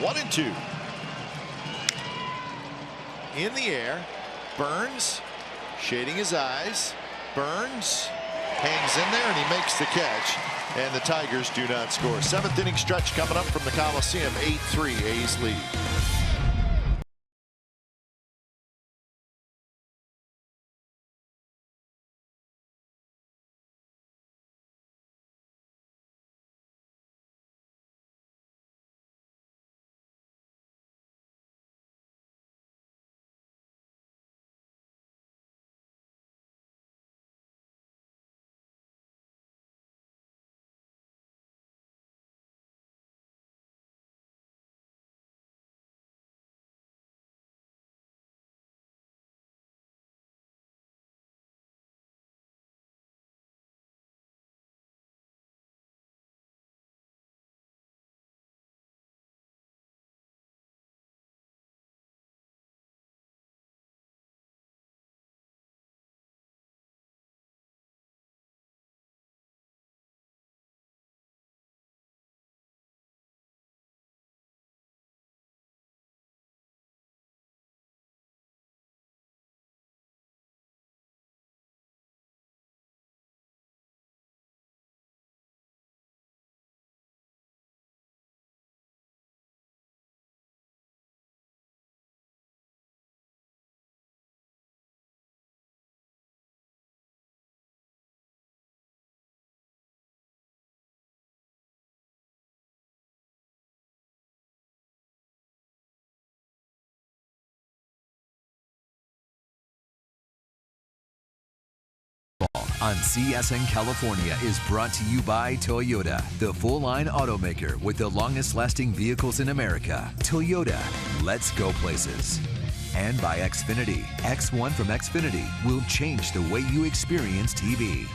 One and two. In the air. Burns shading his eyes. Burns hangs in there, and he makes the catch, and the Tigers do not score. 7th inning stretch coming up from the Coliseum. 8-3 A's lead. On CSN California is brought to you by Toyota, the full-line automaker with the longest-lasting vehicles in America. Toyota, let's go places. And by Xfinity. X1 from Xfinity will change the way you experience TV.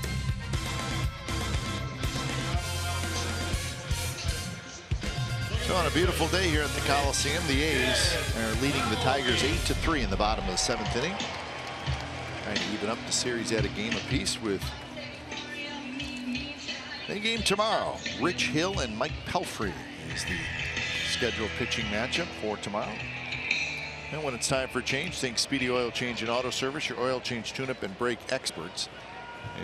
So on a beautiful day here at the Coliseum, the A's are leading the Tigers 8-3 in the bottom of the 7th inning. Trying to even up the series at a game apiece with a game tomorrow. Rich Hill and Mike Pelfrey is the scheduled pitching matchup for tomorrow. And when it's time for change, think Speedy Oil Change and Auto Service, your oil change, tune-up, and brake experts.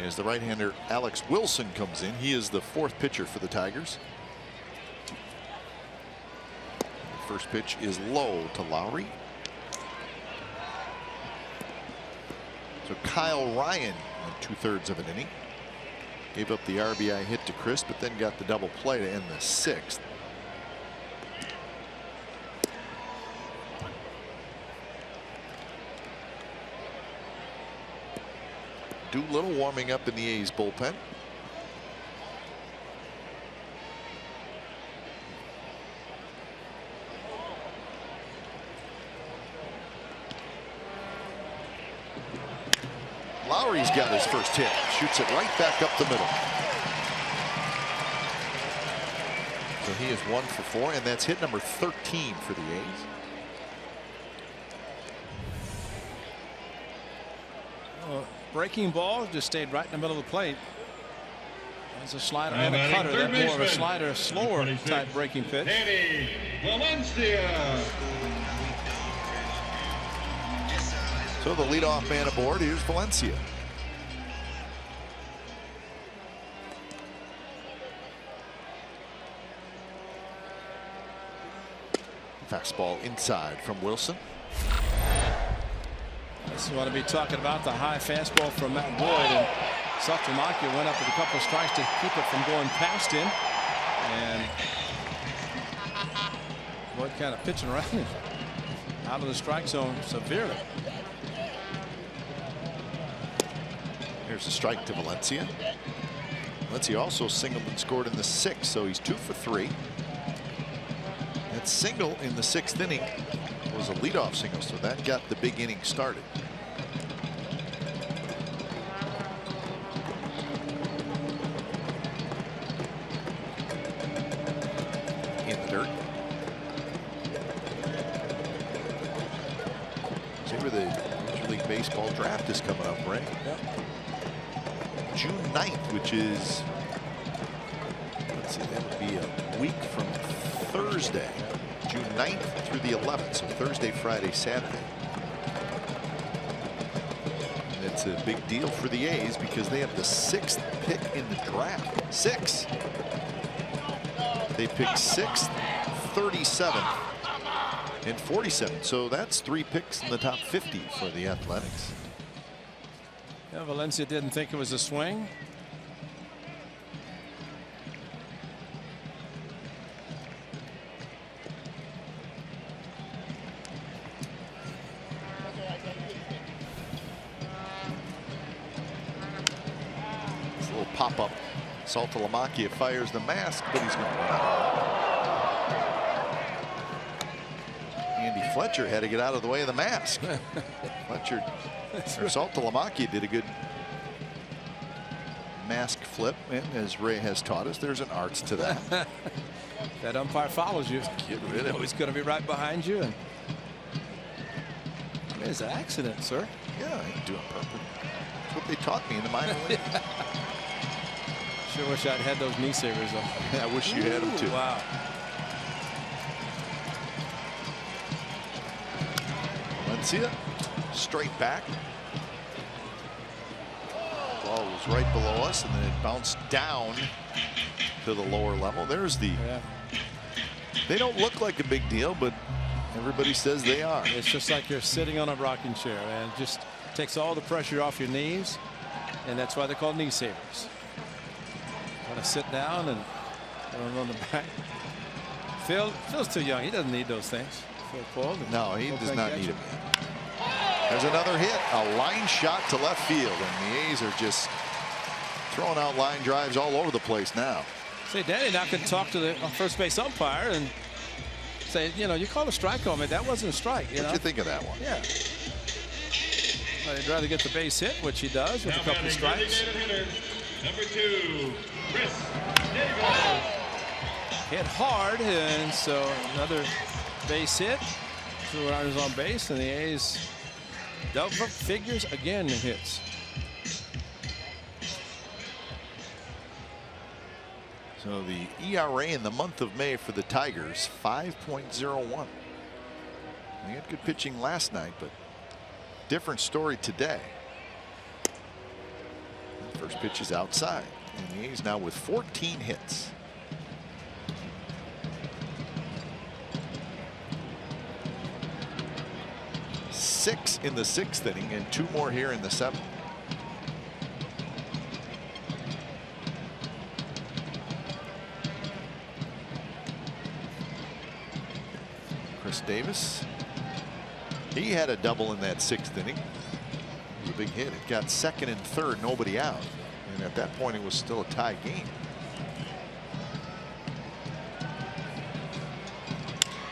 As the right-hander Alex Wilson comes in, he is the 4th pitcher for the Tigers. The first pitch is low to Lowry. So Kyle Ryan in 2/3 of an inning. Gave up the RBI hit to Chris, but then got the double play to end the 6th. Doolittle warming up in the A's bullpen. Lowry's got his first hit. Shoots it right back up the middle. So he is 1 for 4, and that's hit number 13 for the A's. Breaking ball just stayed right in the middle of the plate. That's a slider and a cutter. That's more of a slider, slower type breaking pitch. So the leadoff man aboard, here's Valencia. Fastball inside from Wilson. This is what I'll be talking about, the high fastball from Matt Boyd, and Saltalamacchia went up with a couple of strikes to keep it from going past him. And Boyd kind of pitching around him out of the strike zone severely. Here's a strike to Valencia. Valencia also singled and scored in the 6th, so he's 2 for 3. That single in the 6th inning was a leadoff single, so that got the big inning started. In the dirt. See where the Major League Baseball draft is coming up, right? Yep. June 9th, which is, let's see, that would be a week from Thursday. June 9th through the 11th, so Thursday, Friday, Saturday. And it's a big deal for the A's because they have the 6th pick in the draft. 6. They picked 6th, 37th, and 47th. So that's 3 picks in the top 50 for the Athletics. Yeah, Valencia didn't think it was a swing. It's a little pop-up. Saltalamacchia fires the mask, but he's going to run out. Andy Fletcher had to get out of the way of the mask. Fletcher, or Saltalamacchia did a good mask flip, and as Ray has taught us, there's an art to that. That umpire follows you. Get rid of it. He's going to be right behind you. And it's an accident, sir. Yeah, I didn't do it on purpose. That's what they taught me in the minor league. Sure wish I'd had those knee savers though. I wish you had them too. Wow. Valencia straight back. Ball was right below us, and then it bounced down to the lower level. There's the. Yeah. They don't look like a big deal, but everybody says they are. It's just like you're sitting on a rocking chair, and it just takes all the pressure off your knees, and that's why they're called knee savers. Got to sit down and on the back. Phil's too young. He doesn't need those things. Phil Paul. No, he does not need them. There's another hit, a line shot to left field, and the A's are just throwing out line drives all over the place now. Say, Danny now can talk to the first base umpire and say, you know, you called a strike on me. That wasn't a strike. What'd you think of that one? Yeah. I'd rather get the base hit, which he does with a couple of strikes. Number 2, Chris Davis. Hit hard, and so another base hit. 2 runners on base, and the A's double figures again in hits. So the ERA in the month of May for the Tigers, 5.01. They had good pitching last night, but different story today. The first pitch is outside, and the A's now with 14 hits. Six in the 6th inning and 2 more here in the 7th. Chris Davis, he had a double in that 6th inning. It was a big hit. It got 2nd and 3rd, nobody out, and at that point it was still a tie game.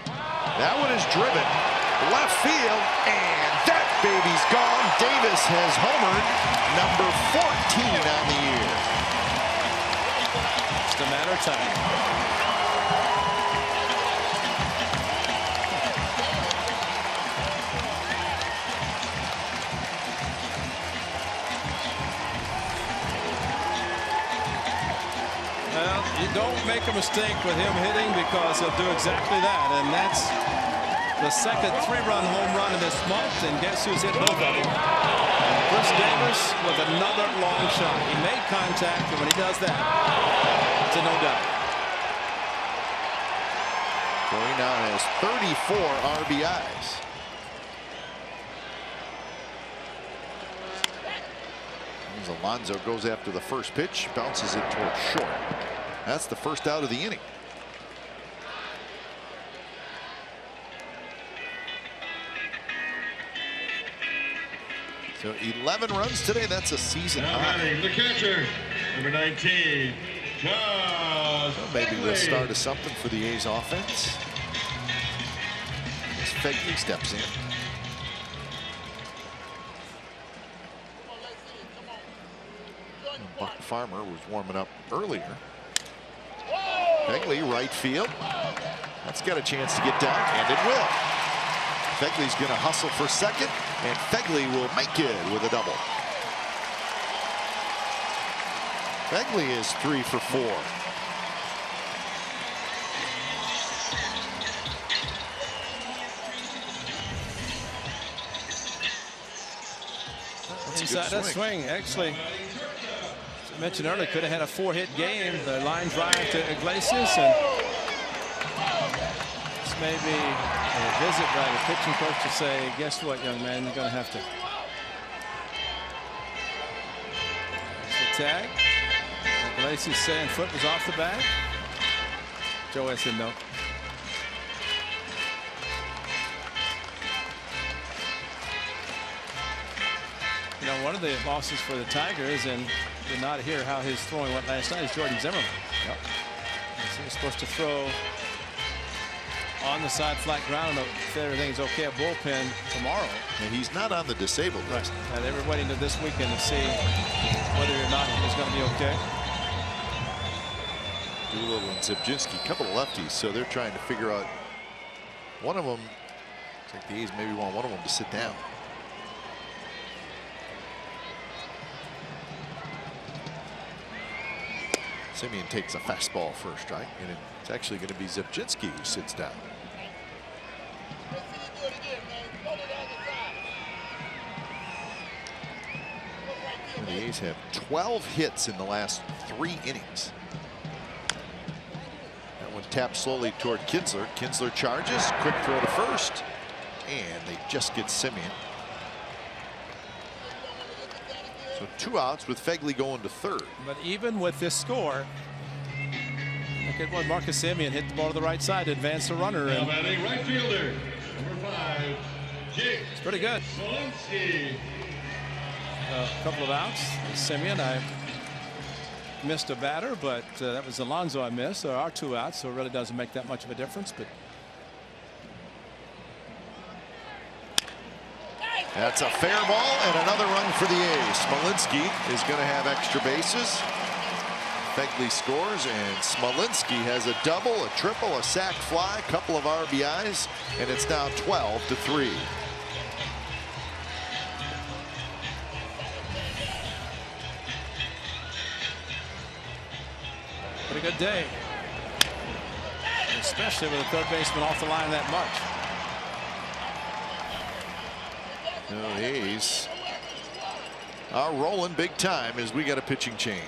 That one is driven left field, and that baby's gone. Davis has homered, number 14 on the year. Just a matter of time. Well, you don't make a mistake with him hitting, because he'll do exactly that, and that's the second 3-run home run in this month, and guess who's hit both of them? Chris Davis with another long shot. He made contact, and when he does that, it's a no doubt. Torrey now has 34 RBIs. As Alonso goes after the first pitch, bounces it towards short. That's the first out of the inning. So 11 runs today. That's a season high. The catcher, number 19, Josh. So maybe the start of something for the A's offense. As Fegley steps in. Buck Farmer was warming up earlier. Fegley, right field. That's got a chance to get down, and it will. Fegley's going to hustle for second, and Fegley will make it with a double. Fegley is 3 for 4. Inside that swing, actually, as I mentioned earlier, could have had a 4-hit game. The line drive to Iglesias, and this may be a visit by the pitching coach to say, guess what, young man, you're going to have to. That's the tag. Iglesias saying foot was off the bag. Joe said no. You know, one of the losses for the Tigers, and did not hear how his throwing went last night, is Jordan Zimmerman. Yep. He was supposed to throw on the side flat ground if everything's okay at bullpen tomorrow. And he's not on the disabled list. Right. They were waiting to this weekend to see whether or not he was going to be okay. Doolittle and Zibzinski, a couple of lefties, so they're trying to figure out. One of them, I think the A's maybe want one of them to sit down. Simeon takes a fastball for a strike, and it's actually going to be Zibzinski who sits down. And the A's have 12 hits in the last 3 innings. That one tapped slowly toward Kinsler. Kinsler charges, quick throw to first, and they just get Simeon. So 2 outs with Fegley going to third. But even with this score, look at what Marcus Simeon hit the ball to the right side to advance the runner. Now And batting right fielder, number 5, Jake. it's pretty good. Smolinski. A couple of outs. Simeon, I missed a batter, but that was Alonso I missed. There are 2 outs, so it really doesn't make that much of a difference. But that's a fair ball and another run for the A's. Smolinski is going to have extra bases. Fegley scores, and Smolinski has a double, a triple, a sac fly, a couple of RBIs, and it's now 12-3. pretty good day, especially with a third baseman off the line that much. No, the A's are rolling big time as we got a pitching change.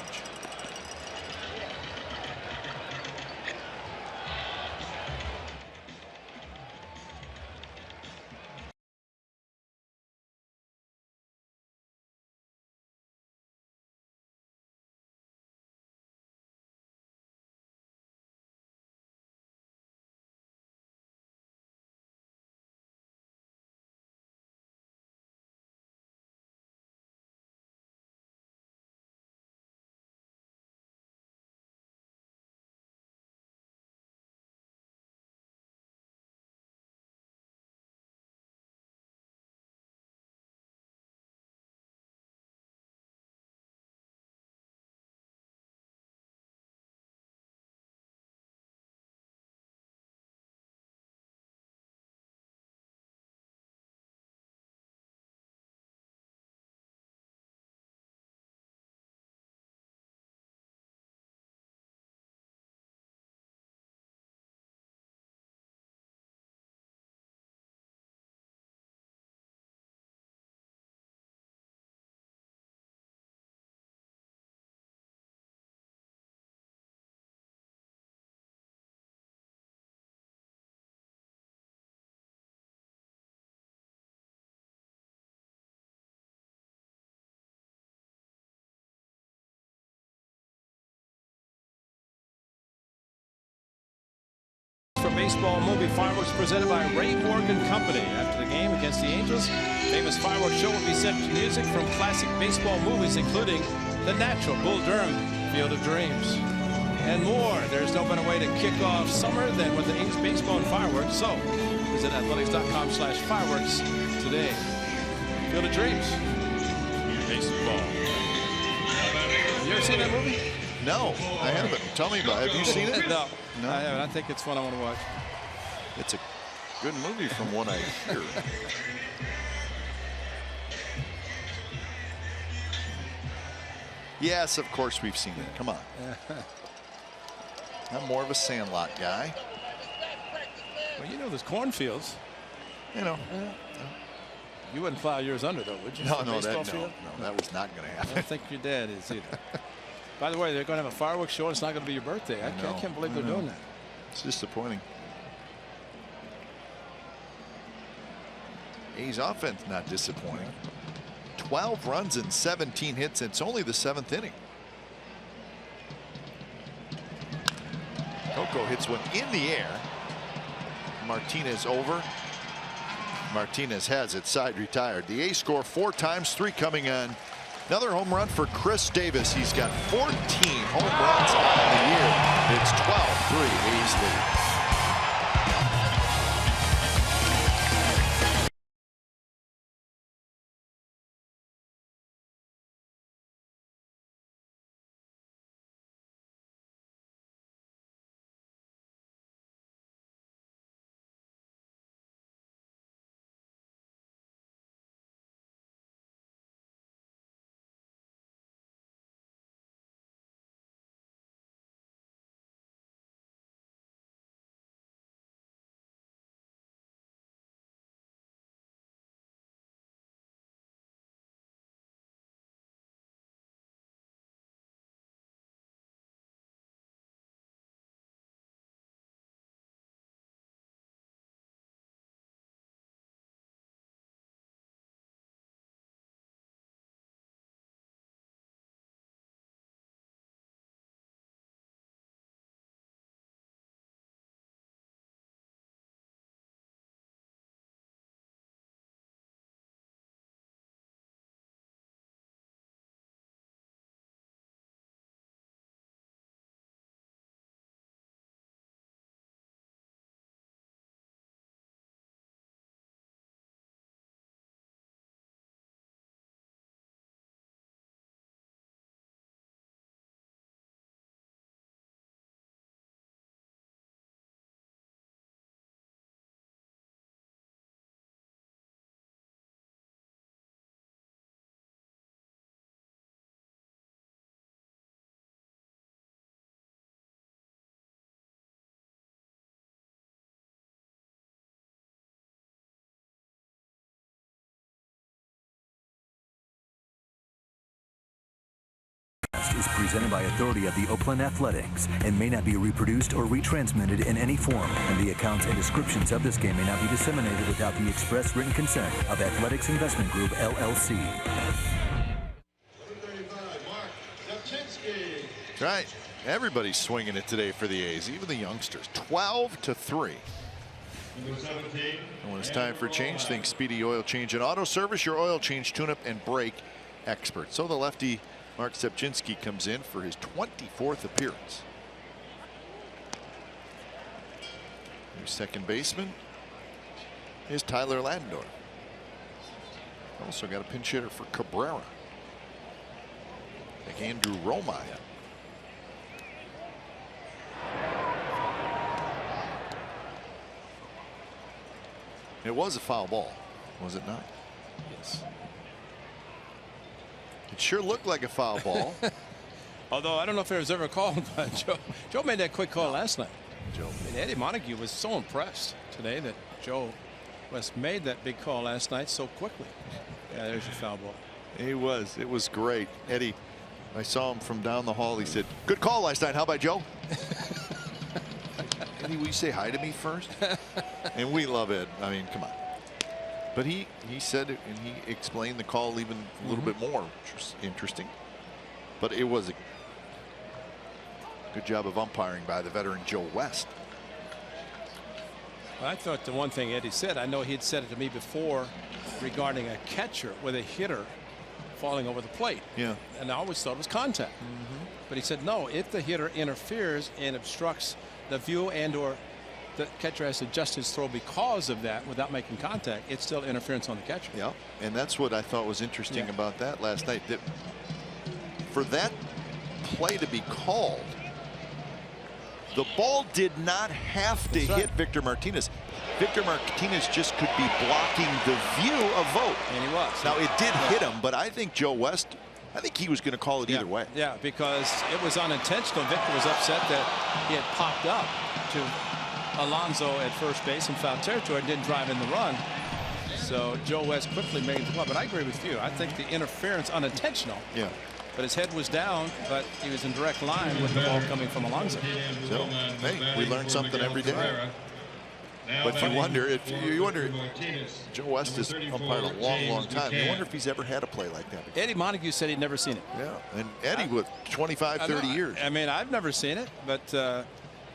baseball movie fireworks presented by Ray Morgan Company. After the game against the Angels, famous fireworks show will be set to music from classic baseball movies, including The Natural, Bull Durham, Field of Dreams, and more. There's no better way to kick off summer than with the A's baseball and fireworks. So visit athletics.com/fireworks today. Field of Dreams. Baseball. You ever seen that movie? No, I haven't. Tell me about it. Have you seen it? No, I haven't. I think it's one I want to watch. It's a good movie from what I hear. Yes, of course we've seen it. Come on. I'm more of a Sandlot guy. Well, you know there's cornfields. You know. You wouldn't plow yours under, though, would you? No, that was not going to happen. I don't think your dad is either. By the way, they're going to have a fireworks show, and it's not going to be your birthday. I can't believe they're doing that. It's disappointing. A's offense not disappointing. 12 runs and 17 hits. It's only the 7th inning. Coco hits one in the air. Martinez over. Martinez has it, side retired. The A's score 4 times, 3 coming on. Another home run for Chris Davis. He's got 14 home runs on the year. It's 12-3 A's lead. Is presented by authority of the Oakland Athletics and may not be reproduced or retransmitted in any form, and the accounts and descriptions of this game may not be disseminated without the express written consent of Athletics Investment Group, LLC. That's right. Everybody's swinging it today for the A's, even the youngsters. 12-3. And when it's time for a change, think Speedy Oil Change and Auto Service, your oil change, tune-up, and brake expert. So the lefty Mark Sepczynski comes in for his 24th appearance. New second baseman is Tyler Ladendorf. Also got a pinch hitter for Cabrera, like Andrew Romine. It was a foul ball, was it not? Yes. It sure looked like a foul ball. Although I don't know if it was ever called, but Joe made that quick call last night. Joe. And Eddie Montague was so impressed today that Joe West made that big call last night so quickly. Yeah, there's your foul ball. He was. It was great. Eddie, I saw him from down the hall. He said, "Good call last night. How about Joe?" Eddie, will you say hi to me first? And we love Ed. I mean, come on. But he said it, and he explained the call even a little bit more, which was interesting. But it was a good job of umpiring by the veteran Joe West. I thought the one thing Eddie said, I know he'd said it to me before regarding a catcher with a hitter falling over the plate. Yeah. And I always thought it was contact. But he said, no, if the hitter interferes and obstructs the view and or the catcher has to adjust his throw because of that without making contact, it's still interference on the catcher. Yeah. And that's what I thought was interesting about that last night. That for that play to be called, the ball did not have to hit Victor Martinez. Victor Martinez just could be blocking the view of Vogt. And he was. Now, it did hit him, but I think Joe West, I think he was going to call it either way. Yeah, because it was unintentional. Victor was upset that he had popped up to Alonso at first base in foul territory and didn't drive in the run. So Joe West quickly made the play. But I agree with you. I think the interference unintentional. Yeah. But his head was down, but he was in direct line with the ball coming from Alonso. So, hey, we learn something every day. But you wonder Joe West has umpired a long time. You wonder if he's ever had a play like that before. Eddie Montague said he'd never seen it. Yeah, and Eddie with 25, 30 years. I mean, I've never seen it, but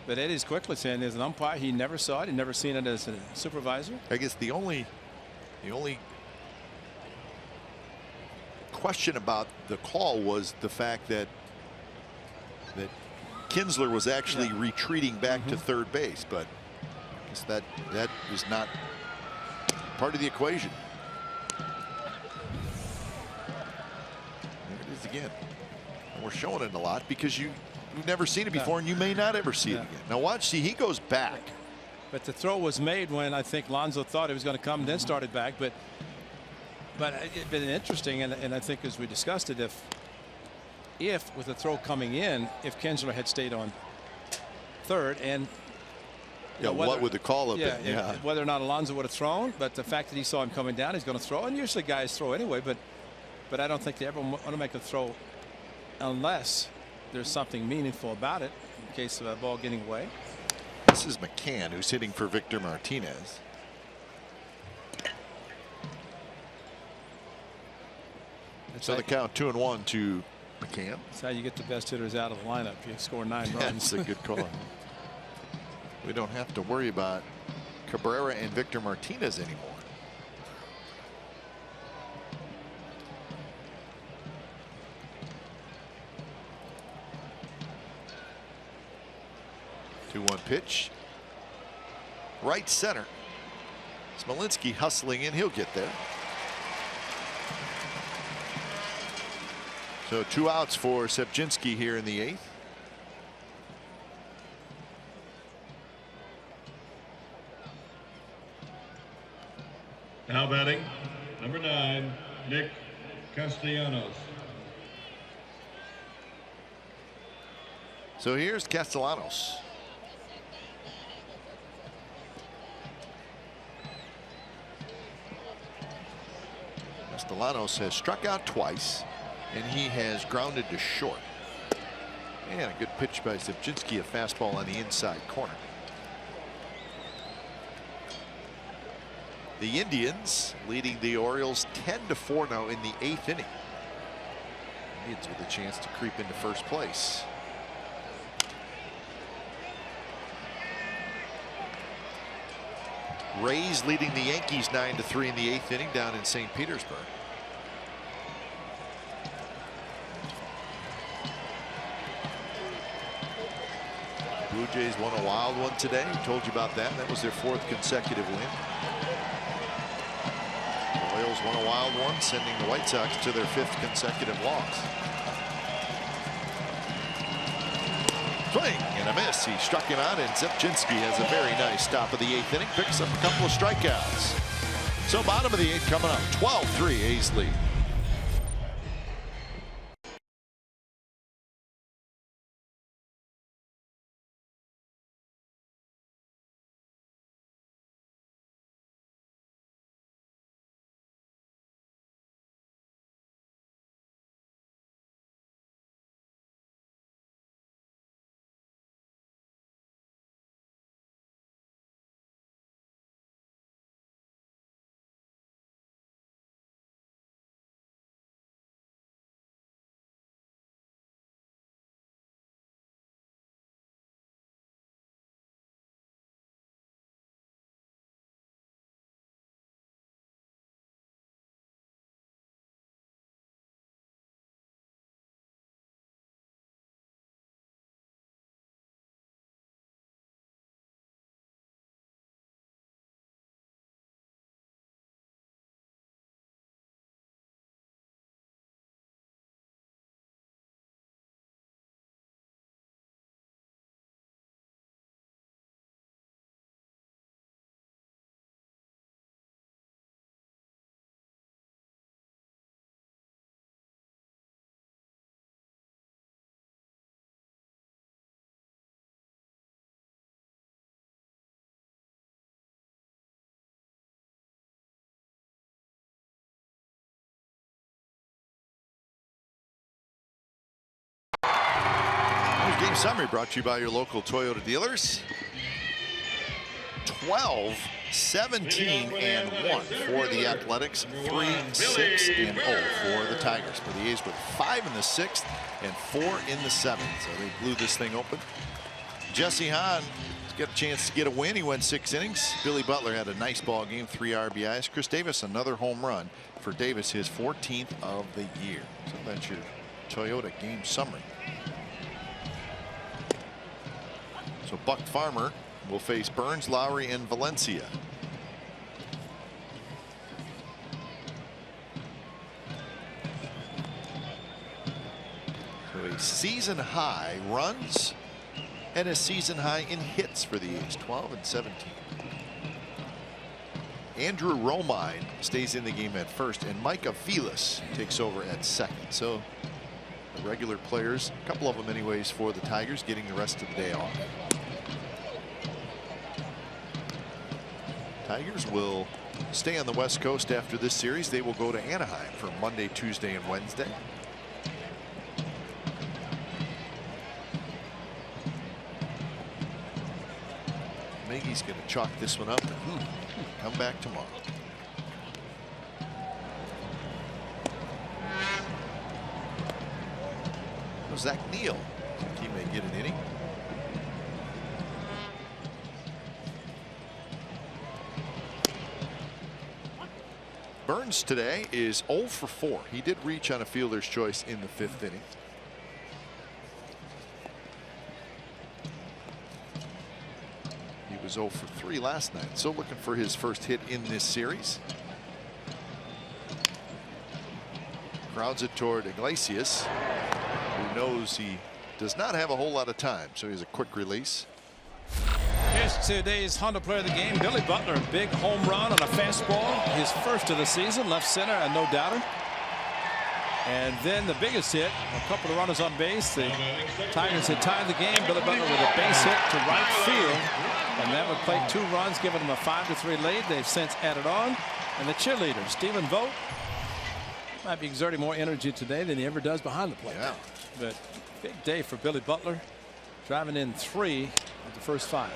Eddie's quickly saying as an umpire, he never saw it. He never seen it as a supervisor. I guess the only question about the call was the fact that Kinsler was actually retreating back to third base, but I guess that is not part of the equation. There it is again. And we're showing it a lot because you've never seen it before, and you may not ever see it again. Now watch, see, he goes back. But the throw was made when I think Lonzo thought it was going to come, then started back. But it's been interesting, and I think as we discussed it, if with the throw coming in, if Kinsler had stayed on third, and what would the call have been? Yeah, whether or not Alonso would have thrown, but the fact that he saw him coming down, he's going to throw. And usually guys throw anyway, but I don't think they ever want to make a throw unless there's something meaningful about it in case of a ball getting away. This is McCann, who's hitting for Victor Martinez. So the count 2-1 to McCann. That's how you get the best hitters out of the lineup. You score 9 runs. That's a good call. We don't have to worry about Cabrera and Victor Martinez anymore. The 2-1 pitch. Right center. Smolinski hustling in. He'll get there. So 2 outs for Sepczynski here in the 8th. Now batting, number 9, Nick Castellanos. So here's Castellanos. Castellanos has struck out twice, and he has grounded to short. And a good pitch by Sepczynski, a fastball on the inside corner. The Indians leading the Orioles 10-4 now in the 8th inning. Indians with a chance to creep into first place. Rays leading the Yankees 9-3 in the 8th inning down in St. Petersburg. Blue Jays won a wild one today. I told you about that. That was their 4th consecutive win. The Royals won a wild one, sending the White Sox to their 5th consecutive loss. Swing and a miss. He struck him out, and Sepczynski has a very nice stop of the 8th inning. Picks up a couple of strikeouts. So bottom of the 8th coming up. 12-3 A's lead. summary brought to you by your local Toyota dealers. 12, 17, and 1 for the Athletics. 3, 6, and 0 for the Tigers. For the A's with 5 in the 6th and 4 in the 7th. So they blew this thing open. Jesse Hahn got a chance to get a win. He went 6 innings. Billy Butler had a nice ball game, 3 RBIs. Chris Davis, another home run for Davis, his 14th of the year. So that's your Toyota game summary. So Buck Farmer will face Burns, Lowry, and Valencia. So a season high runs and a season high in hits for the A's, 12 and 17. Andrew Romine stays in the game at first, and Mike Aviles takes over at second. So the regular players, a couple of them anyways for the Tigers, getting the rest of the day off. Tigers will stay on the West Coast after this series. They will go to Anaheim for Monday, Tuesday, and Wednesday. He's going to chalk this one up and come back tomorrow. Zach Neal, he may get an inning. Burns today is 0 for 4. He did reach on a fielder's choice in the 5th inning. He was 0 for 3 last night. So looking for his first hit in this series. Crowds it toward Iglesias, who knows he does not have a whole lot of time. So he's a quick release. Here's today's Honda player of the game, Billy Butler. Big home run on a fastball. His first of the season, left center, and no doubter. And then the biggest hit, a couple of runners on base. The Tigers had tied the game. Billy Butler with a base hit to right field. And that would play 2 runs, giving them a 5-3 lead. They've since added on. And the cheerleader, Stephen Vogt, might be exerting more energy today than he ever does behind the plate. Yeah. But big day for Billy Butler, driving in 3 of the first 5.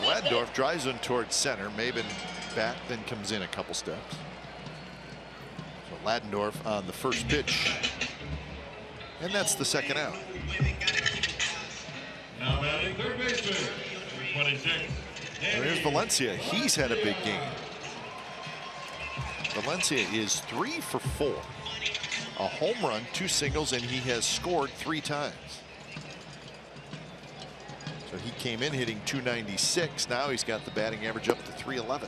Ladendorf drives one towards center. Maben back, then comes in a couple steps. So Ladendorf on the first pitch. And that's the second out. Now batting third baseman, 26. And there's Valencia. He's had a big game. Valencia is 3 for 4. A home run, 2 singles, and he has scored 3 times. So he came in hitting .296. Now he's got the batting average up to .311.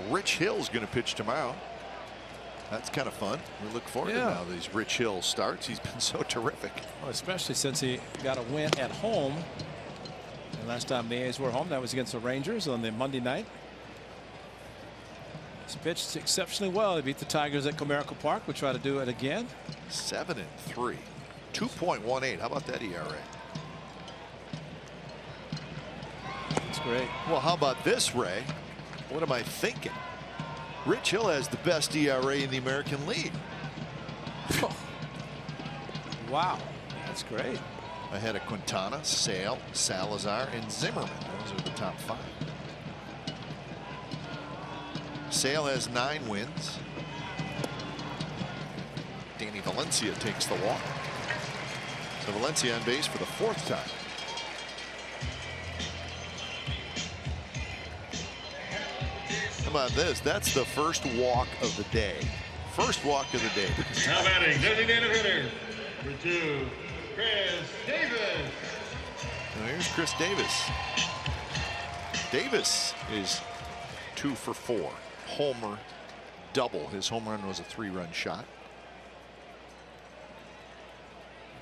Rich Hill's going to pitch tomorrow. That's kind of fun. We look forward to now these Rich Hill starts. He's been so terrific. Well, especially since he got a win at home. And last time the A's were home, that was against the Rangers on the Monday night. He's pitched exceptionally well. He beat the Tigers at Comerica Park. We'll try to do it again. 7-3. 2.18. How about that ERA? That's great. Well, how about this, Ray? What am I thinking? Rich Hill has the best ERA in the American League. Wow, that's great. Ahead of Quintana, Sale, Salazar, and Zimmerman. Those are the top 5. Sale has 9 wins. Danny Valencia takes the walk. So Valencia on base for the 4th time. How about this? That's the first walk of the day. First walk of the day. Now batting designated hitter, number 2, Chris Davis. Now here's Chris Davis. Davis is 2 for 4. Homer double. His home run was a 3-run shot.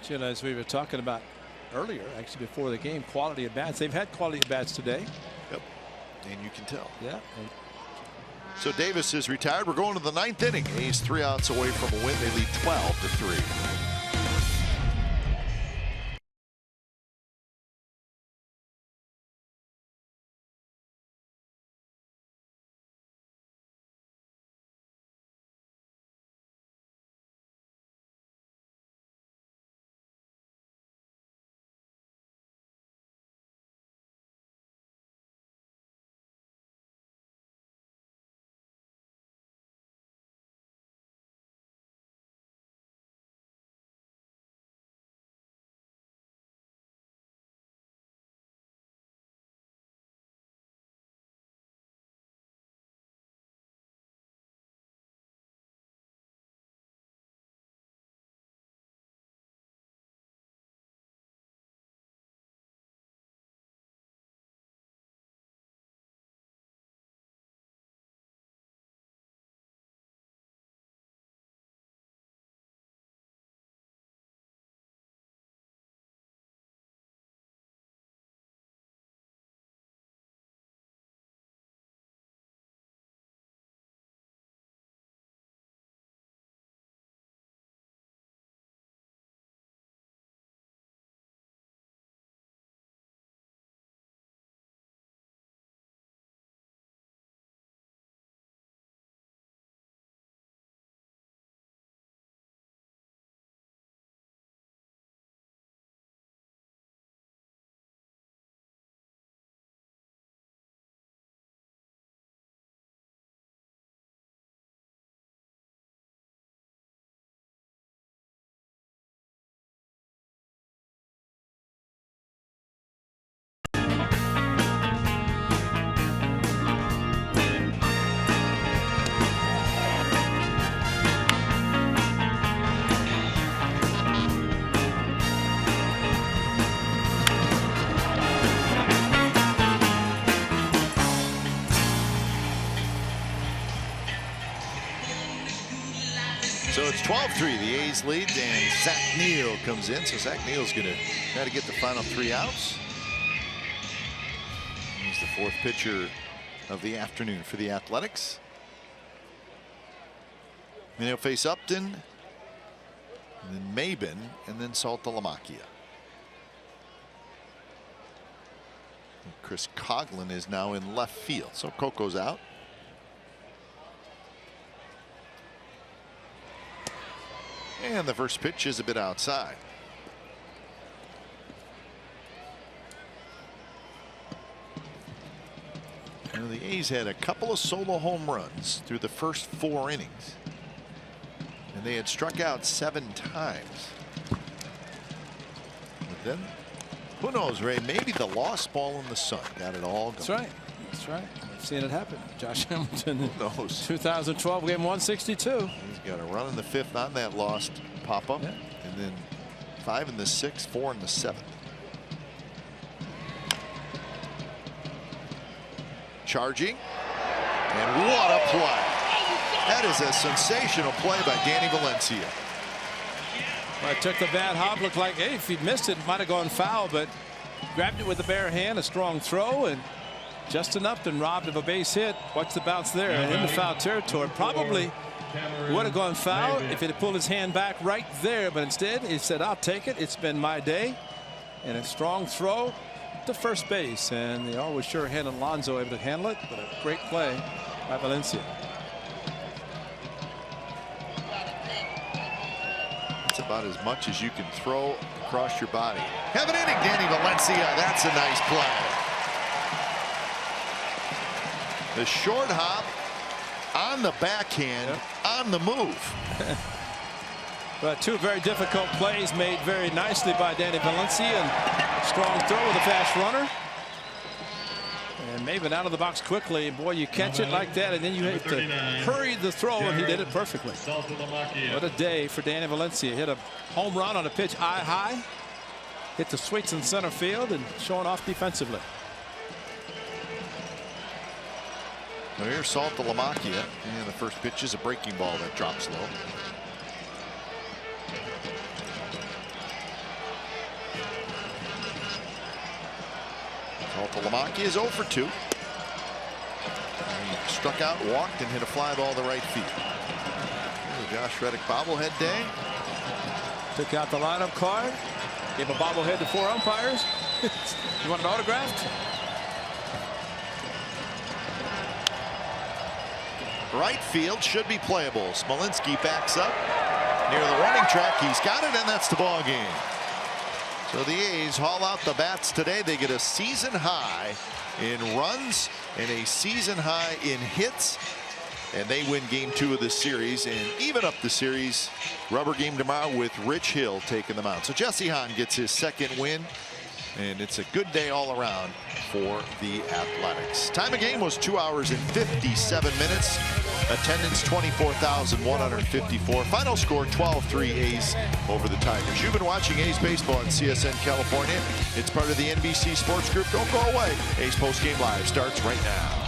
As we were talking about earlier, actually before the game. Quality at bats. They've had quality at bats today. Yep. And you can tell. Yeah. So Davis is retired. We're going to the 9th inning. A's 3 outs away from a win. They lead 12-3. So it's 12-3. The A's lead, and Zach Neal comes in. So Zach Neal's going to try to get the final 3 outs. He's the 4th pitcher of the afternoon for the Athletics. And he'll face Upton, and then Maben, and then Saltalamacchia. Chris Coughlin is now in left field. So Coco's out. And the first pitch is a bit outside. And the A's had a couple of solo home runs through the first 4 innings. And they had struck out 7 times. But then, who knows, Ray, maybe the lost ball in the sun got it all going. That's right. That's right. I've seen it happen. Josh Hamilton in Who knows? 2012 game 162. He's got a run in the 5th on that lost pop-up. Yeah. And then 5 in the 6th, 4 in the 7th. Charging. And what a play. That is a sensational play by Danny Valencia. Well, took the bad hop. Looked like, hey, if he'd missed it, it might have gone foul, but grabbed it with the bare hand, a strong throw, and Justin Upton robbed of a base hit. Watch the bounce there and in the foul territory. Probably would have gone foul if it had pulled his hand back right there, but instead he said, I'll take it. It's been my day. And a strong throw to first base, and they always sure had Alonso able to handle it, but a great play by Valencia. That's about as much as you can throw across your body. Have an inning, Danny Valencia. That's a nice play. The short hop on the backhand, on the move. But 2 very difficult plays made very nicely by Danny Valencia, and strong throw with a fast runner. And Maben out of the box quickly. Boy, you catch it like that, and then you have to hurry the throw, and he did it perfectly. What a day for Danny Valencia. Hit a home run on a pitch eye high. Hit the sweets in center field and showing off defensively. Well, here's Saltalamacchia, and the first pitch is a breaking ball that drops low. Milwaukee is 0 for 2. He struck out, walked, and hit a fly ball to right field. Josh Reddick bobblehead day. Took out the lineup card. Gave a bobblehead to 4 umpires. You want it autographed? Right field should be playable. Smolinski backs up near the running track. He's got it, and that's the ball game. So the A's haul out the bats today. They get a season high in runs and a season high in hits. And they win game 2 of this series and even up the series. Rubber game tomorrow with Rich Hill taking them out. So Jesse Hahn gets his 2nd win. And it's a good day all around for the Athletics. Time of game was 2 hours and 57 minutes. Attendance 24,154. Final score 12-3 A's over the Tigers. You've been watching A's baseball on CSN California. It's part of the NBC Sports Group. Don't go away. A's Postgame Live starts right now.